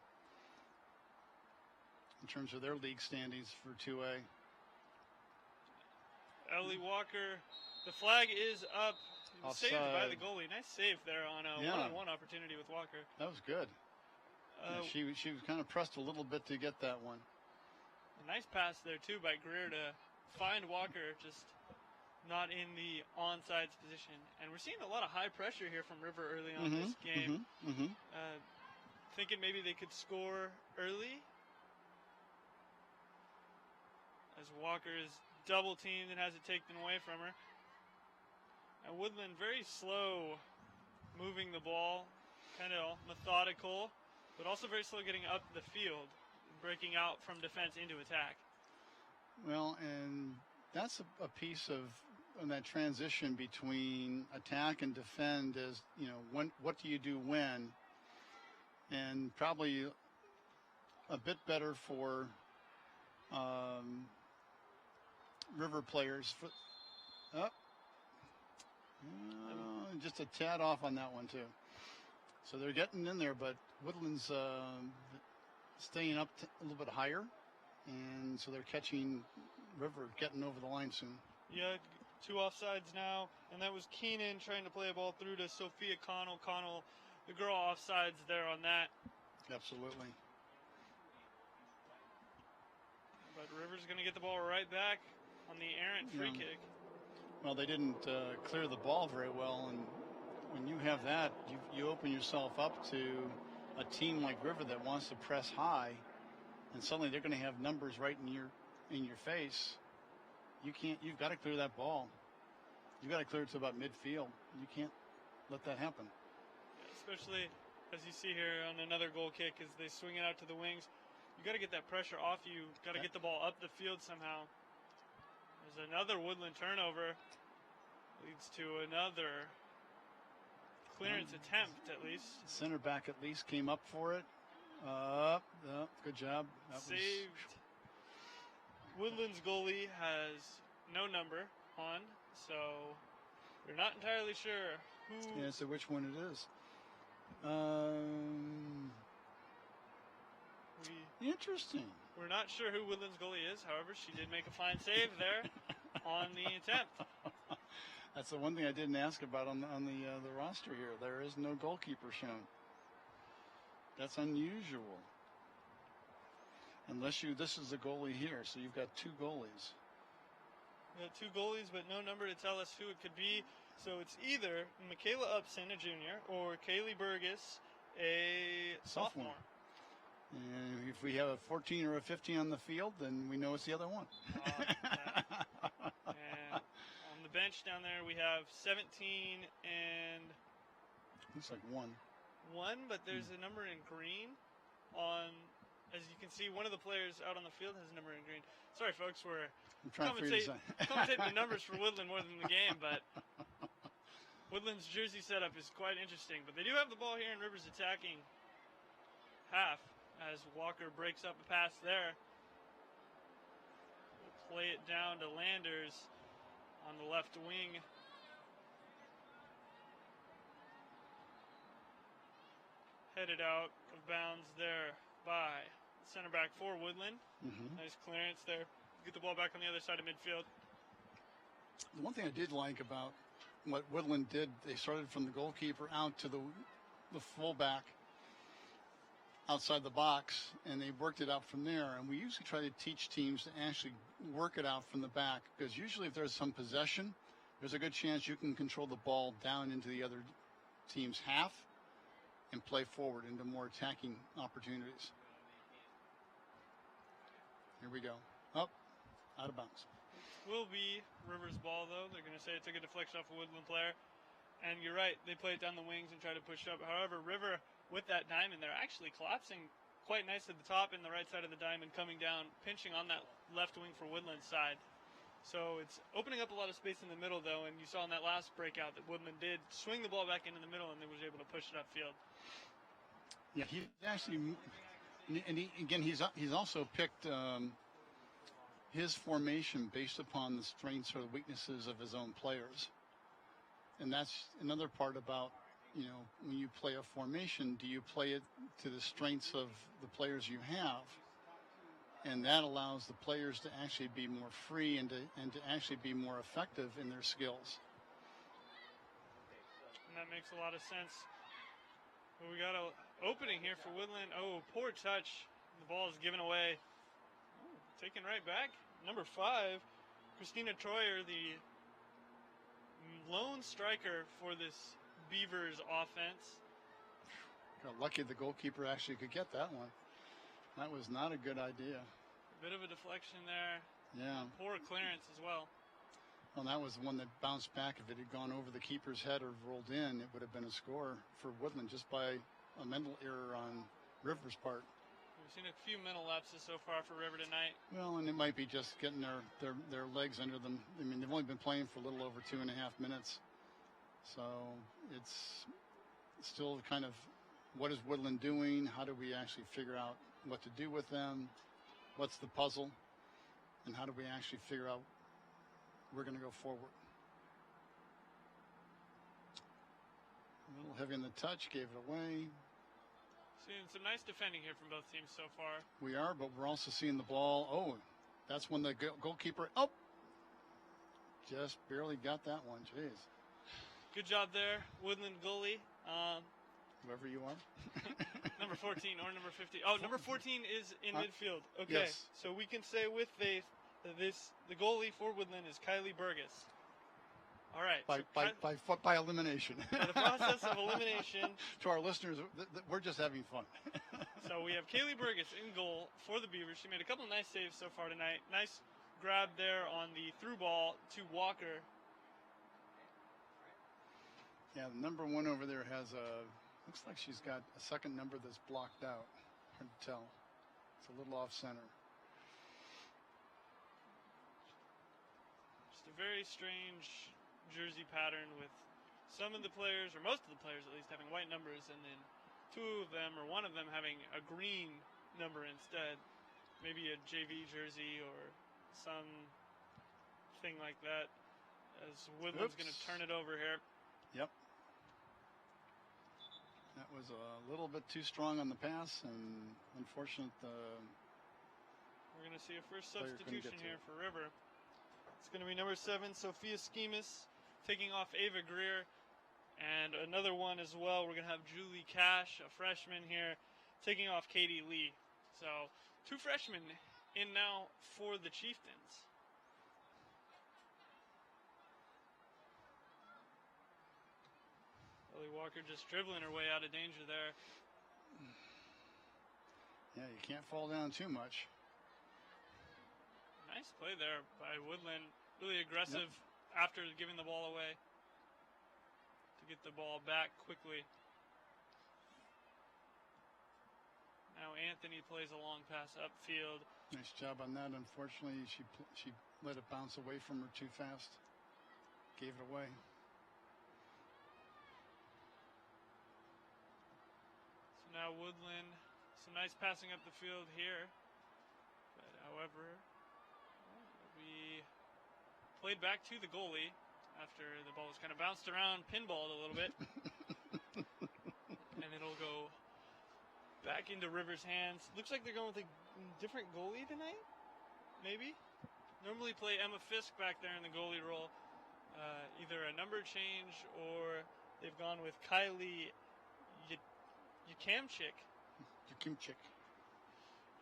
in terms of their league standings for 2A. Ellie Walker, the flag is up. Offside. Saved by the goalie. Nice save there on a one-on-one opportunity with Walker. That was good. She was kind of pressed a little bit to get that one. A nice pass there too by Greer to find Walker, just not in the onside position. And we're seeing a lot of high pressure here from River early on this game. Thinking maybe they could score early. As Walker is double teamed and has it taken away from her. And Woodland very slow moving the ball, kind of methodical, but also very slow getting up the field, breaking out from defense into attack. Well, and that's a piece of that transition between attack and defend is, what do you do when? And probably a bit better for River players. Just a tad off on that one, too. So they're getting in there, but Woodland's staying up a little bit higher. And so they're catching River getting over the line soon. Yeah, 2 offsides now, and that was Keenan trying to play a ball through to Sophia Connell. Connell, the girl offsides there on that. Absolutely. But Rivers going to get the ball right back on the errant free kick. Well, they didn't clear the ball very well, and when you have that, you open yourself up to a team like River that wants to press high, and suddenly they're going to have numbers right in your face. You've got to clear that ball. You've got to clear it to about midfield. You can't let that happen. Especially as you see here on another goal kick as they swing it out to the wings. You got to get that pressure off you. Got to get the ball up the field somehow. There's another Woodland turnover. Leads to another clearance attempt, at least. Center back at least came up for it. Good job. That saved. Woodland's goalie has no number on, so we're not entirely sure who. Yeah, so which one it is. Interesting. We're not sure who Woodland's goalie is. However, she did make a fine save there on the attempt. That's the one thing I didn't ask about on the roster here. There is no goalkeeper shown. That's unusual. Unless this is the goalie here, so you've got 2 goalies. We got 2 goalies, but no number to tell us who it could be. So it's either Michaela Upson, a junior, or Kaylee Burgess, a sophomore. And if we have a 14 or a 15 on the field, then we know it's the other one. And on the bench down there, we have 17 and... Looks like 1. 1, but there's a number in green on... As you can see, one of the players out on the field has a number in green. Sorry, folks, we're commentating the numbers for Woodland more than the game, but Woodland's jersey setup is quite interesting. But they do have the ball here in Rivers attacking half as Walker breaks up a pass there. We'll play it down to Landers on the left wing. Headed out of bounds there by center back for Woodland. Nice clearance there. Get the ball back on the other side of midfield. The one thing I did like about what Woodland did, they started from the goalkeeper out to the fullback outside the box, and they worked it out from there. And we usually try to teach teams to actually work it out from the back, because usually if there's some possession, there's a good chance you can control the ball down into the other team's half and play forward into more attacking opportunities. Here we go. Up, out of bounds. Will be Rivers' ball, though. They're going to say it took a deflection off a Woodland player. And you're right, they play it down the wings and try to push up. However, River, with that diamond, they're actually collapsing quite nice at the top and the right side of the diamond, coming down, pinching on that left wing for Woodland's side. So it's opening up a lot of space in the middle, though, and you saw in that last breakout that Woodland did swing the ball back into the middle and they was able to push it upfield. Yeah, he actually, and he's also picked his formation based upon the strengths or the weaknesses of his own players. And that's another part about, when you play a formation, do you play it to the strengths of the players you have? And that allows the players to actually be more free and to actually be more effective in their skills. And that makes a lot of sense. But we got an opening here for Woodland. Oh, poor touch. The ball is given away. Oh, taken right back. Number 5, Christina Troyer, the lone striker for this Beavers offense. Got lucky the goalkeeper actually could get that one. That was not a good idea. A bit of a deflection there. Yeah. Poor clearance as well. Well, that was the one that bounced back. If it had gone over the keeper's head or rolled in, it would have been a score for Woodland just by a mental error on Rivers' part. We've seen a few mental lapses so far for River tonight. Well, and it might be just getting their legs under them. I mean, they've only been playing for a little over 2.5 minutes. So it's still kind of, what is Woodland doing? How do we actually figure out what to do with them? What's the puzzle? And how do we actually figure out we're going to go forward? A little heavy on the touch, gave it away. Seeing some nice defending here from both teams so far. We are, but we're also seeing the ball. Oh, that's when the goalkeeper, just barely got that one. Jeez. Good job there, Woodland goalie. Whoever you are. Number 14 or number 50. Oh, number 14 is in midfield. Okay, yes. so we can say with faith that the goalie for Woodland is Kylie Burgess. All right. By elimination. By the process of elimination. To our listeners, we're just having fun. So we have Kaylee Burgess in goal for the Beavers. She made a couple of nice saves so far tonight. Nice grab there on the through ball to Walker. Yeah, the number one over there has looks like she's got a second number that's blocked out. Hard to tell. It's a little off center. Just a very strange jersey pattern with some of the players, or most of the players at least, having white numbers, and then two of them, or one of them, having a green number instead. Maybe a JV jersey or something like that, as Woodland's going to turn it over here. Yep. That was a little bit too strong on the pass, and unfortunate. We're going to see a first substitution here for River. It's going to be number 7, Sophia Schemas, taking off Ava Greer, and another one as well. We're going to have Julie Cash, a freshman here, taking off Katie Lee. So 2 freshmen in now for the Chieftains. Ellie Walker just dribbling her way out of danger there. Yeah, you can't fall down too much. Nice play there by Woodland. Really aggressive after giving the ball away to get the ball back quickly. Now Anthony plays a long pass upfield. Nice job on that. Unfortunately, she let it bounce away from her too fast. Gave it away. Now Woodland, some nice passing up the field here. But however, we played back to the goalie after the ball was kind of bounced around, pinballed a little bit. And it'll go back into River's hands. Looks like they're going with a different goalie tonight, maybe? Normally play Emma Fisk back there in the goalie role. Either a number change or they've gone with Kylie Yukimchik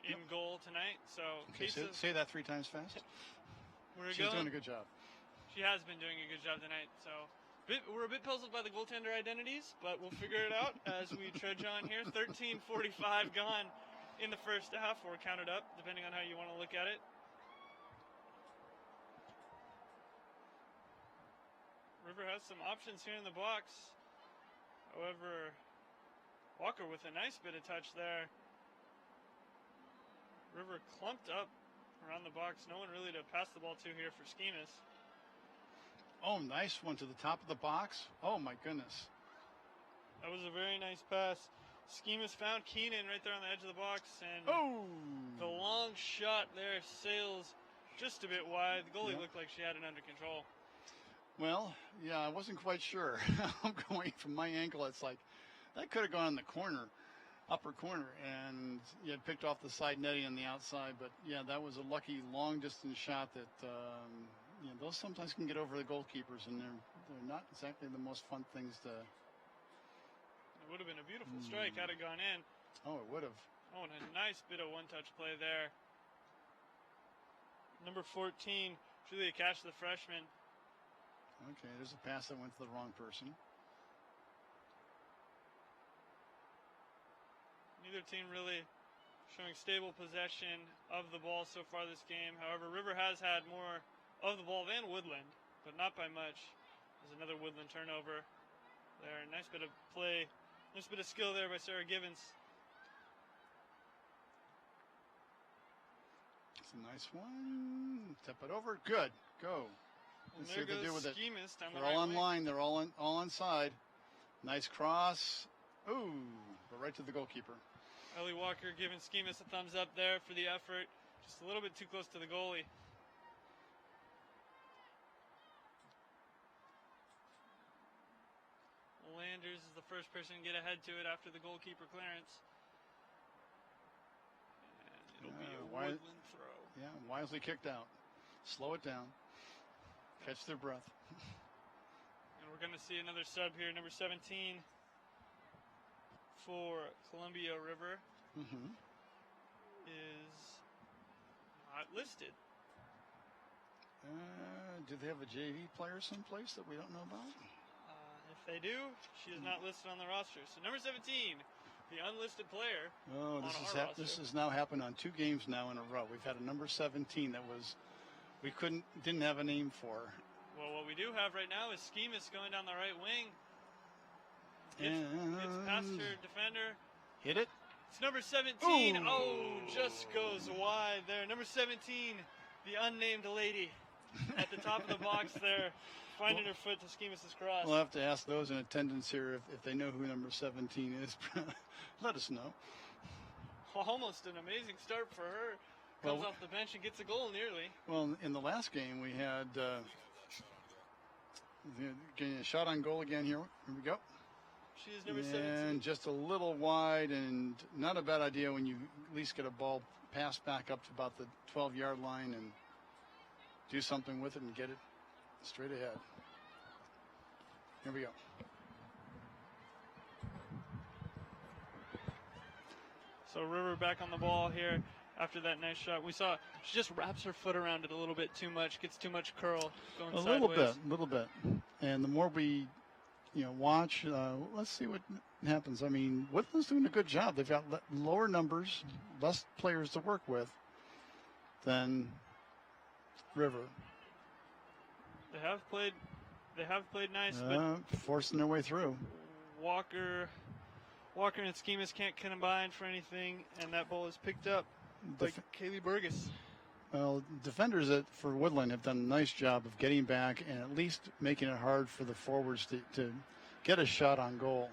in goal tonight. So okay, say that 3 times fast. She's doing a good job. She has been doing a good job tonight. So we're a bit puzzled by the goaltender identities, but we'll figure it out as we trudge on here. 13:45 gone in the first half, or counted up, depending on how you want to look at it. River has some options here in the box. However, Walker with a nice bit of touch there. River clumped up around the box. No one really to pass the ball to here for Schemas. Oh, nice one to the top of the box. Oh, my goodness. That was a very nice pass. Schemas found Keenan right there on the edge of the box. And the long shot there sails just a bit wide. The goalie looked like she had it under control. Well, yeah, I wasn't quite sure. I'm going from my ankle. It's like, that could have gone in the corner, upper corner, and you had picked off the side netting on the outside. But, yeah, that was a lucky long-distance shot that, those sometimes can get over the goalkeepers, and they're not exactly the most fun things to... It would have been a beautiful strike had it gone in. Oh, it would have. Oh, and a nice bit of one-touch play there. Number 14, Julia Cash, the freshman. Okay, there's a pass that went to the wrong person. Neither team really showing stable possession of the ball so far this game. However, River has had more of the ball than Woodland, but not by much. There's another Woodland turnover there. Nice bit of play, nice bit of skill there by Sarah Givens. It's a nice one. Tip it over. Good. Go. And there goes Schemas down the They're all on wing. line. They're all on side. Nice cross. Ooh, but right to the goalkeeper. Ellie Walker giving Schemas a thumbs up there for the effort. Just a little bit too close to the goalie. Landers is the first person to get ahead to it after the goalkeeper clearance. And it'll be a Woodland throw. Yeah, wisely kicked out. Slow it down. catch their breath. And we're going to see another sub here, number 17 for Columbia River is not listed. Do they have a JV player someplace that we don't know about? If they do, she is not listed on the roster. So number 17, the unlisted player. Oh, this has now happened on 2 games now in a row. We've had a number 17 that we didn't have a name for. Well, what we do have right now is Schemas going down the right wing. Gets past her defender. Hit it. It's number 17. Ooh. Oh, just goes wide there. Number 17, the unnamed lady at the top of the box there, finding her foot to Schemas' cross. We'll have to ask those in attendance here if they know who number 17 is. Let us know. Almost an amazing start for her. Comes off the bench and gets a goal nearly. Well, in the last game, we had getting a shot on goal again here. Here we go. She is number 17. And just a little wide, and not a bad idea when you at least get a ball passed back up to about the 12-yard line and do something with it and get it straight ahead. Here we go. So River back on the ball here after that nice shot. We saw she just wraps her foot around it a little bit too much, gets too much curl going sideways. A little bit. And the more we, watch, let's see what happens. I mean, Woodland's doing a good job. They've got lower numbers, less players to work with than River. They have played nice, but forcing their way through. Walker and Schemas can't combine for anything, and that ball is picked up by Kaylee Burgess. Well, defenders for Woodland have done a nice job of getting back and at least making it hard for the forwards to get a shot on goal.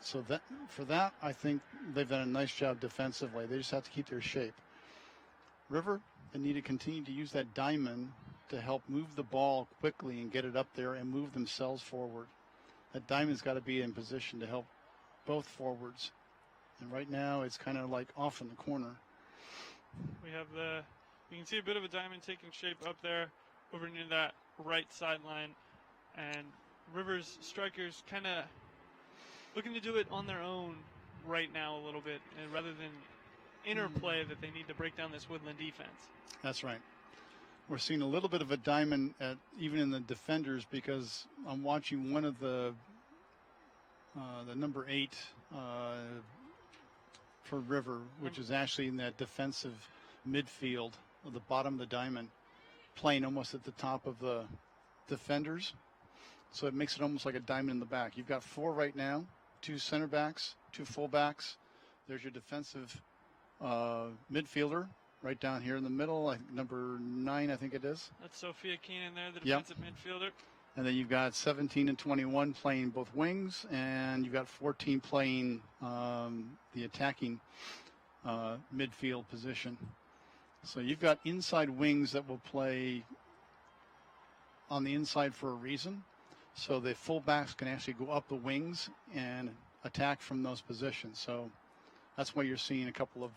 So for that, I think they've done a nice job defensively. They just have to keep their shape. River, they need to continue to use that diamond to help move the ball quickly and get it up there and move themselves forward. That diamond's got to be in position to help both forwards. And right now, it's kind of like off in the corner. We have you can see a bit of a diamond taking shape up there over near that right sideline. And River's strikers kind of looking to do it on their own right now a little bit, and rather than interplay that they need to break down this Woodland defense. That's right. We're seeing a little bit of a diamond even in the defenders, because I'm watching one of the number 8 for River, which is actually in that defensive midfield of the bottom of the diamond, playing almost at the top of the defenders. So it makes it almost like a diamond in the back. You've got 4 right now, 2 center backs, 2 full backs. There's your defensive midfielder right down here in the middle, number 9, I think it is. That's Sophia Keenan there, the defensive midfielder. And then you've got 17 and 21 playing both wings, and you've got 14 playing the attacking midfield position. So you've got inside wings that will play on the inside for a reason. So the fullbacks can actually go up the wings and attack from those positions. So that's why you're seeing a couple of,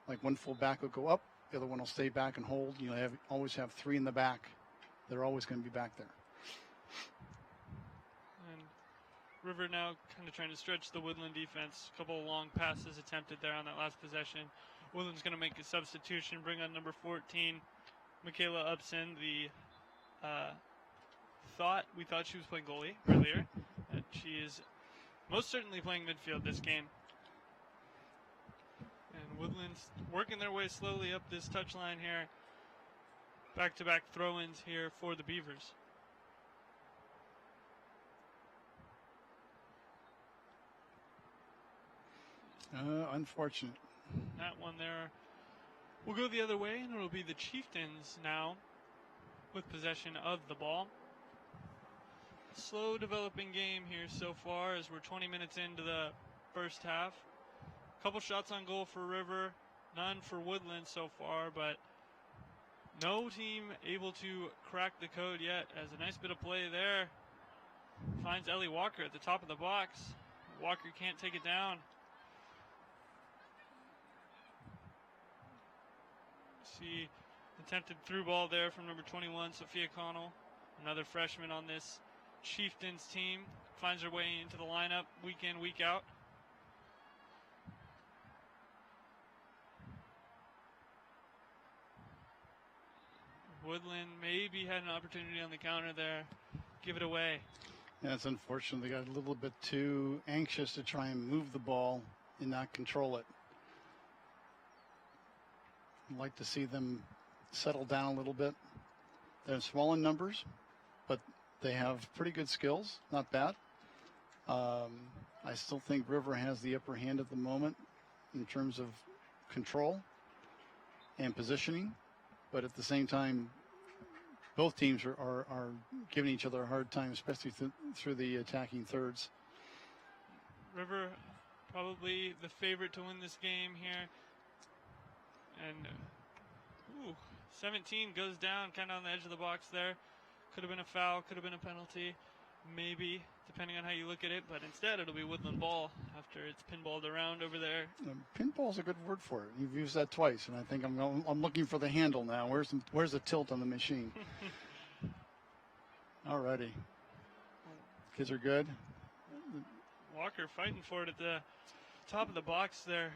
like one fullback will go up, the other one will stay back and hold. You always have 3 in the back. They're always going to be back there. And River now kind of trying to stretch the Woodland defense. A couple of long passes attempted there on that last possession. Woodland's going to make a substitution, bring on number 14, Michaela Upson. We thought she was playing goalie earlier. And she is most certainly playing midfield this game. And Woodland's working their way slowly up this touchline here. Back-to-back throw-ins here for the Beavers. Unfortunate. That one there will go the other way, and it'll be the Chieftains now with possession of the ball. Slow developing game here so far as we're 20 minutes into the first half. Couple shots on goal for River, none for Woodland so far, but no team able to crack the code yet, as a nice bit of play there. Finds Ellie Walker at the top of the box. Walker can't take it down. See Attempted through ball there from number 21, Sophia Connell, another freshman on this Chieftains team. Finds her way into the lineup week in, week out. Woodland maybe had an opportunity on the counter there. Give it away. Yeah, it's unfortunate. They got a little bit too anxious to try and move the ball and not control it. I'd like to see them settle down a little bit. They're small in numbers, but they have pretty good skills. Not bad. I still think River has the upper hand at the moment in terms of control and positioning, but at the same time, both teams are giving each other a hard time, especially through the attacking thirds. River probably the favorite to win this game here. And 17 goes down kind of on the edge of the box there. Could have been a foul, could have been a penalty, maybe, depending on how you look at it. But instead, it'll be Woodland ball after it's pinballed around over there. Pinball's a good word for it. You've used that twice, and I think I'm looking for the handle now. Where's the tilt on the machine? Alrighty. Kids are good. Walker fighting for it at the top of the box there.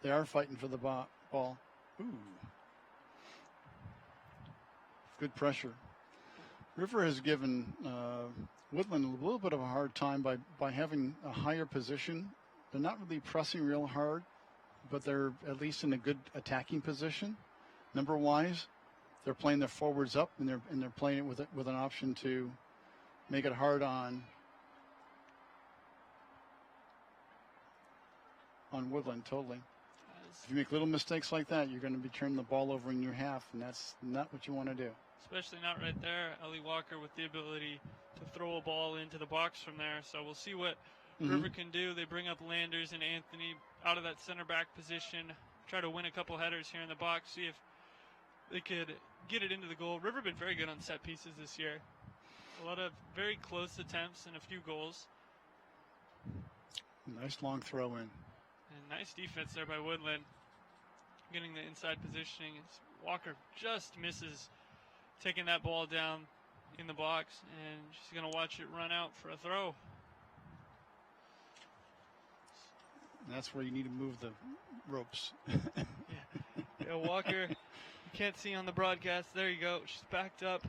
They are fighting for the ball. Ooh. Good pressure. River has given Woodland a little bit of a hard time by having a higher position. They're not really pressing real hard, but they're at least in a good attacking position. Number-wise, they're playing their forwards up, and they're playing it with an option to make it hard on Woodland totally. If you make little mistakes like that, you're going to be turning the ball over in your half, and that's not what you want to do. Especially not right there. Ellie Walker with the ability to throw a ball into the box from there. So we'll see what River can do. They bring up Landers and Anthony out of that center back position. Try to win a couple headers here in the box. See if they could get it into the goal. River been very good on set pieces this year. A lot of very close attempts and a few goals. Nice long throw in. And nice defense there by Woodland. Getting the inside positioning. Walker just misses taking that ball down in the box, and she's going to watch it run out for a throw. And that's where you need to move the ropes. Yeah, Walker, you can't see on the broadcast. There you go. She's backed up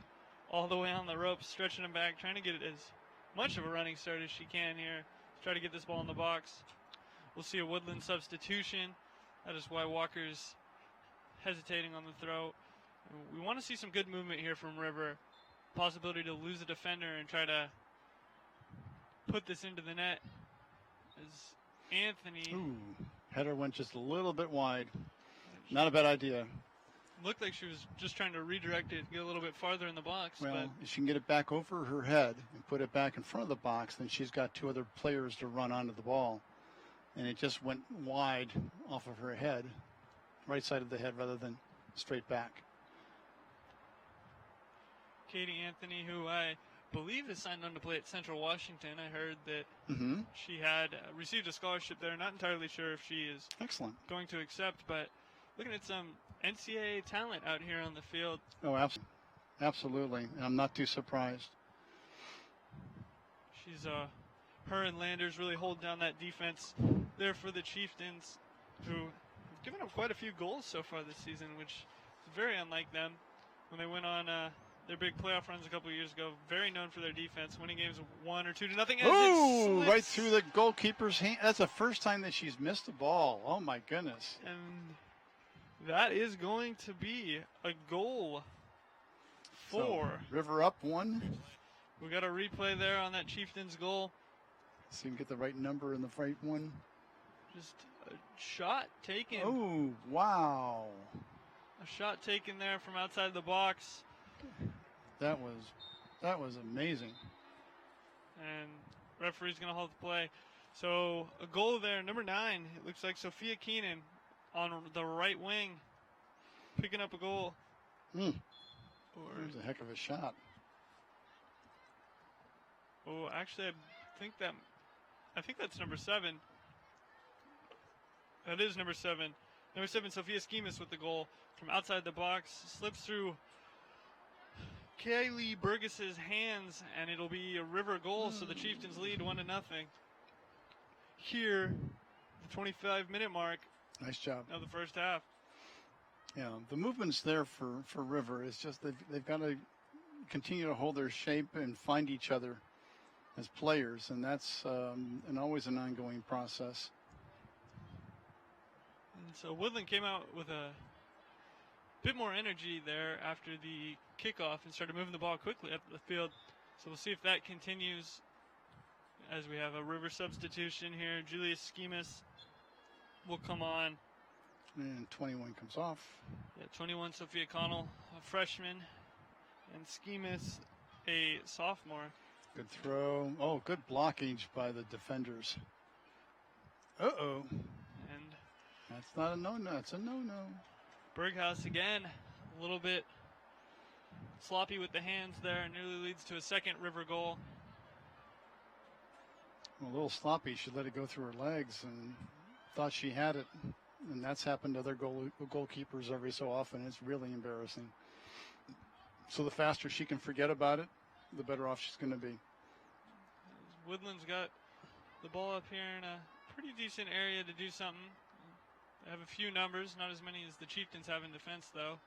all the way on the ropes, stretching them back, trying to get it as much of a running start as she can here. Try to get this ball in the box. We'll see a Woodland substitution. That is why Walker's hesitating on the throw. We want to see some good movement here from River. Possibility to lose a defender and try to put this into the net. As Anthony. Ooh, header went just a little bit wide. Not a bad idea. Looked like she was just trying to redirect it, get a little bit farther in the box. Well, but if she can get it back over her head and put it back in front of the box, then she's got two other players to run onto the ball. And it just went wide off of her head, right side of the head rather than straight back. Katie Anthony, who I believe is signed on to play at Central Washington. I heard that she had received a scholarship there. Not entirely sure if she is going to accept, but looking at some NCAA talent out here on the field. Oh, absolutely. And I'm not too surprised. She's her and Landers really hold down that defense there for the Chieftains, who have given up quite a few goals so far this season, which is very unlike them. When they went on their big playoff runs a couple of years ago, very known for their defense, winning games 1 or 2-0. Ooh, right through the goalkeeper's hand. That's the first time that she's missed a ball. Oh, my goodness. And that is going to be a goal for River up 1. We got a replay there on that Chieftains goal. So you can get the right number in the right one. Just a shot taken. Oh, wow. A shot taken there from outside the box. That was amazing. And referee's going to halt the play. So a goal there, number 9. It looks like Sophia Keenan on the right wing picking up a goal. That was a heck of a shot. Oh, actually, I think that's number 7. That is number 7. Number 7, Sophia Schemas with the goal from outside the box. Slips through Kaylee Burgess's hands, and it'll be a River goal, so the Chieftains lead 1-0. Here, the 25-minute mark. Nice job. Of the first half. Yeah, the movement's there for River. It's just they've got to continue to hold their shape and find each other as players, and that's always an ongoing process. And so Woodland came out with a bit more energy there after the kickoff and started moving the ball quickly up the field. So we'll see if that continues as we have a River substitution here. Julius Schemas will come on. And 21 comes off. Yeah, 21, Sophia Connell, a freshman, and Schemas, a sophomore. Good throw. Oh, good blockage by the defenders. Uh-oh. And that's not a no-no. That's a no-no. Berghaus again, a little bit sloppy with the hands there, and nearly leads to a second River goal. A little sloppy. She let it go through her legs and thought she had it. And that's happened to other goalkeepers every so often. It's really embarrassing. So the faster she can forget about it, the better off she's going to be. Woodland's got the ball up here in a pretty decent area to do something. They have a few numbers, not as many as the Chieftains have in defense, though.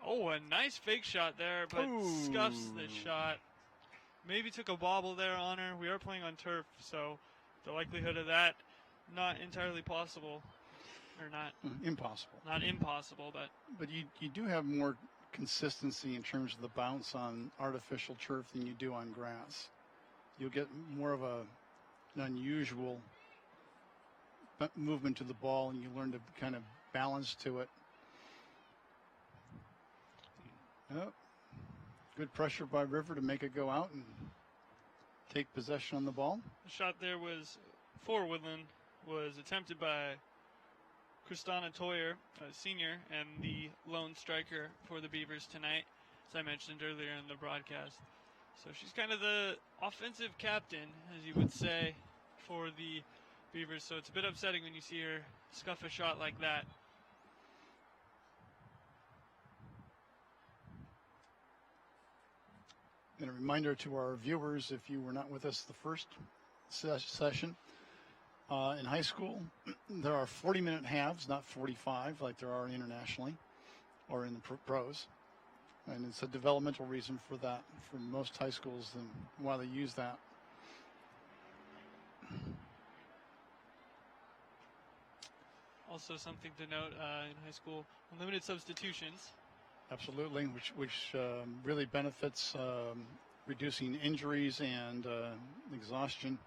Oh, a nice fake shot there, but scuffs the shot. Maybe took a bobble there on her. We are playing on turf, so the likelihood of that not entirely possible, or not impossible. Not impossible, but you do have more consistency in terms of the bounce on artificial turf than you do on grass. You'll get more of an unusual movement to the ball, and you learn to kind of balance to it. Oh, good pressure by River to make it go out and take possession on the ball. The shot there was for Woodland. Was attempted by Kristana Toyer, a senior, and the lone striker for the Beavers tonight, as I mentioned earlier in the broadcast. So she's kind of the offensive captain, as you would say, for the Beavers. So it's a bit upsetting when you see her scuff a shot like that. And a reminder to our viewers, if you were not with us the first session, in high school, there are 40-minute halves, not 45 like there are internationally or in the pros. And it's a developmental reason for that, for most high schools, and why they use that. Also something to note in high school, unlimited substitutions. Absolutely, which really benefits reducing injuries and exhaustion.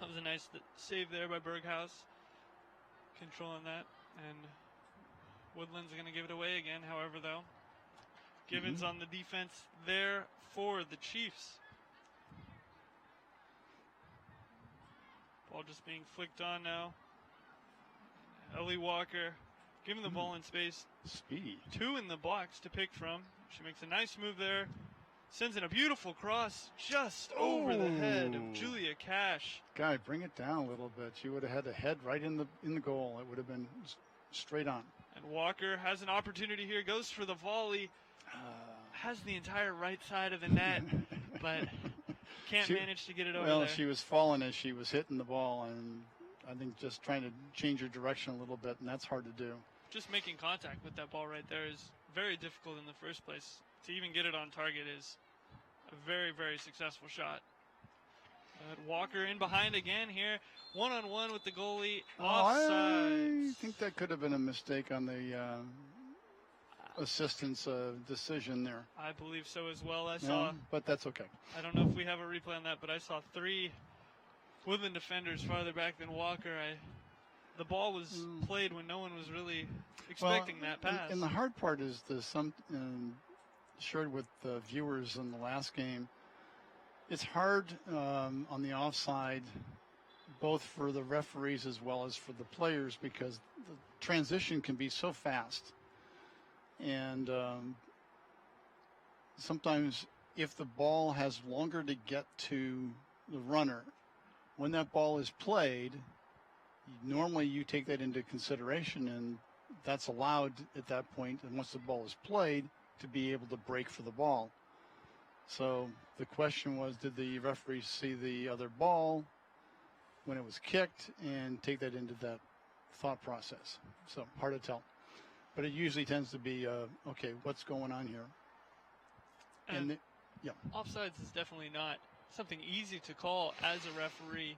That was a nice save there by Berghaus, controlling that, and Woodland's going to give it away again, however, though. Gibbons on the defense there for the Chiefs. Ball just being flicked on now. Ellie Walker giving the ball in space. Speed. 2 in the box to pick from. She makes a nice move there. Sends in a beautiful cross just over the head of Julia Cash. Guy, bring it down a little bit. She would have had the head right in the goal. It would have been straight on. And Walker has an opportunity here. Goes for the volley. Has the entire right side of the net, but can't manage to get it over there. Well, she was falling as she was hitting the ball, and I think just trying to change her direction a little bit, and that's hard to do. Just making contact with that ball right there is very difficult in the first place. To even get it on target is a very, very successful shot. Walker in behind again here. One-on-one with the goalie. Offside. I think that could have been a mistake on the assistant's decision there. I believe so as well. I saw. But that's okay. I don't know if we have a replay on that, but I saw 3 Woodland defenders farther back than Walker. The ball was played when no one was really expecting that pass. And the hard part is shared with the viewers in the last game. It's hard on the offside, both for the referees as well as for the players, because the transition can be so fast. And sometimes if the ball has longer to get to the runner, when that ball is played, Normally you take that into consideration, and that's allowed at that point, and once the ball is played, to be able to break for the ball. So the question was, did the referee see the other ball when it was kicked and take that into that thought process? So hard to tell. But it usually tends to be, okay, what's going on here? And yeah. Offsides is definitely not something easy to call as a referee.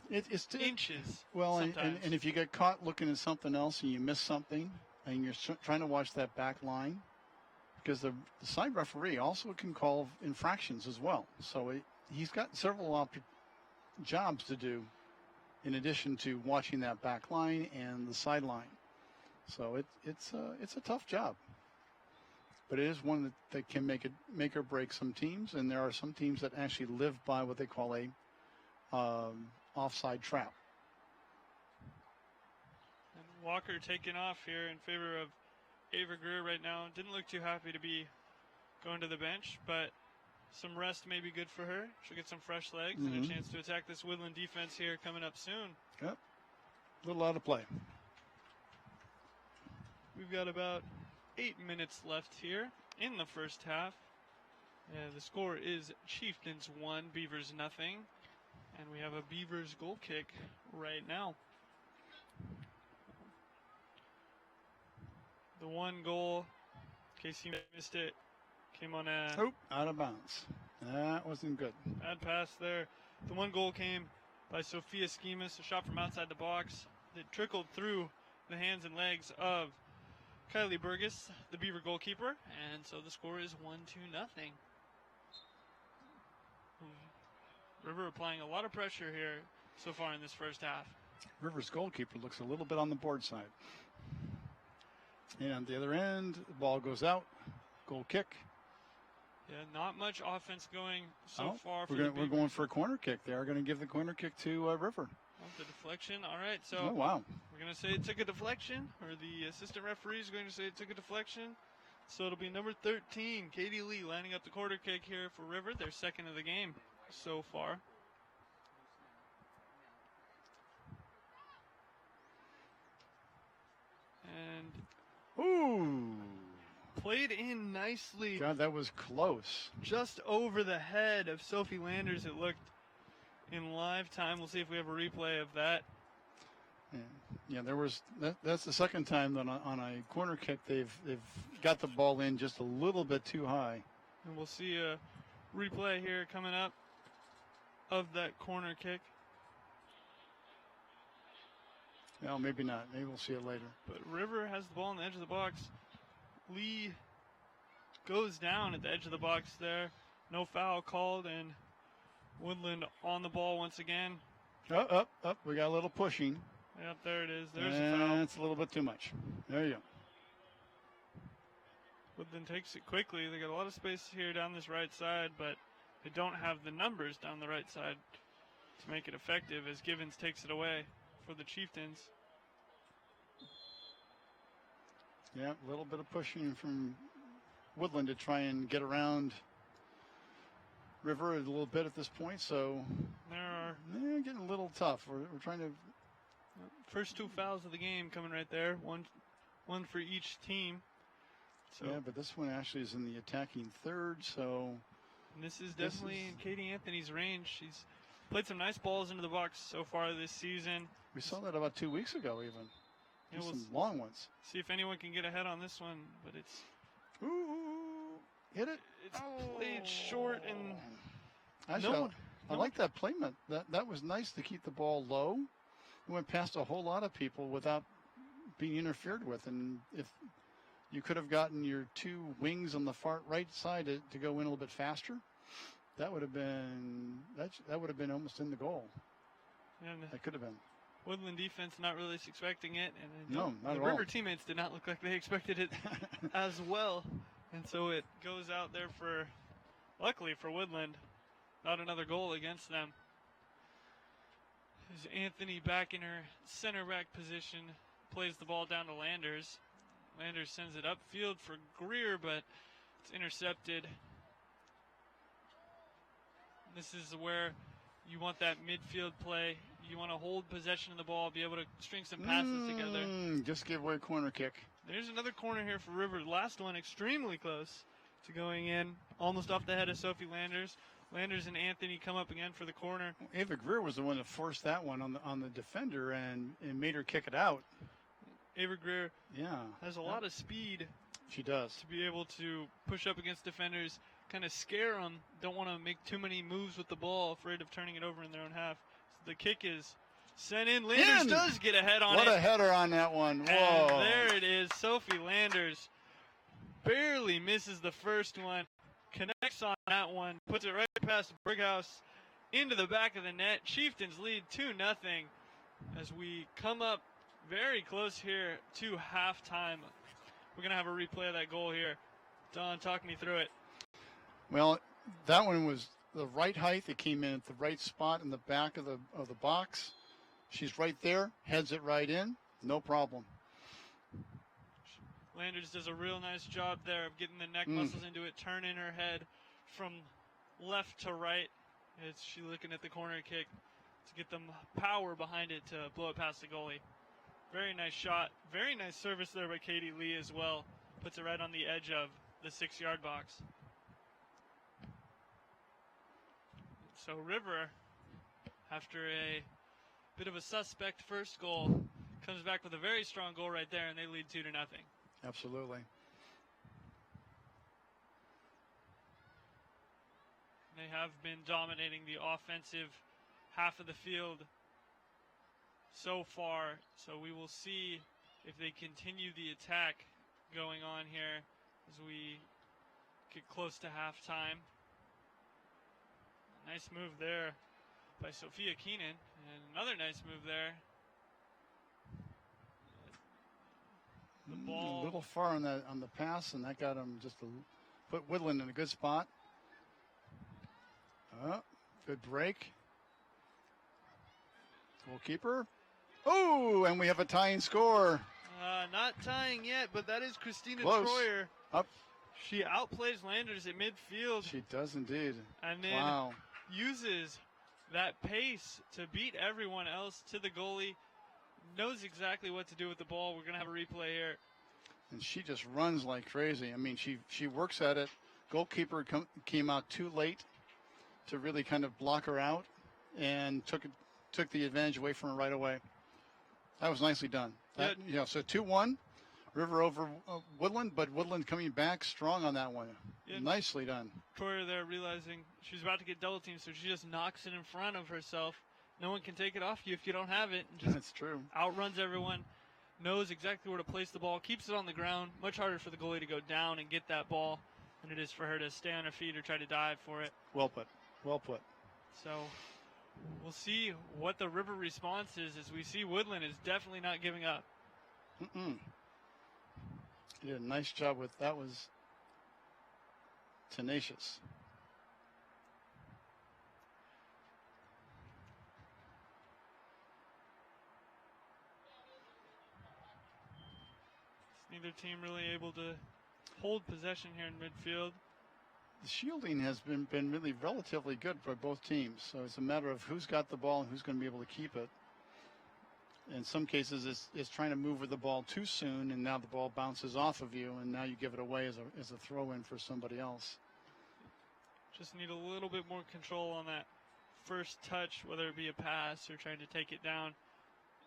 It's inches. Well, and sometimes. if you get caught looking at something else and you miss something, and you're trying to watch that back line, because the side referee also can call infractions as well. So he's got several jobs to do in addition to watching that back line and the sideline. So it's a tough job. But it is one that can make or break some teams, and there are some teams that actually live by what they call a offside trap. And Walker taking off here in favor of Ava Greer right now. Didn't look too happy to be going to the bench, but some rest may be good for her. She'll get some fresh legs and a chance to attack this Woodland defense here coming up soon. Yep. A little out of play. We've got about 8 minutes left here in the first half. The score is Chieftains 1, Beavers nothing. And we have a Beavers goal kick right now. The one goal, in case you missed it, came on a... out of bounds. That wasn't good. Bad pass there. The one goal came by Sophia Schemas, a shot from outside the box that trickled through the hands and legs of Kylie Burgess, the Beaver goalkeeper, and so the score is 1-0. River applying a lot of pressure here so far in this first half. River's goalkeeper looks a little bit on the board side. And on the other end, the ball goes out. Goal kick. Yeah, not much offense going so far. We're going for a corner kick. They are going to give the corner kick to River. The deflection. All right, so oh, wow. We're going to say it took a deflection, or the assistant referee is going to say it took a deflection. So it'll be number 13, Katie Lee, lining up the corner kick here for River, their second of the game so far. And ooh, played in nicely. God, that was close. Just over the head of Sophie Landers, it looked in live time. We'll see if we have a replay of that. Yeah, there was. That's the second time that on a corner kick they've got the ball in just a little bit too high. And we'll see a replay here coming up of that corner kick. No, maybe not. Maybe we'll see it later. But River has the ball on the edge of the box. Lee goes down at the edge of the box there. No foul called, and Woodland on the ball once again. Up. We got a little pushing. Yep, there it is. There's a foul. That's a little bit too much. There you go. Woodland takes it quickly. They got a lot of space here down this right side, but they don't have the numbers down the right side to make it effective as Givens takes it away for the Chieftains. Yeah, a little bit of pushing from Woodland to try and get around River a little bit at this point, so they're getting a little tough. We're trying to... First two fouls of the game coming right there, one for each team. So yeah, but this one actually is in the attacking third, so... And this is definitely in Katie Anthony's range. She's played some nice balls into the box so far this season. We saw that about 2 weeks ago even. Yeah, we'll some long ones. See if anyone can get ahead on this one, but it's... Ooh, hit it. It's played short, and I like that placement. That was nice to keep the ball low. It went past a whole lot of people without being interfered with, and if you could have gotten your two wings on the far right side to go in a little bit faster, that would have been almost in the goal. And that could have been. Woodland defense not really expecting it, and no, not the at River all. teammates did not look like they expected it as well, and so it goes out there for, luckily for Woodland, not another goal against them. As Anthony back in her center back position, plays the ball down to Landers. Landers sends it upfield for Greer, but it's intercepted. This is where You want that midfield play. You want to hold possession of the ball, be able to string some passes together. Just give away a corner kick. There's another corner here for River. Last one extremely close to going in, almost off the head of Sophie Landers. Landers and Anthony come up again for the corner. Ava Greer was the one that forced that one on the defender and made her kick it out. Ava Greer has a lot of speed. She does. To be able to push up against defenders, kind of scare them, don't want to make too many moves with the ball, afraid of turning it over in their own half. So the kick is sent in. Landers does get a head on it. What a header on that one. Whoa. And there it is. Sophie Landers barely misses the first one. Connects on that one. Puts it right past Berghaus into the back of the net. Chieftains lead 2-0 as we come up very close here to halftime. We're going to have a replay of that goal here. Don, talk me through it. Well, that one was the right height. It came in at the right spot in the back of the box. She's right there, heads it right in, no problem. Landers does a real nice job there of getting the neck muscles into it, turning her head from left to right as she's looking at the corner kick to get the power behind it to blow it past the goalie. Very nice shot. Very nice service there by Katie Lee as well. Puts it right on the edge of the 6-yard box. So River, after a bit of a suspect first goal, comes back with a very strong goal right there, and they lead 2-0. Absolutely. They have been dominating the offensive half of the field so far, so we will see if they continue the attack going on here as we get close to halftime. Nice move there by Sophia Keenan, and another nice move there. The ball a little far on the pass, and that got him just to put Woodland in a good spot. Good break. Goalkeeper. Oh, and we have a tying score. Not tying yet, but that is Christina Close. Troyer. Up. She outplays Landers at midfield. She does indeed. And then uses that pace to beat everyone else to the goalie. Knows exactly what to do with the ball. We're going to have a replay here. And she just runs like crazy. I mean, she works at it. Goalkeeper came out too late to really kind of block her out and took the advantage away from her right away. That was nicely done. So 2-1, River over Woodland, but Woodland coming back strong on that one. Yeah. Nicely done. Troyer there realizing she's about to get double teamed, so she just knocks it in front of herself. No one can take it off you if you don't have it. And just That's true. Outruns everyone, knows exactly where to place the ball, keeps it on the ground. Much harder for the goalie to go down and get that ball than it is for her to stay on her feet or try to dive for it. Well put. Well put. So we'll see what the River response is as we see Woodland is definitely not giving up. He did a nice job with that. Was tenacious. Neither team really able to hold possession here in midfield. The shielding has been really relatively good for both teams. So it's a matter of who's got the ball and who's going to be able to keep it. In some cases, it's trying to move with the ball too soon, and now the ball bounces off of you, and now you give it away as a throw-in for somebody else. Just need a little bit more control on that first touch, whether it be a pass or trying to take it down.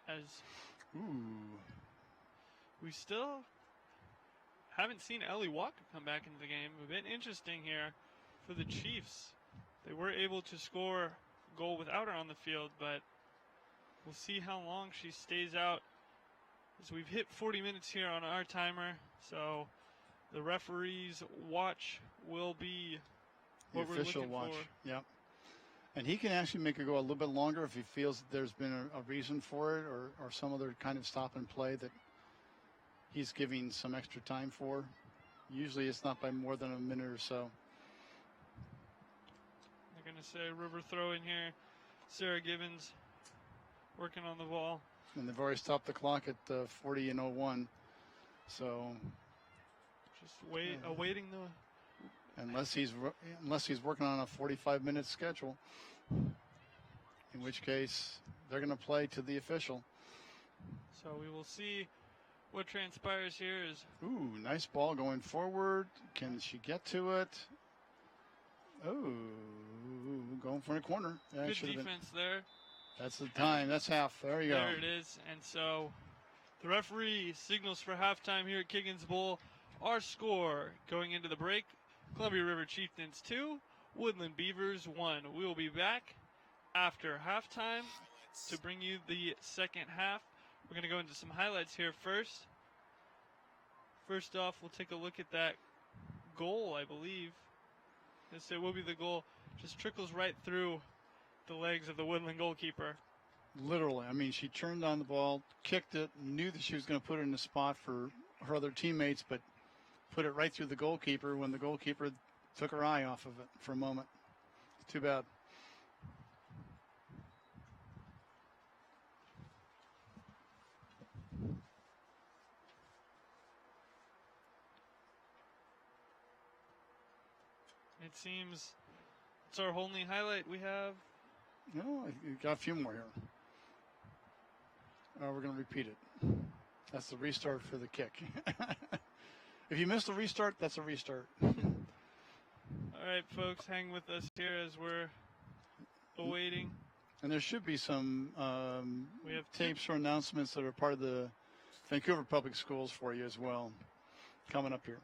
As we still haven't seen Ellie Walker come back into the game. A bit interesting here for the Chiefs. They were able to score a goal without her on the field, but we'll see how long she stays out. As we've hit 40 minutes here on our timer, so the referee's watch will be what we're official looking watch. for. Yep. And he can actually make it go a little bit longer if he feels that there's been a reason for it or some other kind of stop and play that he's giving some extra time for. Usually it's not by more than a minute or so. They're going to say River throw in here. Sarah Gibbons working on the ball. And they've already stopped the clock at 40 and 01. So just awaiting the... Unless he's working on a 45-minute schedule. in which case they're going to play to the official. So we will see what transpires here. Ooh, nice ball going forward. Can she get to it? Oh, going for a corner. That Good should have defense there. That's the time. That's half. There you go. There it is. And so the referee signals for halftime here at Kiggins Bowl. Our score going into the break, Columbia River Chieftains 2, Woodland Beavers 1. We will be back after halftime to bring you the second half. We're going to go into some highlights here first. First off, we'll take a look at that goal, I believe. Yes, it will be the goal. Just trickles right through the legs of the Woodland goalkeeper. Literally. I mean, she turned on the ball, kicked it, knew that she was going to put it in a spot for her other teammates, but put it right through the goalkeeper when the goalkeeper took her eye off of it for a moment. Too bad. It seems it's our only highlight we have. No, you got a few more here. We're going to repeat it. That's the restart for the kick. If you missed the restart, that's a restart. All right, folks, hang with us here as we're awaiting. And there should be some We have tapes or announcements that are part of the Vancouver Public Schools for you as well coming up here.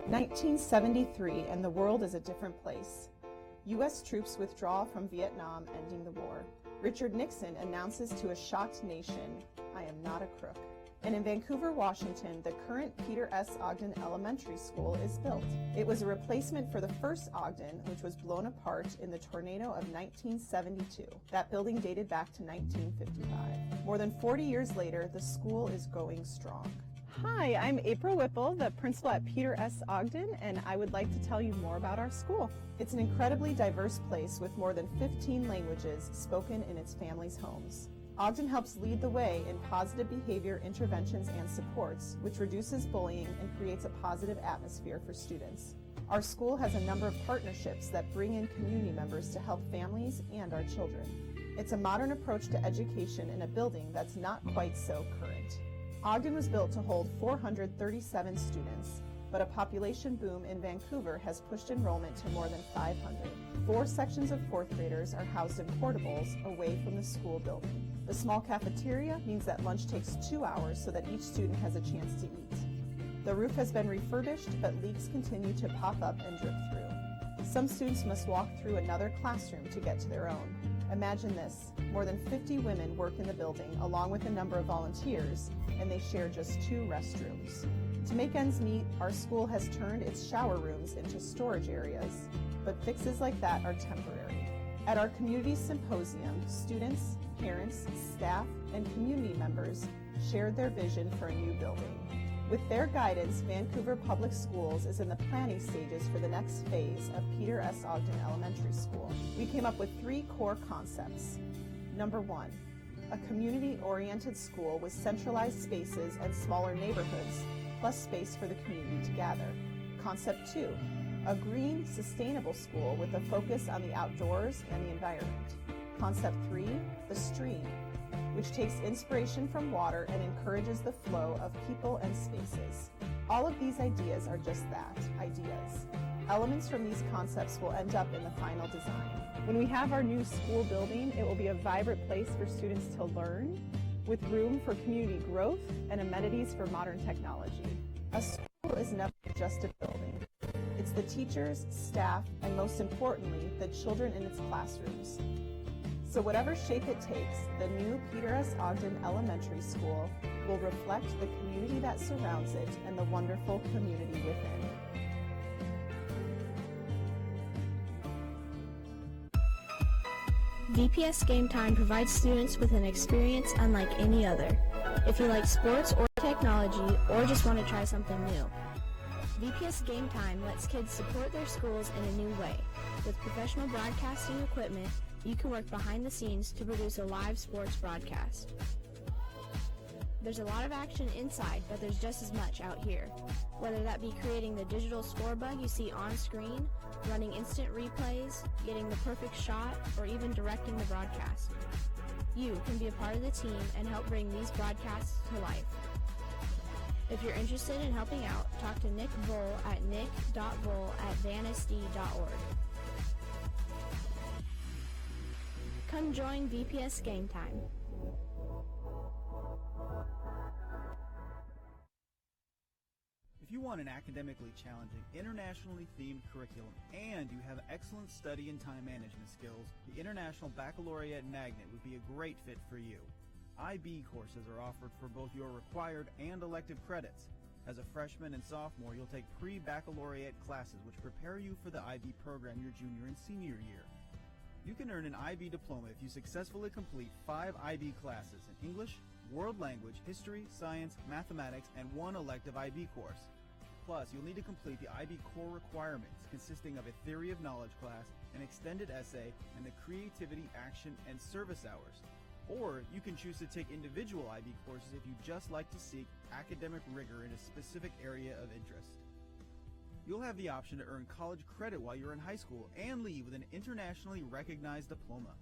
(1973) and the world is a different place. U.S. troops withdraw from Vietnam, ending the war. Richard Nixon announces to a shocked nation, "I am not a crook." And in Vancouver, Washington, the current Peter S. Ogden Elementary School is built. It was a replacement for the first Ogden, which was blown apart in the tornado of 1972. That building dated back to 1955. More than 40 years later, the school is going strong. Hi, I'm April Whipple, the principal at Peter S. Ogden, and I would like to tell you more about our school. It's an incredibly diverse place with more than 15 languages spoken in its families' homes. Ogden helps lead the way in positive behavior interventions and supports, which reduces bullying and creates a positive atmosphere for students. Our school has a number of partnerships that bring in community members to help families and our children. It's a modern approach to education in a building that's not quite so current. Ogden was built to hold 437 students, but a population boom in Vancouver has pushed enrollment to more than 500. 4 sections of 4th graders are housed in portables away from the school building. The small cafeteria means that lunch takes 2 hours so that each student has a chance to eat. The roof has been refurbished, but leaks continue to pop up and drip through. Some students must walk through another classroom to get to their own. Imagine this, more than 50 women work in the building along with a number of volunteers, and they share just 2 restrooms. To make ends meet, our school has turned its shower rooms into storage areas, but fixes like that are temporary. At our community symposium, students, parents, staff, and community members shared their vision for a new building. With their guidance, Vancouver Public Schools is in the planning stages for the next phase of Peter S. Ogden Elementary School. We came up with 3 core concepts. Number 1, a community-oriented school with centralized spaces and smaller neighborhoods, plus space for the community to gather. Concept 2, a green, sustainable school with a focus on the outdoors and the environment. Concept 3, the stream, which takes inspiration from water and encourages the flow of people and spaces. All of these ideas are just that, ideas. Elements from these concepts will end up in the final design. When we have our new school building, it will be a vibrant place for students to learn, with room for community growth and amenities for modern technology. A school is never just a building. It's the teachers, staff, and most importantly, the children in its classrooms. So whatever shape it takes, the new Peter S. Ogden Elementary School will reflect the community that surrounds it and the wonderful community within. VPS Game Time provides students with an experience unlike any other. If you like sports or technology or just want to try something new, VPS Game Time lets kids support their schools in a new way. With professional broadcasting equipment, you can work behind the scenes to produce a live sports broadcast. There's a lot of action inside, but there's just as much out here. Whether that be creating the digital score bug you see on screen, running instant replays, getting the perfect shot, or even directing the broadcast. You can be a part of the team and help bring these broadcasts to life. If you're interested in helping out, talk to Nick Bull at nick.bull@vansd.org. Come join VPS Game Time. If you want an academically challenging, internationally themed curriculum, and you have excellent study and time management skills, the International Baccalaureate Magnet would be a great fit for you. IB courses are offered for both your required and elective credits. As a freshman and sophomore, you'll take pre-baccalaureate classes which prepare you for the IB program your junior and senior year. You can earn an IB diploma if you successfully complete 5 IB classes in English, world language, history, science, mathematics, and 1 elective IB course. Plus, you'll need to complete the IB core requirements consisting of a theory of knowledge class, an extended essay, and the creativity, action, and service hours. Or you can choose to take individual IB courses if you just like to seek academic rigor in a specific area of interest. You'll have the option to earn college credit while you're in high school and leave with an internationally recognized diploma.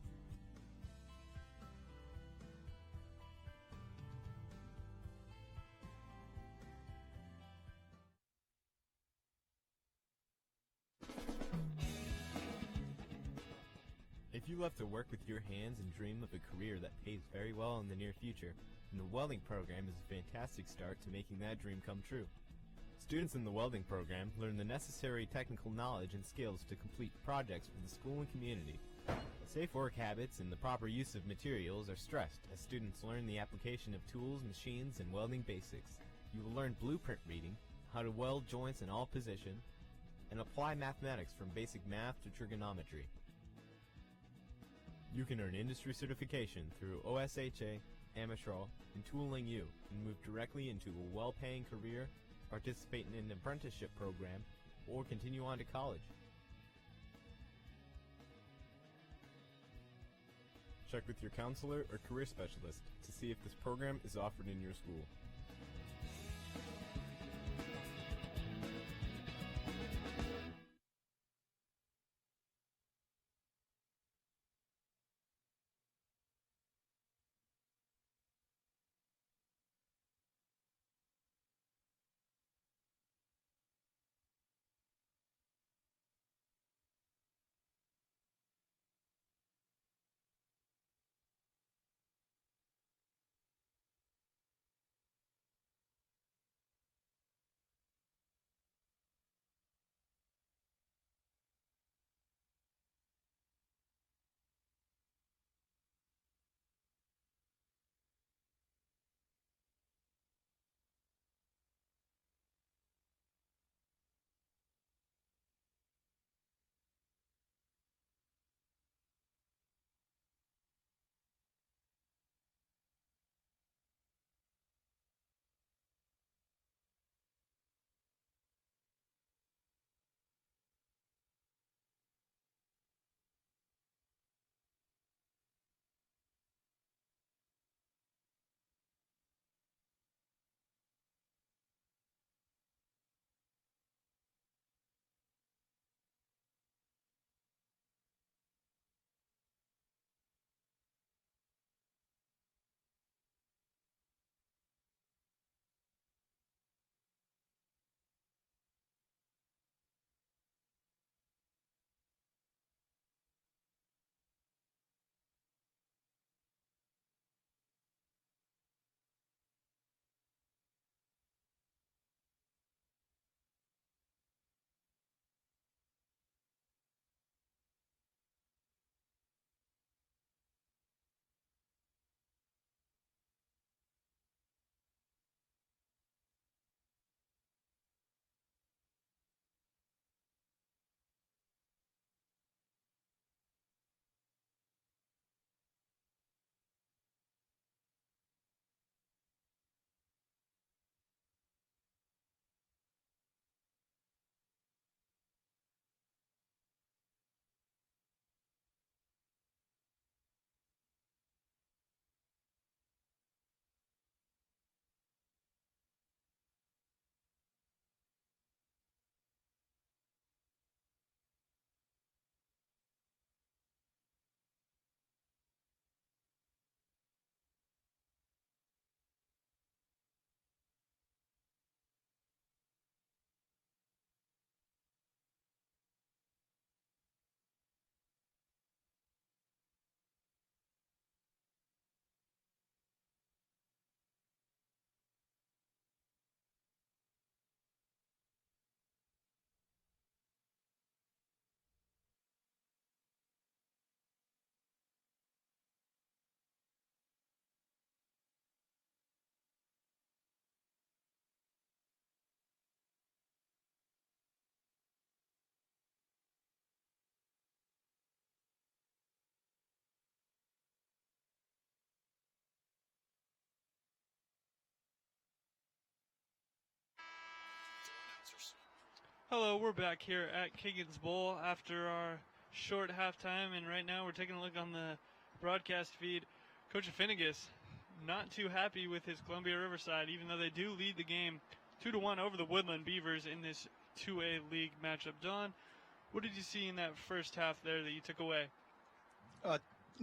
If you love to work with your hands and dream of a career that pays very well in the near future, then the welding program is a fantastic start to making that dream come true. Students in the welding program learn the necessary technical knowledge and skills to complete projects for the school and community. Safe work habits and the proper use of materials are stressed as students learn the application of tools, machines, and welding basics. You will learn blueprint reading, how to weld joints in all positions, and apply mathematics from basic math to trigonometry. You can earn industry certification through OSHA, Amatral, and Tooling U, and move directly into a well-paying career, participate in an apprenticeship program, or continue on to college. Check with your counselor or career specialist to see if this program is offered in your school. announcers. Hello, we're back here at Kiggins Bowl after our short halftime, and right now we're taking a look on the broadcast feed. Coach Finnegas not too happy with his Columbia Riverside, even though they do lead the game 2-1 over the Woodland Beavers in this 2A league matchup. Don, what did you see in that first half there that you took away?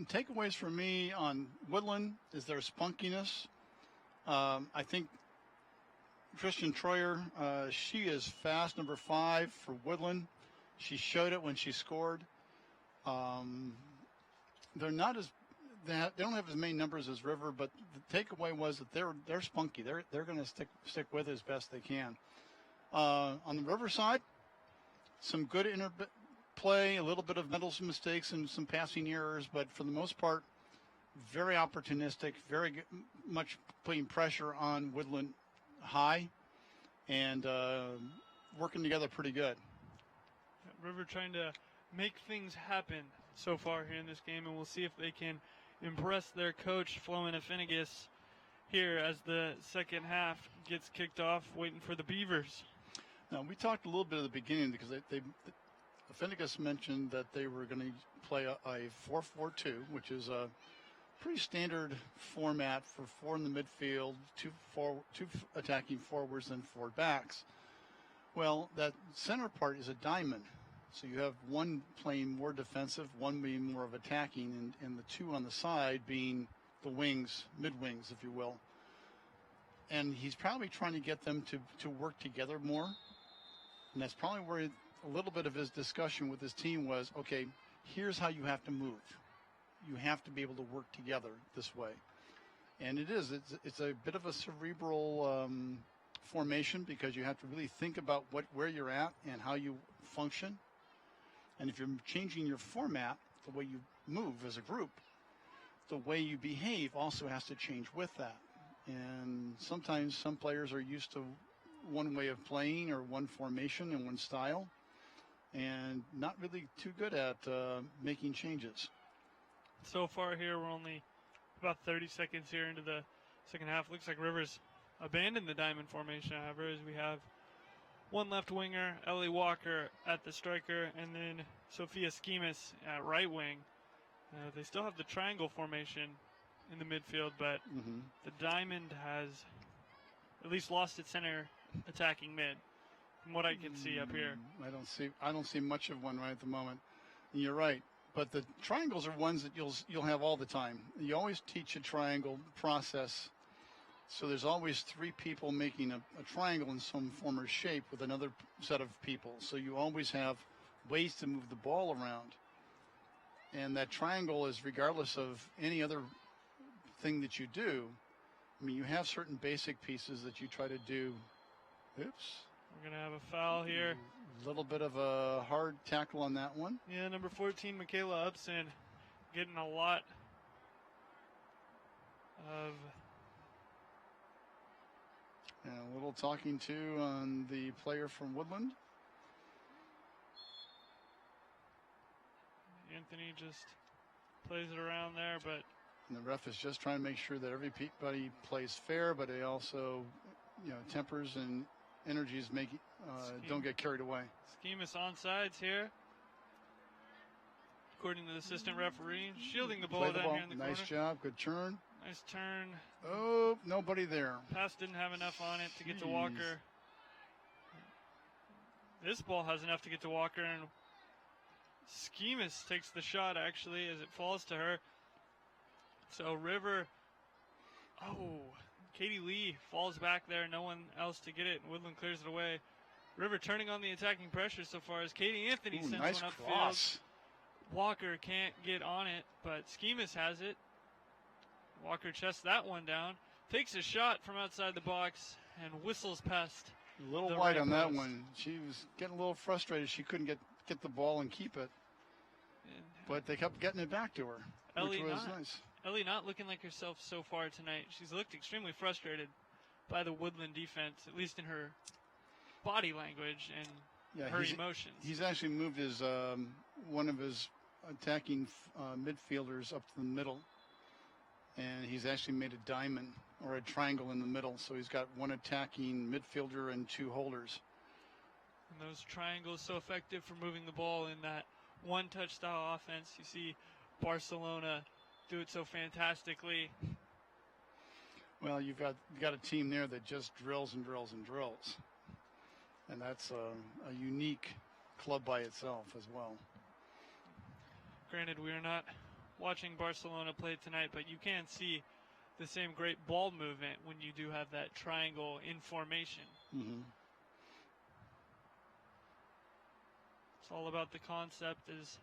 Takeaways for me on Woodland is their spunkiness. I think Christian Troyer, she is fast, number 5 for Woodland. She showed it when she scored. They're not as they don't have as many numbers as River, but the takeaway was that they're spunky. They're going to stick with it as best they can. On the River side, some good interplay, a little bit of mental mistakes and some passing errors, but for the most part, very opportunistic, very much putting pressure on Woodland High, and working together pretty good. River trying to make things happen so far here in this game, and we'll see if they can impress their coach, Flomena Finnegas, here as the second half gets kicked off, waiting for the Beavers. Now, we talked a little bit at the beginning because Finnegas mentioned that they were going to play a 4-4-2, which is a pretty standard format for 4 in the midfield, 2 attacking forwards, and 4 backs. Well, that center part is a diamond. So you have one playing more defensive, one being more of attacking, and the 2 on the side being the wings, mid-wings, if you will. And he's probably trying to get them to work together more. And that's probably where a little bit of his discussion with his team was, okay, here's how you have to move. You have to be able to work together this way. And it's a bit of a cerebral formation because you have to really think about where you're at and how you function. And if you're changing your format, the way you move as a group, the way you behave also has to change with that. And sometimes some players are used to one way of playing or one formation and one style, and not really too good at making changes. So far here, we're only about 30 seconds here into the second half. Looks like Rivers abandoned the diamond formation, however, as we have one left winger, Ellie Walker at the striker, and then Sophia Schemas at right wing. They still have the triangle formation in the midfield, but the diamond has at least lost its center attacking mid, from what I can see up here. I don't see much of one right at the moment. And you're right, but the triangles are ones that you'll have all the time. You always teach a triangle process. So there's always 3 people making a triangle in some form or shape with another set of people. So you always have ways to move the ball around. And that triangle is regardless of any other thing that you do. I mean, you have certain basic pieces that you try to do. Oops. We're going to have a foul here. A little bit of a hard tackle on that one. Yeah, number 14, Michaela Hudson, getting a lot of... And a little talking to on the player from Woodland. Anthony just plays it around there, but... And the ref is just trying to make sure that everybody plays fair, but they also, tempers and energies don't get carried away. Schemas onside here. According to the assistant referee, shielding the ball down here in the corner. Nice job, good turn. Nice turn. Oh, nobody there. Pass didn't have enough on it to get to Walker. This ball has enough to get to Walker, and Schemas takes the shot, actually, as it falls to her. So River, Katie Lee falls back there, no one else to get it, and Woodland clears it away. River turning on the attacking pressure so far as Katie Anthony sends nice one cross. Upfield. Walker can't get on it, but Schemas has it. Walker chests that one down, takes a shot from outside the box, and whistles past. A little wide on that one. She was getting a little frustrated. She couldn't get the ball and keep it. But they kept getting it back to her, which was nice. Ellie not looking like herself so far tonight. She's looked extremely frustrated by the Woodland defense, at least in her body language and her emotions. He's actually moved his one of his attacking midfielders up to the middle, and he's actually made a diamond or a triangle in the middle. So he's got one attacking midfielder and 2 holders. And those triangles so effective for moving the ball in that one-touch style offense. You see Barcelona do it so fantastically. Well, you've got a team there that just drills and drills and drills. And that's a unique club by itself as well. Granted, we are not watching Barcelona play tonight, but you can see the same great ball movement when you do have that triangle in formation. Mm-hmm. It's all about the concept. Is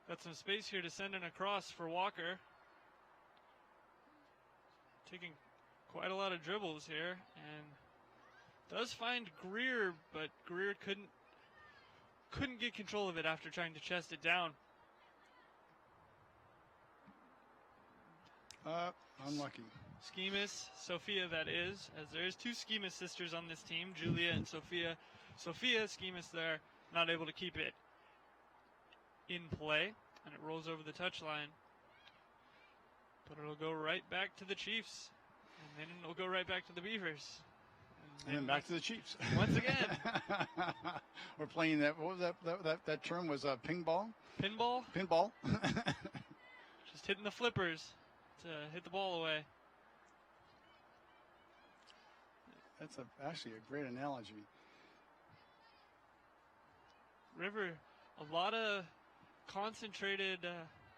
got some space here to send it across for Walker. Taking quite a lot of dribbles here, and does find Greer, but Greer couldn't get control of it after trying to chest it down. Unlucky. Schemas, Sophia that is, as there is two Schemas sisters on this team, Julia and Sophia. Sophia, Schemas there, not able to keep it in play, and it rolls over the touchline. But it'll go right back to the Chiefs, and then it'll go right back to the Beavers. And then back to the Chiefs. Once again. We're playing that, what was that term was ping ball? Pinball? Pinball. Just hitting the flippers to hit the ball away. That's actually a great analogy. River, a lot of concentrated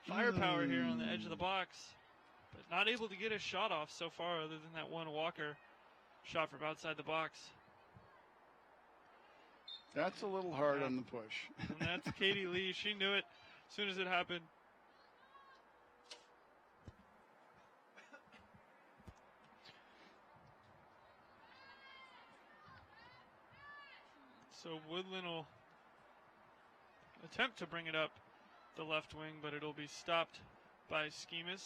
firepower here on the edge of the box, but not able to get a shot off so far other than that one Walker shot from outside the box. That's a little hard on the push. And that's Katie Lee. She knew it as soon as it happened. So Woodland will attempt to bring it up the left wing, but it'll be stopped by Schemas.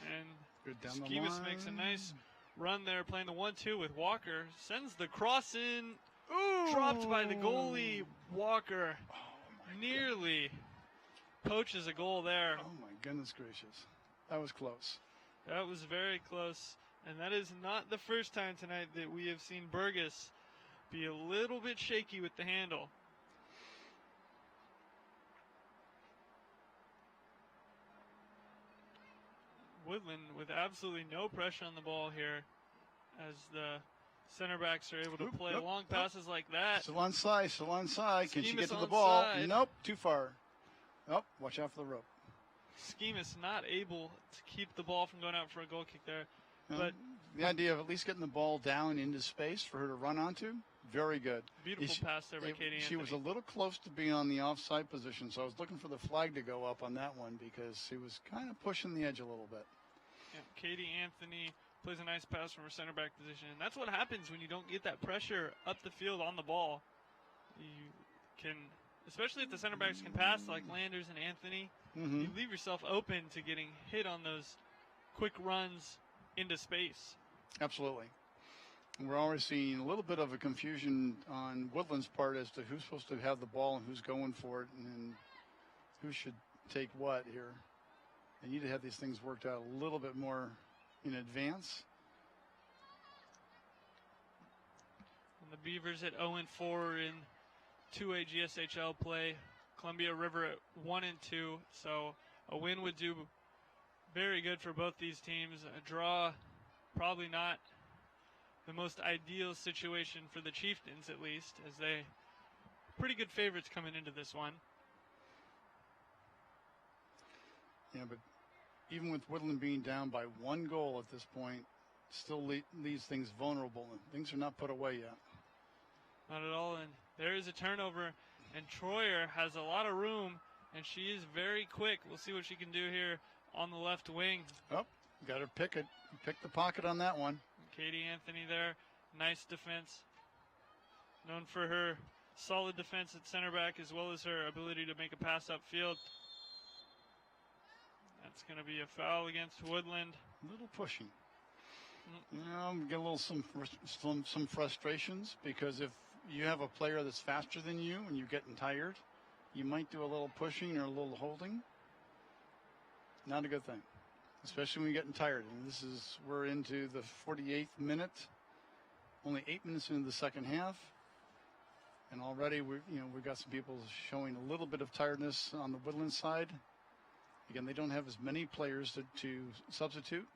And good down Schemas the line. makes a nice run there, playing the 1-2 with Walker. Sends the cross in. Ooh. Dropped by the goalie, Walker. Nearly poaches a goal there. Oh my goodness gracious. That was close. That was very close. And that is not the first time tonight that we have seen Burgess be a little bit shaky with the handle. Woodland with absolutely no pressure on the ball here as the center backs are able to play long passes like that. Still onside, still onside. Can she Schemas get to the ball? onside. Nope, too far. Oh, watch out for the rope. Schemas not able to keep the ball from going out for a goal kick there. But the idea of at least getting the ball down into space for her to run onto, very good. Beautiful pass there by Katie She Anthony. was a little close to being on the offside position, so I was looking for the flag to go up on that one because she was kind of pushing the edge a little bit. Yeah, Katie Anthony plays a nice pass from her center back position. And that's what happens when you don't get that pressure up the field on the ball. You can, especially if the center backs can pass like Landers and Anthony, you leave yourself open to getting hit on those quick runs into space. Absolutely. And we're already seeing a little bit of a confusion on Woodland's part as to who's supposed to have the ball and who's going for it and who should take what here. They need to have these things worked out a little bit more in advance. And the Beavers at 0-4 in 2A GSHL play. Columbia River at 1-2. So a win would do very good for both these teams. A draw, probably not the most ideal situation for the Chieftains, at least, as they pretty good favorites coming into this one. Yeah, but even with Woodland being down by 1 goal at this point, still leaves things vulnerable. And things are not put away yet. Not at all. And there is a turnover, and Troyer has a lot of room, and she is very quick. We'll see what she can do here on the left wing. Oh, got to pick the pocket on that one. Katie Anthony there, nice defense. Known for her solid defense at center back as well as her ability to make a pass upfield. That's going to be a foul against Woodland. A little pushing. You know, get a little some frustrations because if you have a player that's faster than you and you're getting tired, you might do a little pushing or a little holding. Not a good thing, especially when you're getting tired. And we're into the 48th minute, only 8 minutes into the second half. And already we've got some people showing a little bit of tiredness on the Woodland side. Again, they don't have as many players to substitute,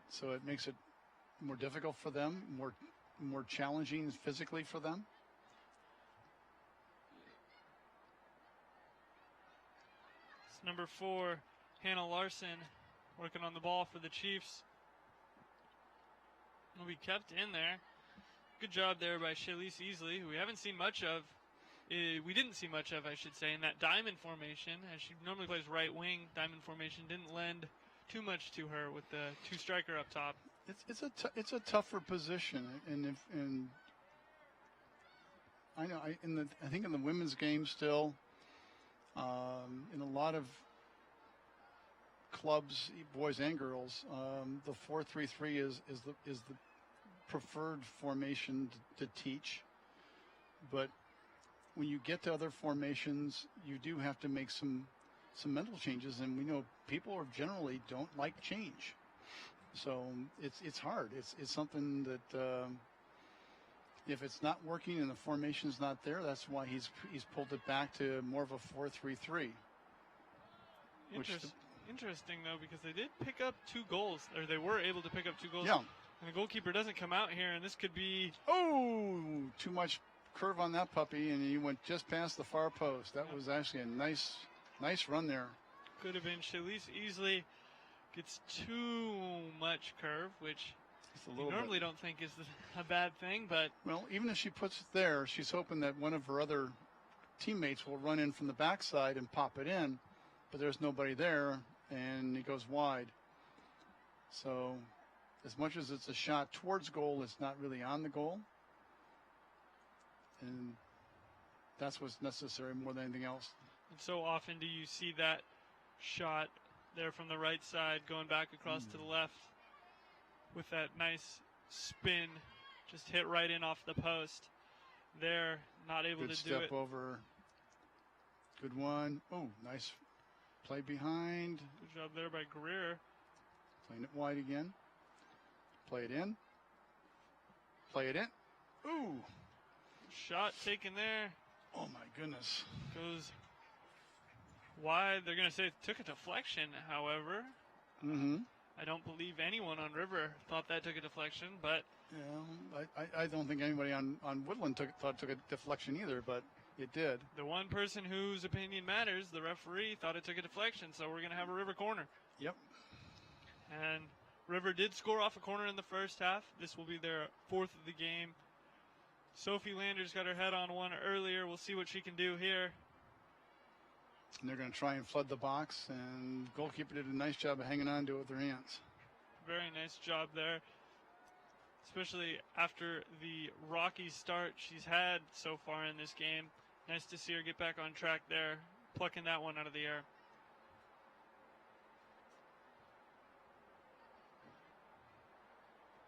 so it makes it more difficult for them, more challenging physically for them. It's number 4, Hannah Larson, working on the ball for the Chiefs. Will be kept in there. Good job there by Shalise Easley, who we haven't seen much of. We didn't see much of, I should say, in that diamond formation. As she normally plays right wing, diamond formation didn't lend too much to her with the 2-striker up top. It's a tougher position, and I know I think in the women's game still, in a lot of clubs, boys and girls, the 4-3-3 is the preferred formation to teach, but when you get to other formations, you do have to make some mental changes, and we know people generally don't like change. So it's hard. It's something that if it's not working and the formation's not there, that's why he's pulled it back to more of a 4-3-3. Interesting though, because they did pick up 2 goals, or they were able to pick up 2 goals. Yeah. And the goalkeeper doesn't come out here, and this could be too much curve on that puppy, and he went just past the far post. That was actually a nice run there. Could have been Shalise Easley. Gets too much curve, which you normally don't think is a bad thing, but... Well, even if she puts it there, she's hoping that one of her other teammates will run in from the backside and pop it in, but there's nobody there, and it goes wide. So, as much as it's a shot towards goal, it's not really on the goal. And that's what's necessary more than anything else. And so often do you see that shot there from the right side going back across to the left with that nice spin, just hit right in off the post. They're not able to do it. Good step over. Good one. Oh, nice play behind. Good job there by Greer. Playing it wide again. Play it in. Play it in. Ooh. Shot taken there. Oh my goodness. Goes wide. They're going to say it took a deflection, however. Mm-hmm. I don't believe anyone on River thought that took a deflection, but... Yeah, I don't think anybody on Woodland thought it took a deflection either, but it did. The one person whose opinion matters, the referee, thought it took a deflection, so we're going to have a River corner. Yep. And River did score off a corner in the first half. This will be their 4th of the game. Sophie Landers got her head on one earlier. We'll see what she can do here. And they're going to try and flood the box, and goalkeeper did a nice job of hanging on to it with their hands. Very nice job there, especially after the rocky start she's had so far in this game. Nice to see her get back on track there, plucking that one out of the air.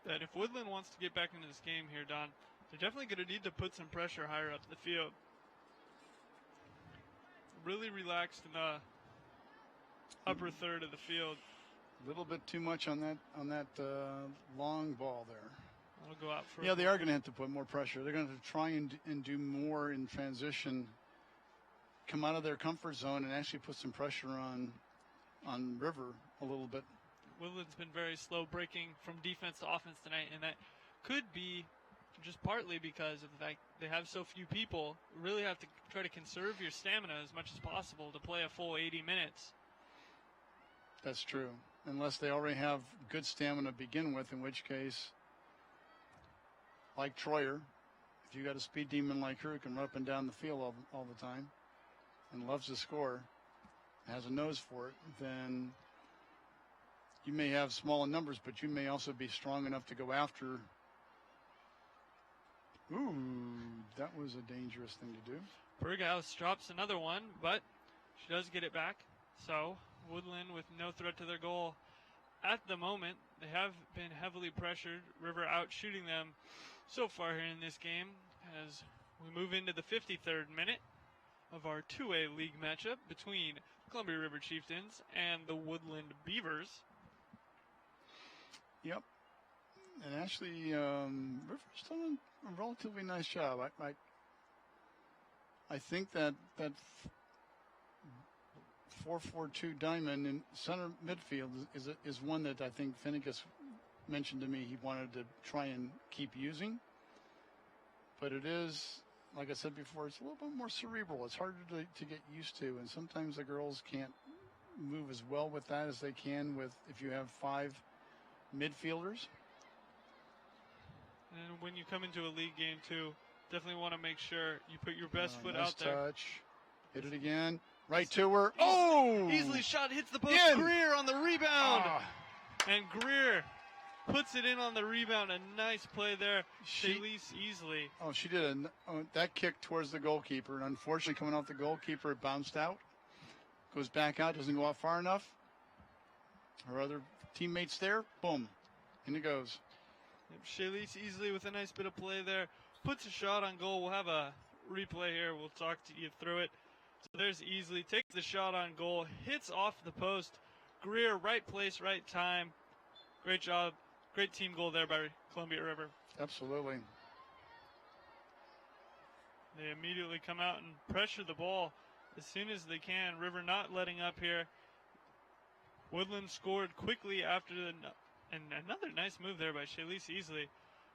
That if Woodland wants to get back into this game here, Don, they're definitely going to need to put some pressure higher up the field. Really relaxed in the upper third of the field. A little bit too much on that long ball there. I'll go out for. Yeah, they are going to have to put more pressure. They're going to try and do more in transition, come out of their comfort zone, and actually put some pressure on River a little bit. Woodland's been very slow breaking from defense to offense tonight, and that could be just partly because of the fact they have so few people. You really have to try to conserve your stamina as much as possible to play a full 80 minutes. That's true. Unless they already have good stamina to begin with, in which case, like Troyer, if you got a speed demon like her who can run up and down the field all the time and loves to score, has a nose for it, then you may have smaller numbers, but you may also be strong enough to go after. Ooh, that was a dangerous thing to do. Berghaus drops another one, but she does get it back. So Woodland with no threat to their goal at the moment. They have been heavily pressured. River out shooting them so far here in this game as we move into the 53rd minute of our 2A league matchup between Columbia River Chieftains and the Woodland Beavers. Yep. And actually, River's done a relatively nice job. I think that 4-4-2 diamond in center midfield is one that I think Finnegas mentioned to me he wanted to try and keep using. But it is, like I said before, it's a little bit more cerebral. It's harder to get used to, and sometimes the girls can't move as well with that as they can with if you have 5 midfielders. And when you come into a league game too, definitely want to make sure you put your best foot Nice out there. touch. Hit it again. Right to her. Oh! Easily shot, hits the post. In. Greer on the rebound. Ah. And Greer puts it in on the rebound. A nice play there. Shaylise Easley. Oh, she did that kick towards the goalkeeper. And unfortunately, coming off the goalkeeper, it bounced out. Goes back out, doesn't go out far enough. Her other teammates there. Boom. In it goes. Shaylise Easley with a nice bit of play there. Puts a shot on goal. We'll have a replay here. We'll talk to you through it. So there's Easley. Takes the shot on goal. Hits off the post. Greer, right place, right time. Great job. Great team goal there by Columbia River. Absolutely. They immediately come out and pressure the ball as soon as they can. River not letting up here. Woodland scored quickly after and another nice move there by Shaylise Easley.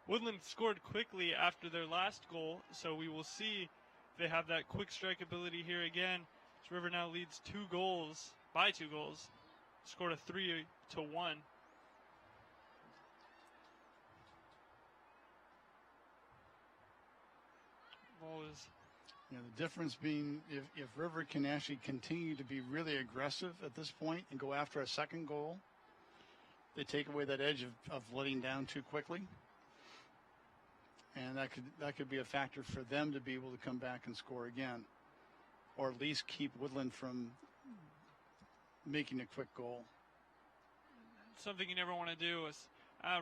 Woodland scored quickly after their last goal, so we will see if they have that quick strike ability here again. As River now leads 2 goals, by 2 goals. Scored a 3-1. Ball is the difference being if River can actually continue to be really aggressive at this point and go after a second goal, they take away that edge of letting down too quickly. And that could be a factor for them to be able to come back and score again, or at least keep Woodland from making a quick goal. Something you never want to do is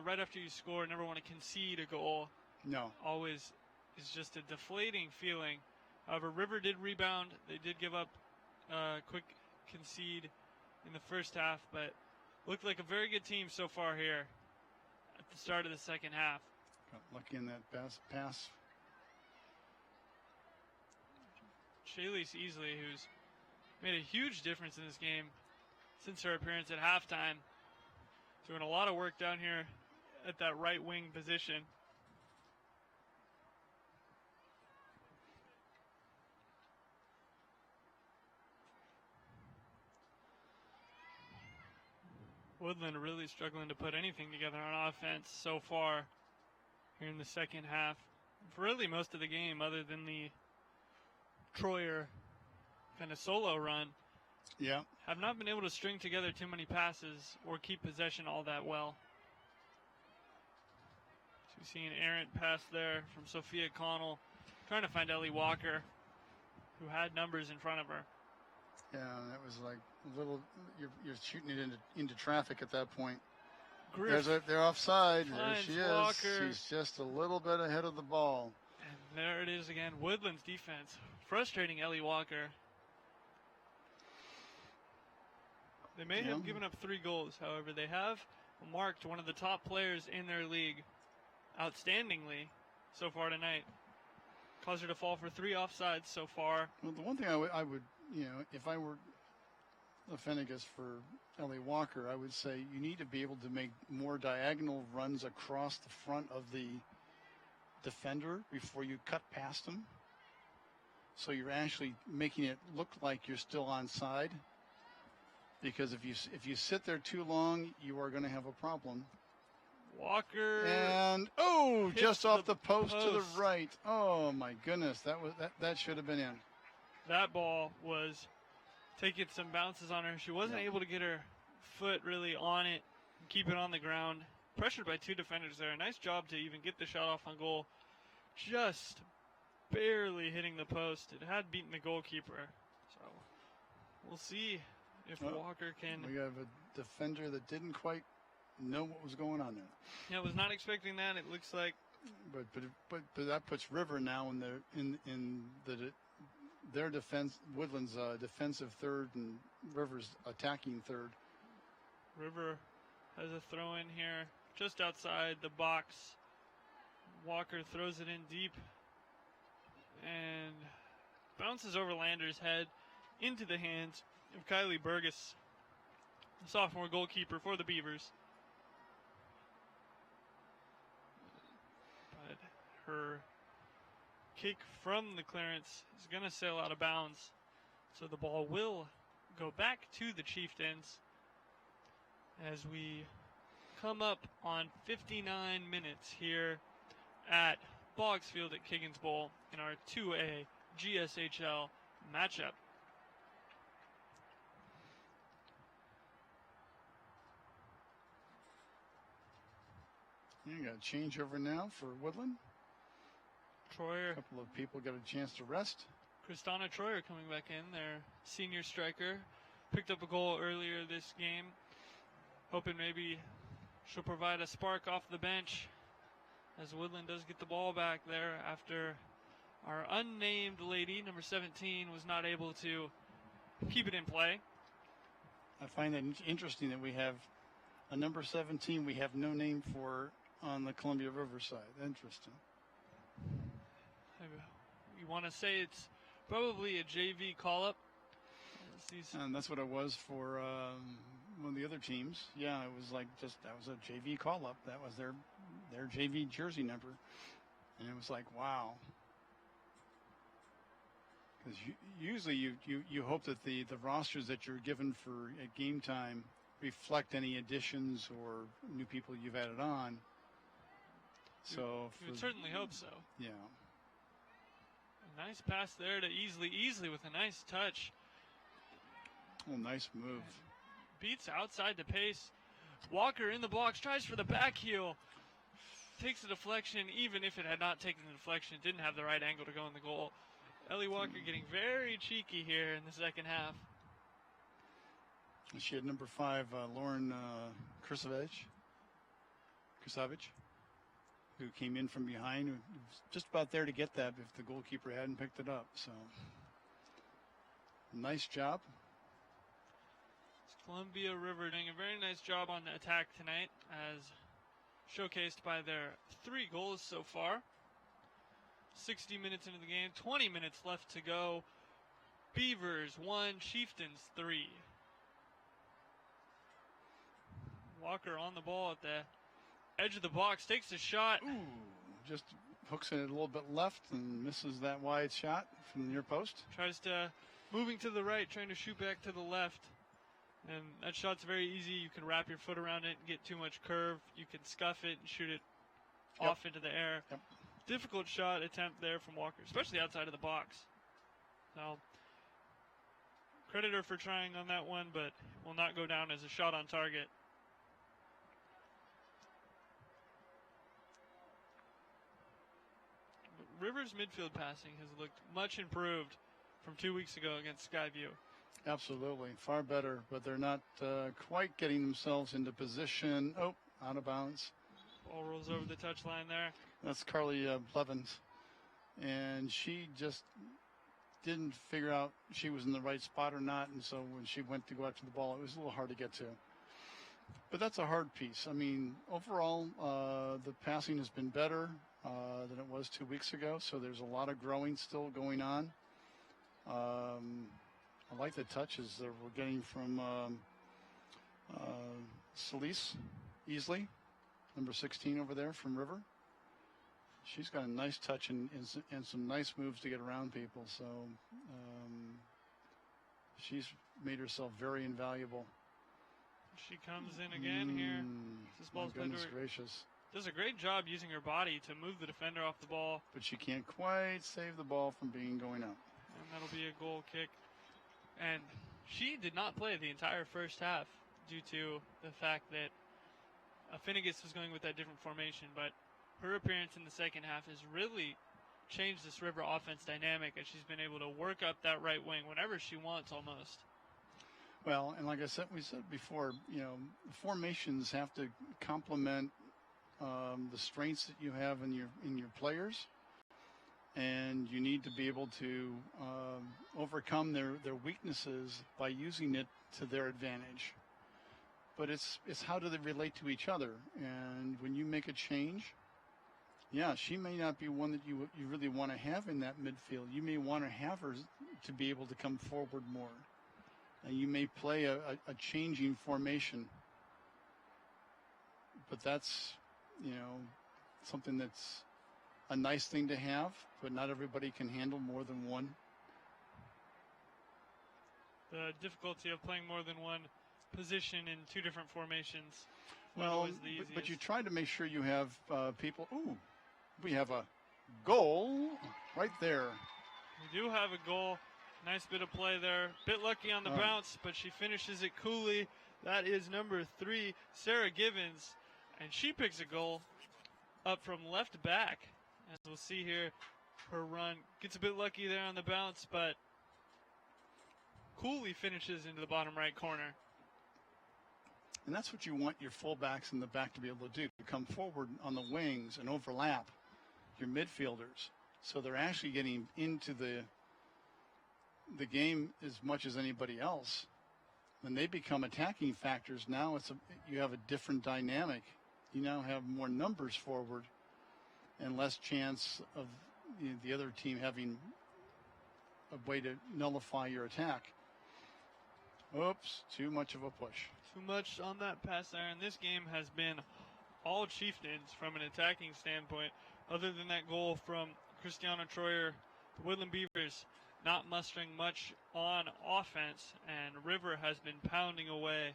right after you score, never want to concede a goal. No. Always is just a deflating feeling. However, River did rebound. They did give up a quick concede in the first half, but looked like a very good team so far here at the start of the second half. Got lucky in that pass. Shaylise Easley, who's made a huge difference in this game since her appearance at halftime. Doing a lot of work down here at that right wing position. Woodland really struggling to put anything together on offense so far here in the second half. For really most of the game, other than the Troyer kind of solo run. Yeah. Have not been able to string together too many passes or keep possession all that well. So we see an errant pass there from Sophia Connell, trying to find Ellie Walker, who had numbers in front of her. Yeah, that was like a little. You're shooting it into traffic at that point. They're offside. There she is. Walker. She's just a little bit ahead of the ball. And there it is again. Woodland's defense frustrating Ellie Walker. They may have given up 3 goals. However, they have marked one of the top players in their league outstandingly so far tonight. Caused her to fall for 3 offsides so far. Well, the one thing I would, if I were the Finnegas for Ellie Walker, I would say you need to be able to make more diagonal runs across the front of the defender before you cut past them. So you're actually making it look like you're still onside. Because if you sit there too long, you are going to have a problem. Walker and just off the post to the right. Oh my goodness, that should have been in. That ball was taking some bounces on her. She wasn't able to get her foot really on it, keep it on the ground. Pressured by 2 defenders there. A nice job to even get the shot off on goal. Just barely hitting the post. It had beaten the goalkeeper. So we'll see if Walker can. We have a defender that didn't quite know what was going on there. Yeah, was not expecting that. It looks like. But that puts River now in their defense. Woodland's defensive third and River's attacking third. River has a throw in here. just outside the box. Walker throws it in deep and bounces over Lander's head into the hands of Kylie Burgess, the sophomore goalkeeper for the Beavers. But her kick from the clearance is going to sail out of bounds, so the ball will go back to the Chieftains as we come up on 59 minutes here at Boggs Field at Kiggins Bowl in our 2A GSHL matchup. You got a change over now for Woodland. Troyer. A couple of people got a chance to rest. Kristana Troyer coming back in, their senior striker. Picked up a goal earlier this game. Hoping maybe she'll provide a spark off the bench as Woodland does get the ball back there after our unnamed lady, number 17, was not able to keep it in play. I find it interesting that we have a number 17 we have no name for on the Columbia River side. Interesting. You want to say it's probably a JV call-up? And that's what it was for one of the other teams. Yeah, it was like that was a JV call-up. That was their JV jersey number. And it was like, wow. Because usually you hope that the rosters that you're given for at game time reflect any additions or new people you've added on. So you would certainly hope so. Yeah. A nice pass there to Easley with a nice touch. Oh, nice move. Beats outside the pace. Walker in the box, tries for the back heel. Takes the deflection, even if it had not taken the deflection, didn't have the right angle to go in the goal. Ellie Walker getting very cheeky here in the second half. She had number 5, Lauren Krusavage, who came in from behind, who was just about there to get that if the goalkeeper hadn't picked it up. So, nice job. Columbia River doing a very nice job on the attack tonight, as showcased by their 3 goals so far. 60 minutes into the game, 20 minutes left to go. Beavers 1, Chieftains 3. Walker on the ball at the edge of the box, takes a shot. Ooh, just hooks it a little bit left and misses that wide shot from the near post. Tries to, moving to the right, trying to shoot back to the left. And that shot's very easy. You can wrap your foot around it and get too much curve. You can scuff it and shoot it off into the air. Yep. Difficult shot attempt there from Walker, especially outside of the box. So, credit her for trying on that one, but will not go down as a shot on target. Rivers' midfield passing has looked much improved from 2 weeks ago against Skyview. Absolutely, far better, but they're not quite getting themselves into position. Oh, out of bounds. Ball rolls over the touchline there. That's Carly Blevins, and she just didn't figure out she was in the right spot or not, and so when she went to go after the ball, it was a little hard to get to. But that's a hard piece. I mean, overall, the passing has been better than it was 2 weeks ago, so there's a lot of growing still going on. I like the touches that we're getting from Celise Easley, number 16 over there from River. She's got a nice touch and some nice moves to get around people. So she's made herself very invaluable. She comes in again here. This ball's played to her. Gracious. Does a great job using her body to move the defender off the ball. But she can't quite save the ball from going out. And that'll be a goal kick. And she did not play the entire first half due to the fact that Finnegas was going with that different formation. But her appearance in the second half has really changed this River offense dynamic, as she's been able to work up that right wing whenever she wants almost. Well, and like we said before, formations have to complement the strengths that you have in your players, and you need to be able to overcome their weaknesses by using it to their advantage. but it's how do they relate to each other? And when you make a change, yeah, she may not be one that you really want to have in that midfield. You may want to have her to be able to come forward more. And you may play a changing formation. But that's, something that's a nice thing to have, but not everybody can handle more than one. The difficulty of playing more than one position in two different formations. Well, but you try to make sure you have people. Ooh, we have a goal right there. We do have a goal. Nice bit of play there. Bit lucky on the bounce, but she finishes it coolly. That is number 3, Sarah Givens, and she picks a goal up from left back. As we'll see here, her run gets a bit lucky there on the bounce, but coolly finishes into the bottom right corner. And that's what you want your fullbacks in the back to be able to do, to come forward on the wings and overlap your midfielders. So they're actually getting into the game as much as anybody else. When they become attacking factors, now you have a different dynamic. You now have more numbers forward and less chance of the other team having a way to nullify your attack. Oops, too much of a push. Too much on that pass there, and this game has been all Chieftains from an attacking standpoint. Other than that goal from Christiana Troyer, the Woodland Beavers not mustering much on offense, and River has been pounding away.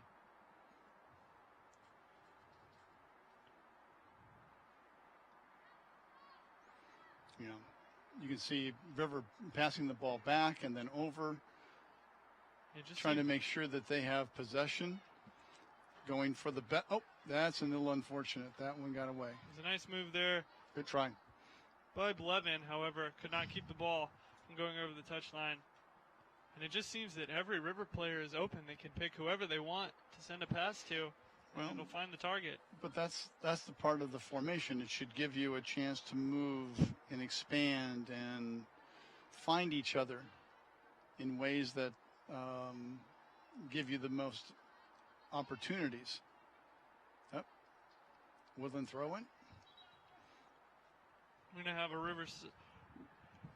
You can see River passing the ball back and then over, trying to make sure that they have possession, going for the bet. Oh, that's a little unfortunate. That one got away. It was a nice move there. Good try. Bud Blevin, however, could not keep the ball from going over the touchline. And it just seems that every River player is open. They can pick whoever they want to send a pass to, and it'll find the target. But that's the part of the formation. It should give you a chance to move and expand and find each other in ways that give you the most opportunities. Oh, Woodland throw in. We're going to have a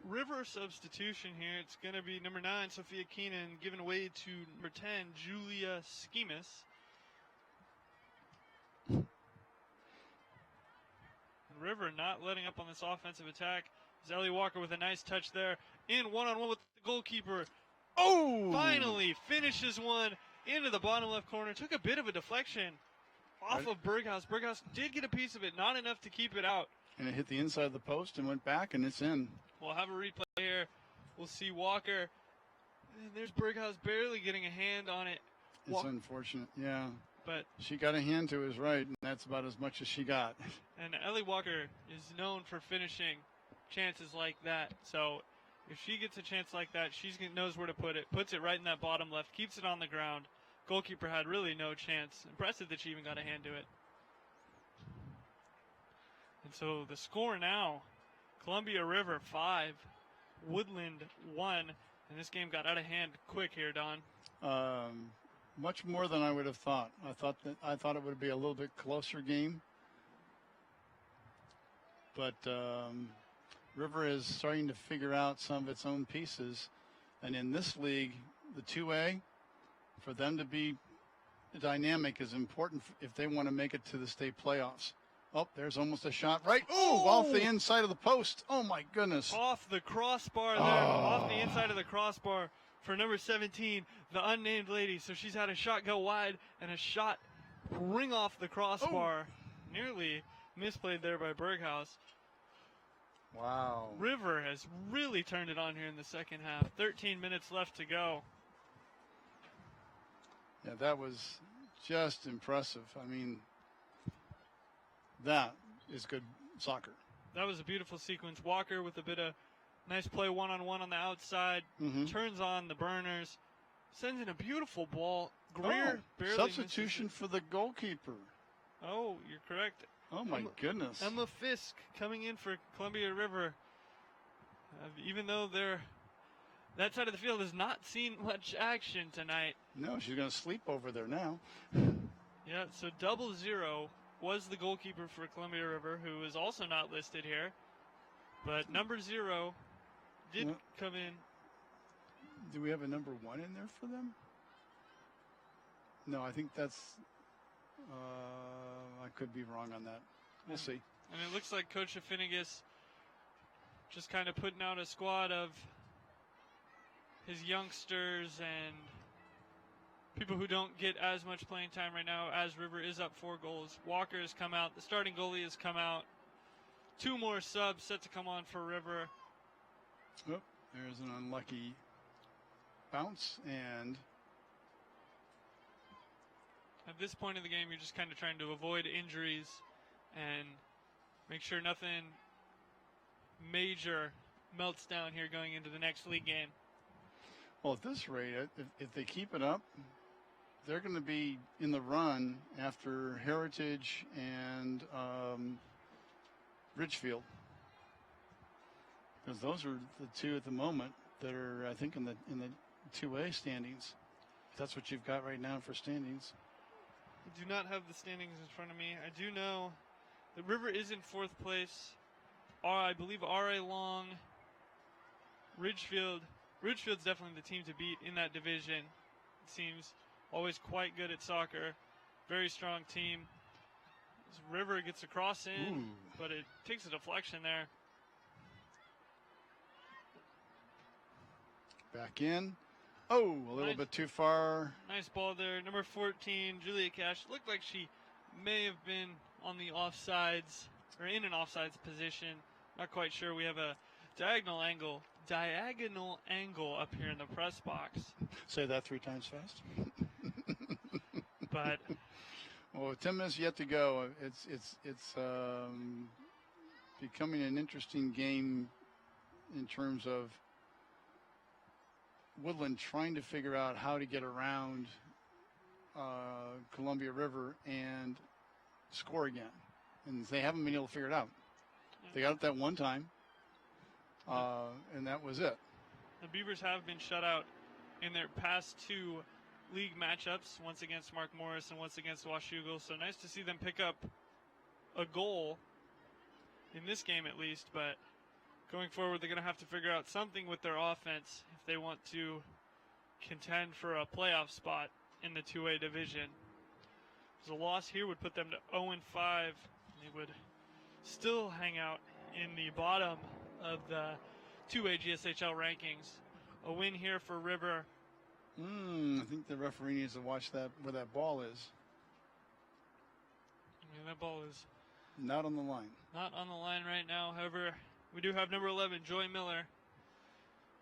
River substitution here. It's going to be number 9, Sophia Keenan, given away to number 10, Julia Schemas. River not letting up on this offensive attack. Ellie Walker with a nice touch there. In one-on-one with the goalkeeper. Oh! Finally finishes one into the bottom left corner. Took a bit of a deflection off of Berghaus. Berghaus did get a piece of it, not enough to keep it out. And it hit the inside of the post and went back, and it's in. We'll have a replay here. We'll see Walker. And there's Berghaus barely getting a hand on it. It's unfortunate, yeah. But she got a hand to his right, and that's about as much as she got. And Ellie Walker is known for finishing chances like that. So if she gets a chance like that, she knows where to put it. Puts it right in that bottom left, keeps it on the ground. Goalkeeper had really no chance. Impressive that she even got a hand to it. And so the score now, Columbia River 5, Woodland 1. And this game got out of hand quick here, Don. Much more than I would have thought. I thought it would be a little bit closer game. But River is starting to figure out some of its own pieces. And in this league, the 2A, for them to be dynamic is important if they want to make it to the state playoffs. Oh, there's almost a shot right. Oh, off the inside of the post. Oh, my goodness. Off the crossbar there. Off the inside of the crossbar for number 17, the unnamed lady. So she's had a shot go wide and a shot ring off the crossbar. Nearly misplayed there by Berghaus. Wow. River has really turned it on here in the second half. 13 minutes left to go. Yeah, that was just impressive. I mean, that is good soccer. That was a beautiful sequence. Walker with a bit of nice play one-on-one on the outside. Turns on the burners. Sends in a beautiful ball. Greer barely substitution for the goalkeeper. Oh, you're correct. Oh, my goodness. Emma Fisk coming in for Columbia River. Even though that side of the field has not seen much action tonight. No, she's going to sleep over there now. Yeah, so 00 was the goalkeeper for Columbia River, who is also not listed here. But number 0 did come in. Do we have a number 1 in there for them? No, I think that's, I could be wrong on that. We'll see. And it looks like Coach Affinigus just kind of putting out a squad of his youngsters and people who don't get as much playing time right now, as River is up 4 goals. Walker has come out. The starting goalie has come out. 2 more subs set to come on for River. Oh, there's an unlucky bounce, and at this point in the game, you're just kind of trying to avoid injuries and make sure nothing major melts down here going into the next league game. Well, at this rate, if they keep it up, they're going to be in the run after Heritage and Ridgefield, because those are the 2 at the moment that are, I think, in the 2A standings. That's what you've got right now for standings. I do not have the standings in front of me. I do know that River is in 4th place. I believe R.A. Long, Ridgefield. Ridgefield's definitely the team to beat in that division. It seems always quite good at soccer. Very strong team. As River gets a cross in, but it takes a deflection there. Back in. Oh, a little bit too far. Nice ball there. Number 14, Julia Cash. Looked like she may have been on the offsides, or in an offsides position. Not quite sure. We have a diagonal angle up here in the press box. Say that 3 times fast. But well, 10 minutes yet to go. It's becoming an interesting game in terms of Woodland trying to figure out how to get around Columbia River and score again, and they haven't been able to figure it out. They got it that one time, and that was it. The Beavers have been shut out in their past 2 league matchups, once against Mark Morris and once against Washougal. So nice to see them pick up a goal in this game at least, but going forward, they're going to have to figure out something with their offense if they want to contend for a playoff spot in the 2A division. So a loss here would put them to 0-5. They would still hang out in the bottom of the 2A GSHL rankings. A win here for River. I think the referee needs to watch that where that ball is. Yeah, that ball is not on the line. Not on the line right now. However, we do have number 11, Joy Miller,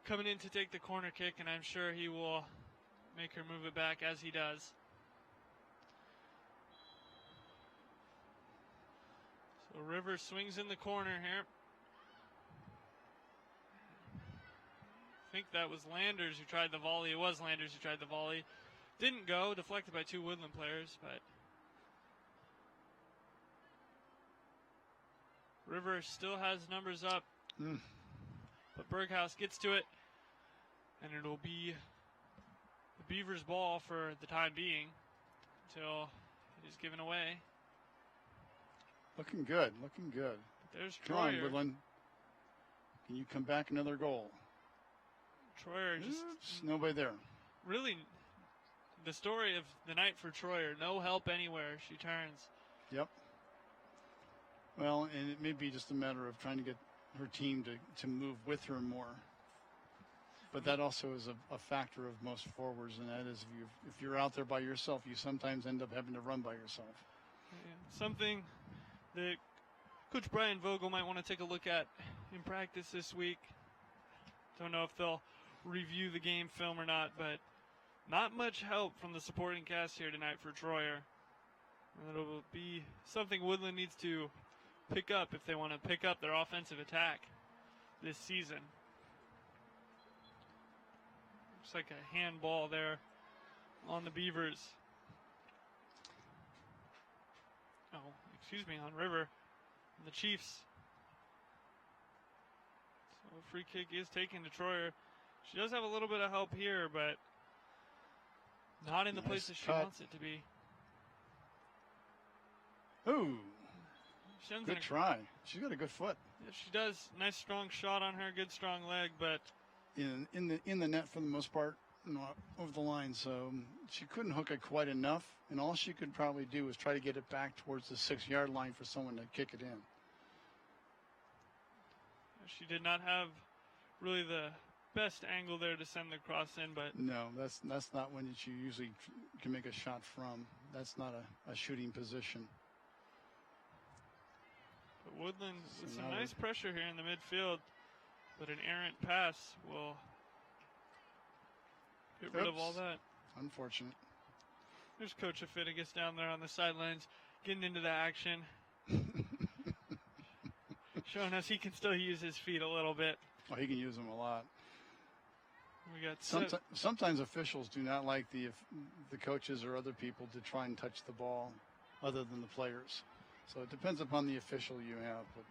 coming in to take the corner kick, and I'm sure he will make her move it back as he does. So River swings in the corner here. I think that was Landers who tried the volley. It was Landers who tried the volley. Didn't go, deflected by 2 Woodland players, but River still has numbers up. But Berghaus gets to it, and it'll be the Beavers' ball for the time being until it is given away. Looking good, looking good. There's Come on, Troyer. Woodland. Can you come back another goal? Troyer just nobody there. Really, the story of the night for Troyer. No help anywhere. She turns. Yep. Well, and it may be just a matter of trying to get her team to move with her more. But that also is a factor of most forwards, and that is if you're out there by yourself, you sometimes end up having to run by yourself. Yeah, something that Coach Brian Vogel might want to take a look at in practice this week. Don't know if they'll review the game film or not, but not much help from the supporting cast here tonight for Troyer. And it'll be something Woodland needs to pick up if they want to pick up their offensive attack this season. Looks like a handball there on the Beavers. Oh, excuse me, on River. And the Chiefs. So a free kick is taken to Troyer. She does have a little bit of help here, but not in the place that she wants it to be. Ooh, Shen's good try. She's got a good foot. Yeah, she does. Nice strong shot on her. Good strong leg, but In the net for the most part, over the line. So she couldn't hook it quite enough, and all she could probably do was try to get it back towards the 6-yard line for someone to kick it in. she did not have really the best angle there to send the cross in, but No, that's not when you usually can make a shot from. That's not a shooting position. But Woodland with So some now nice pressure here in the midfield, but an errant pass will get rid of all Oops. that. Unfortunate. There's Coach Afitigus down there on the sidelines getting into the action. Showing us he can still use his feet a little bit. Oh, he can use them a lot. We got Sometimes officials do not like the coaches or other people to try and touch the ball other than the players. So it depends upon the official you have. But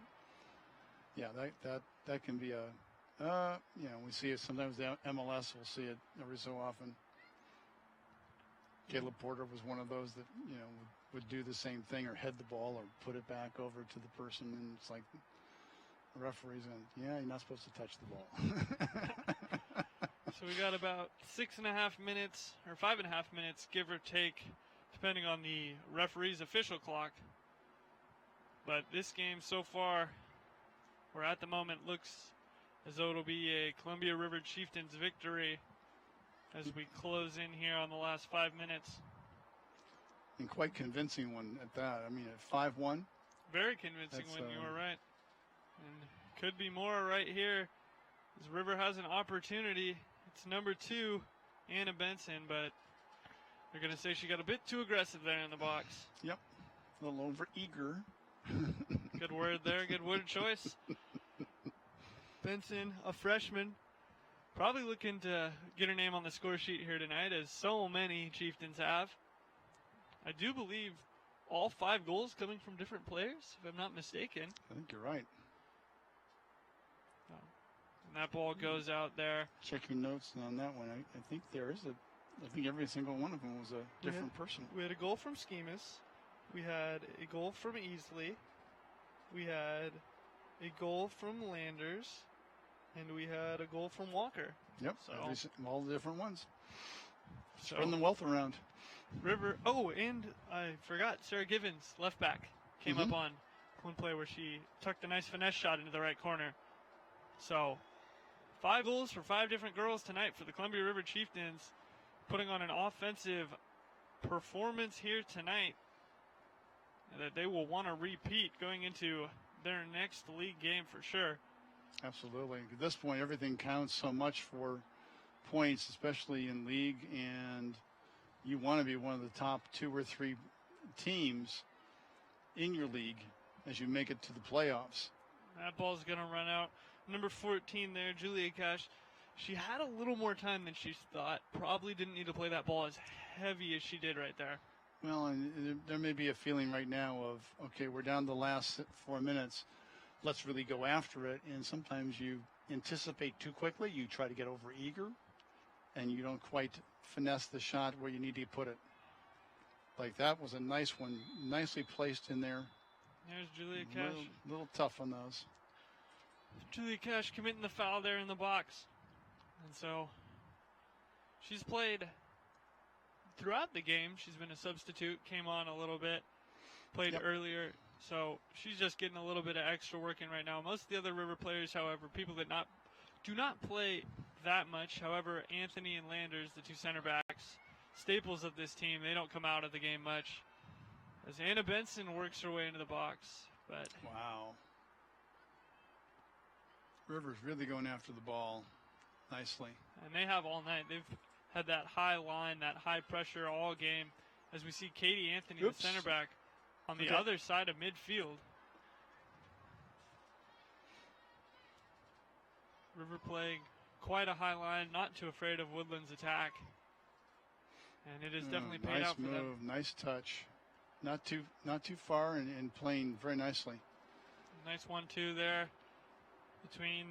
yeah, that can be we see it sometimes. The MLS will see it every so often. Caleb Porter was one of those that would do the same thing, or head the ball or put it back over to the person, and it's like the referee's going, yeah, you're not supposed to touch the ball. So we got about 6.5 minutes, or 5.5 minutes, give or take, depending on the referee's official clock. But this game so far, or at the moment, looks as though it'll be a Columbia River Chieftains victory as we close in here on the last 5 minutes. And quite convincing one at that. I mean, at 5-1. Very convincing when you were right. And could be more right here as River has an opportunity. It's number 2, Anna Benson, but they're going to say she got a bit too aggressive there in the box. Yep. A little over eager. Good word there. Good word choice. Benson, a freshman, probably looking to get her name on the score sheet here tonight, as so many Chieftains have. I do believe all 5 goals coming from different players, if I'm not mistaken. I think you're right. And that ball goes out there. Check your notes on that one. I think I think every single one of them was a different person. We had a goal from Schemas. We had a goal from Easley. We had a goal from Landers. And we had a goal from Walker. Yep, So, all the different ones. so Spreading the wealth around. River. Oh, and I forgot, Sarah Givens, left back, came up on one play where she tucked a nice finesse shot into the right corner. So 5 goals for 5 different girls tonight for the Columbia River Chieftains, putting on an offensive performance here tonight that they will want to repeat going into their next league game for sure. Absolutely. At this point, everything counts so much for points, especially in league, and you want to be one of the top 2 or 3 teams in your league as you make it to the playoffs. That ball's going to run out. Number 14 there, Julia Cash. She had a little more time than she thought. Probably didn't need to play that ball as heavy as she did right there. Well, and there may be a feeling right now of, okay, we're down the last 4 minutes. Let's really go after it. And sometimes you anticipate too quickly. You try to get over eager, and you don't quite finesse the shot where you need to put it. Like that was a nice one, nicely placed in there. There's Julia Cash. Little tough on those. Julia Cash committing the foul there in the box. And so she's played throughout the game. She's been a substitute, came on a little bit, played earlier. So she's just getting a little bit of extra work in right now. Most of the other River players, however, people that do not play that much. However, Anthony and Landers, the 2 center backs, staples of this team, they don't come out of the game much. As Anna Benson works her way into the box. But wow. River's really going after the ball nicely. And they have all night. They've had that high line, that high pressure all game. As we see Katie Anthony, the center back, on the other side of midfield. River playing quite a high line, not too afraid of Woodland's attack. And it has definitely paid nice out for move, them. nice touch. Not too far and playing very nicely. Nice 1-2 there between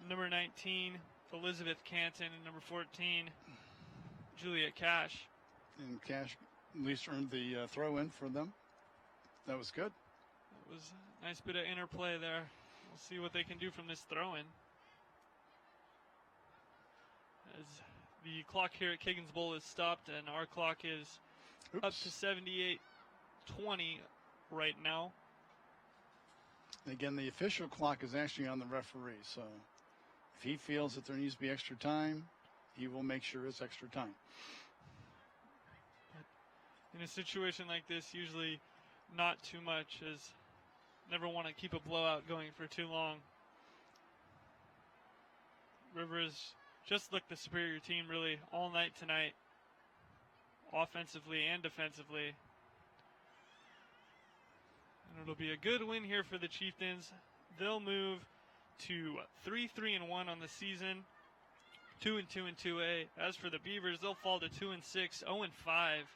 number 19, Elizabeth Canton, and number 14, Juliet Cash. And Cash at least earned the throw in for them. That was good. That was a nice bit of interplay there. We'll see what they can do from this throw-in. As the clock here at Kiggins Bowl is stopped, and our clock is up to 78-20 right now. Again, the official clock is actually on the referee, so if he feels that there needs to be extra time, he will make sure it's extra time. But in a situation like this, usually not too much, as never want to keep a blowout going for too long. Rivers just looked the superior team really all night tonight, offensively and defensively. And it'll be a good win here for the Chieftains. They'll move to 3-3-1 on the season, 2-2 in 2A. As for the Beavers, they'll fall to 2-6, 0-5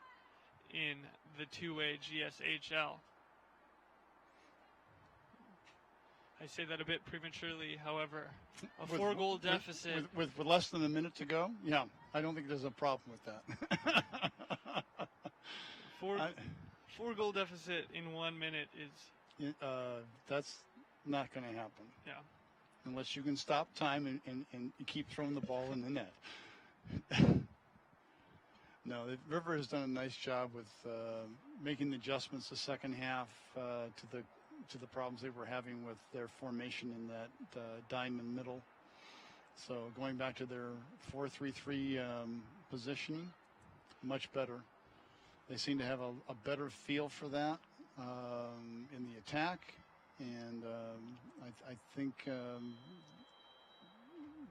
in the 2A GSHL. I say that a bit prematurely, however. A 4-goal deficit. With less than a minute to go? Yeah, I don't think there's a problem with that. Four-goal deficit in 1 minute is... that's not going to happen. Yeah. Unless you can stop time and keep throwing the ball in the net. No, the River has done a nice job with making the adjustments the second half to the problems they were having with their formation in that diamond middle. So going back to their 4-3-3 positioning, much better. They seem to have a better feel for that in the attack, and I think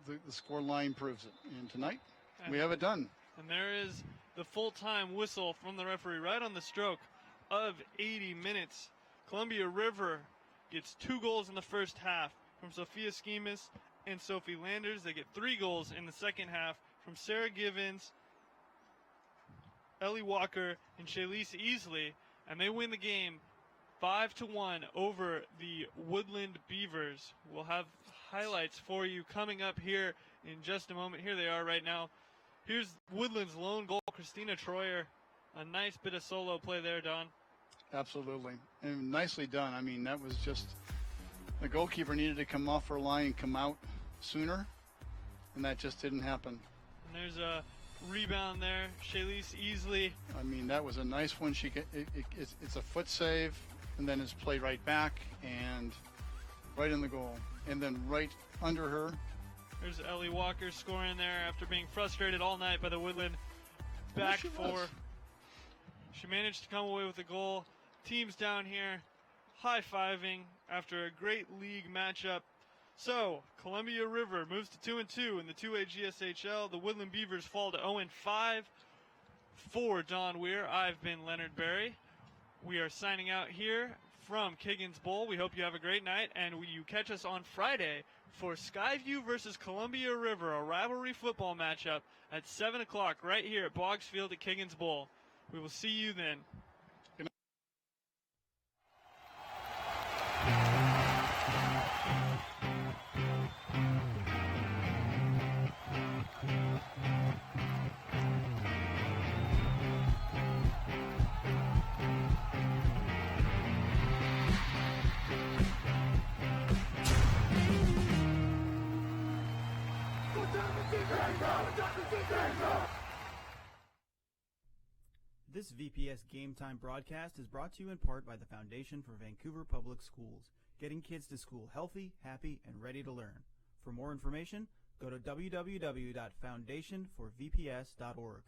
the score line proves it. And tonight, we have it done. And there is the full-time whistle from the referee right on the stroke of 80 minutes. Columbia River gets 2 goals in the first half from Sophia Schemas and Sophie Landers. They get 3 goals in the second half from Sarah Givens, Ellie Walker, and Shaylise Easley, and they win the game 5-1 over the Woodland Beavers. We'll have highlights for you coming up here in just a moment. Here they are right now. Here's Woodland's lone goal, Christina Troyer. A nice bit of solo play there, Don. Absolutely. And nicely done. I mean, that was just, the goalkeeper needed to come off her line and come out sooner, and that just didn't happen. And there's a rebound there, Shaylise Easley. I mean, that was a nice one. It's a foot save, and then it's played right back and right in the goal. And then right under her. There's Ellie Walker scoring there after being frustrated all night by the Woodland back four. She managed to come away with a goal. Teams down here high-fiving after a great league matchup. So, Columbia River moves to 2-2 in the 2A GSHL. The Woodland Beavers fall to 0-5. For Don Weir, I've been Leonard Berry. We are signing out here from Kiggins Bowl. We hope you have a great night, and you catch us on Friday for Skyview versus Columbia River, a rivalry football matchup at 7 o'clock right here at Boggs Field at Kiggins Bowl. We will see you then. This VPS Game Time broadcast is brought to you in part by the Foundation for Vancouver Public Schools, getting kids to school healthy, happy, and ready to learn. For more information, go to www.foundationforvps.org.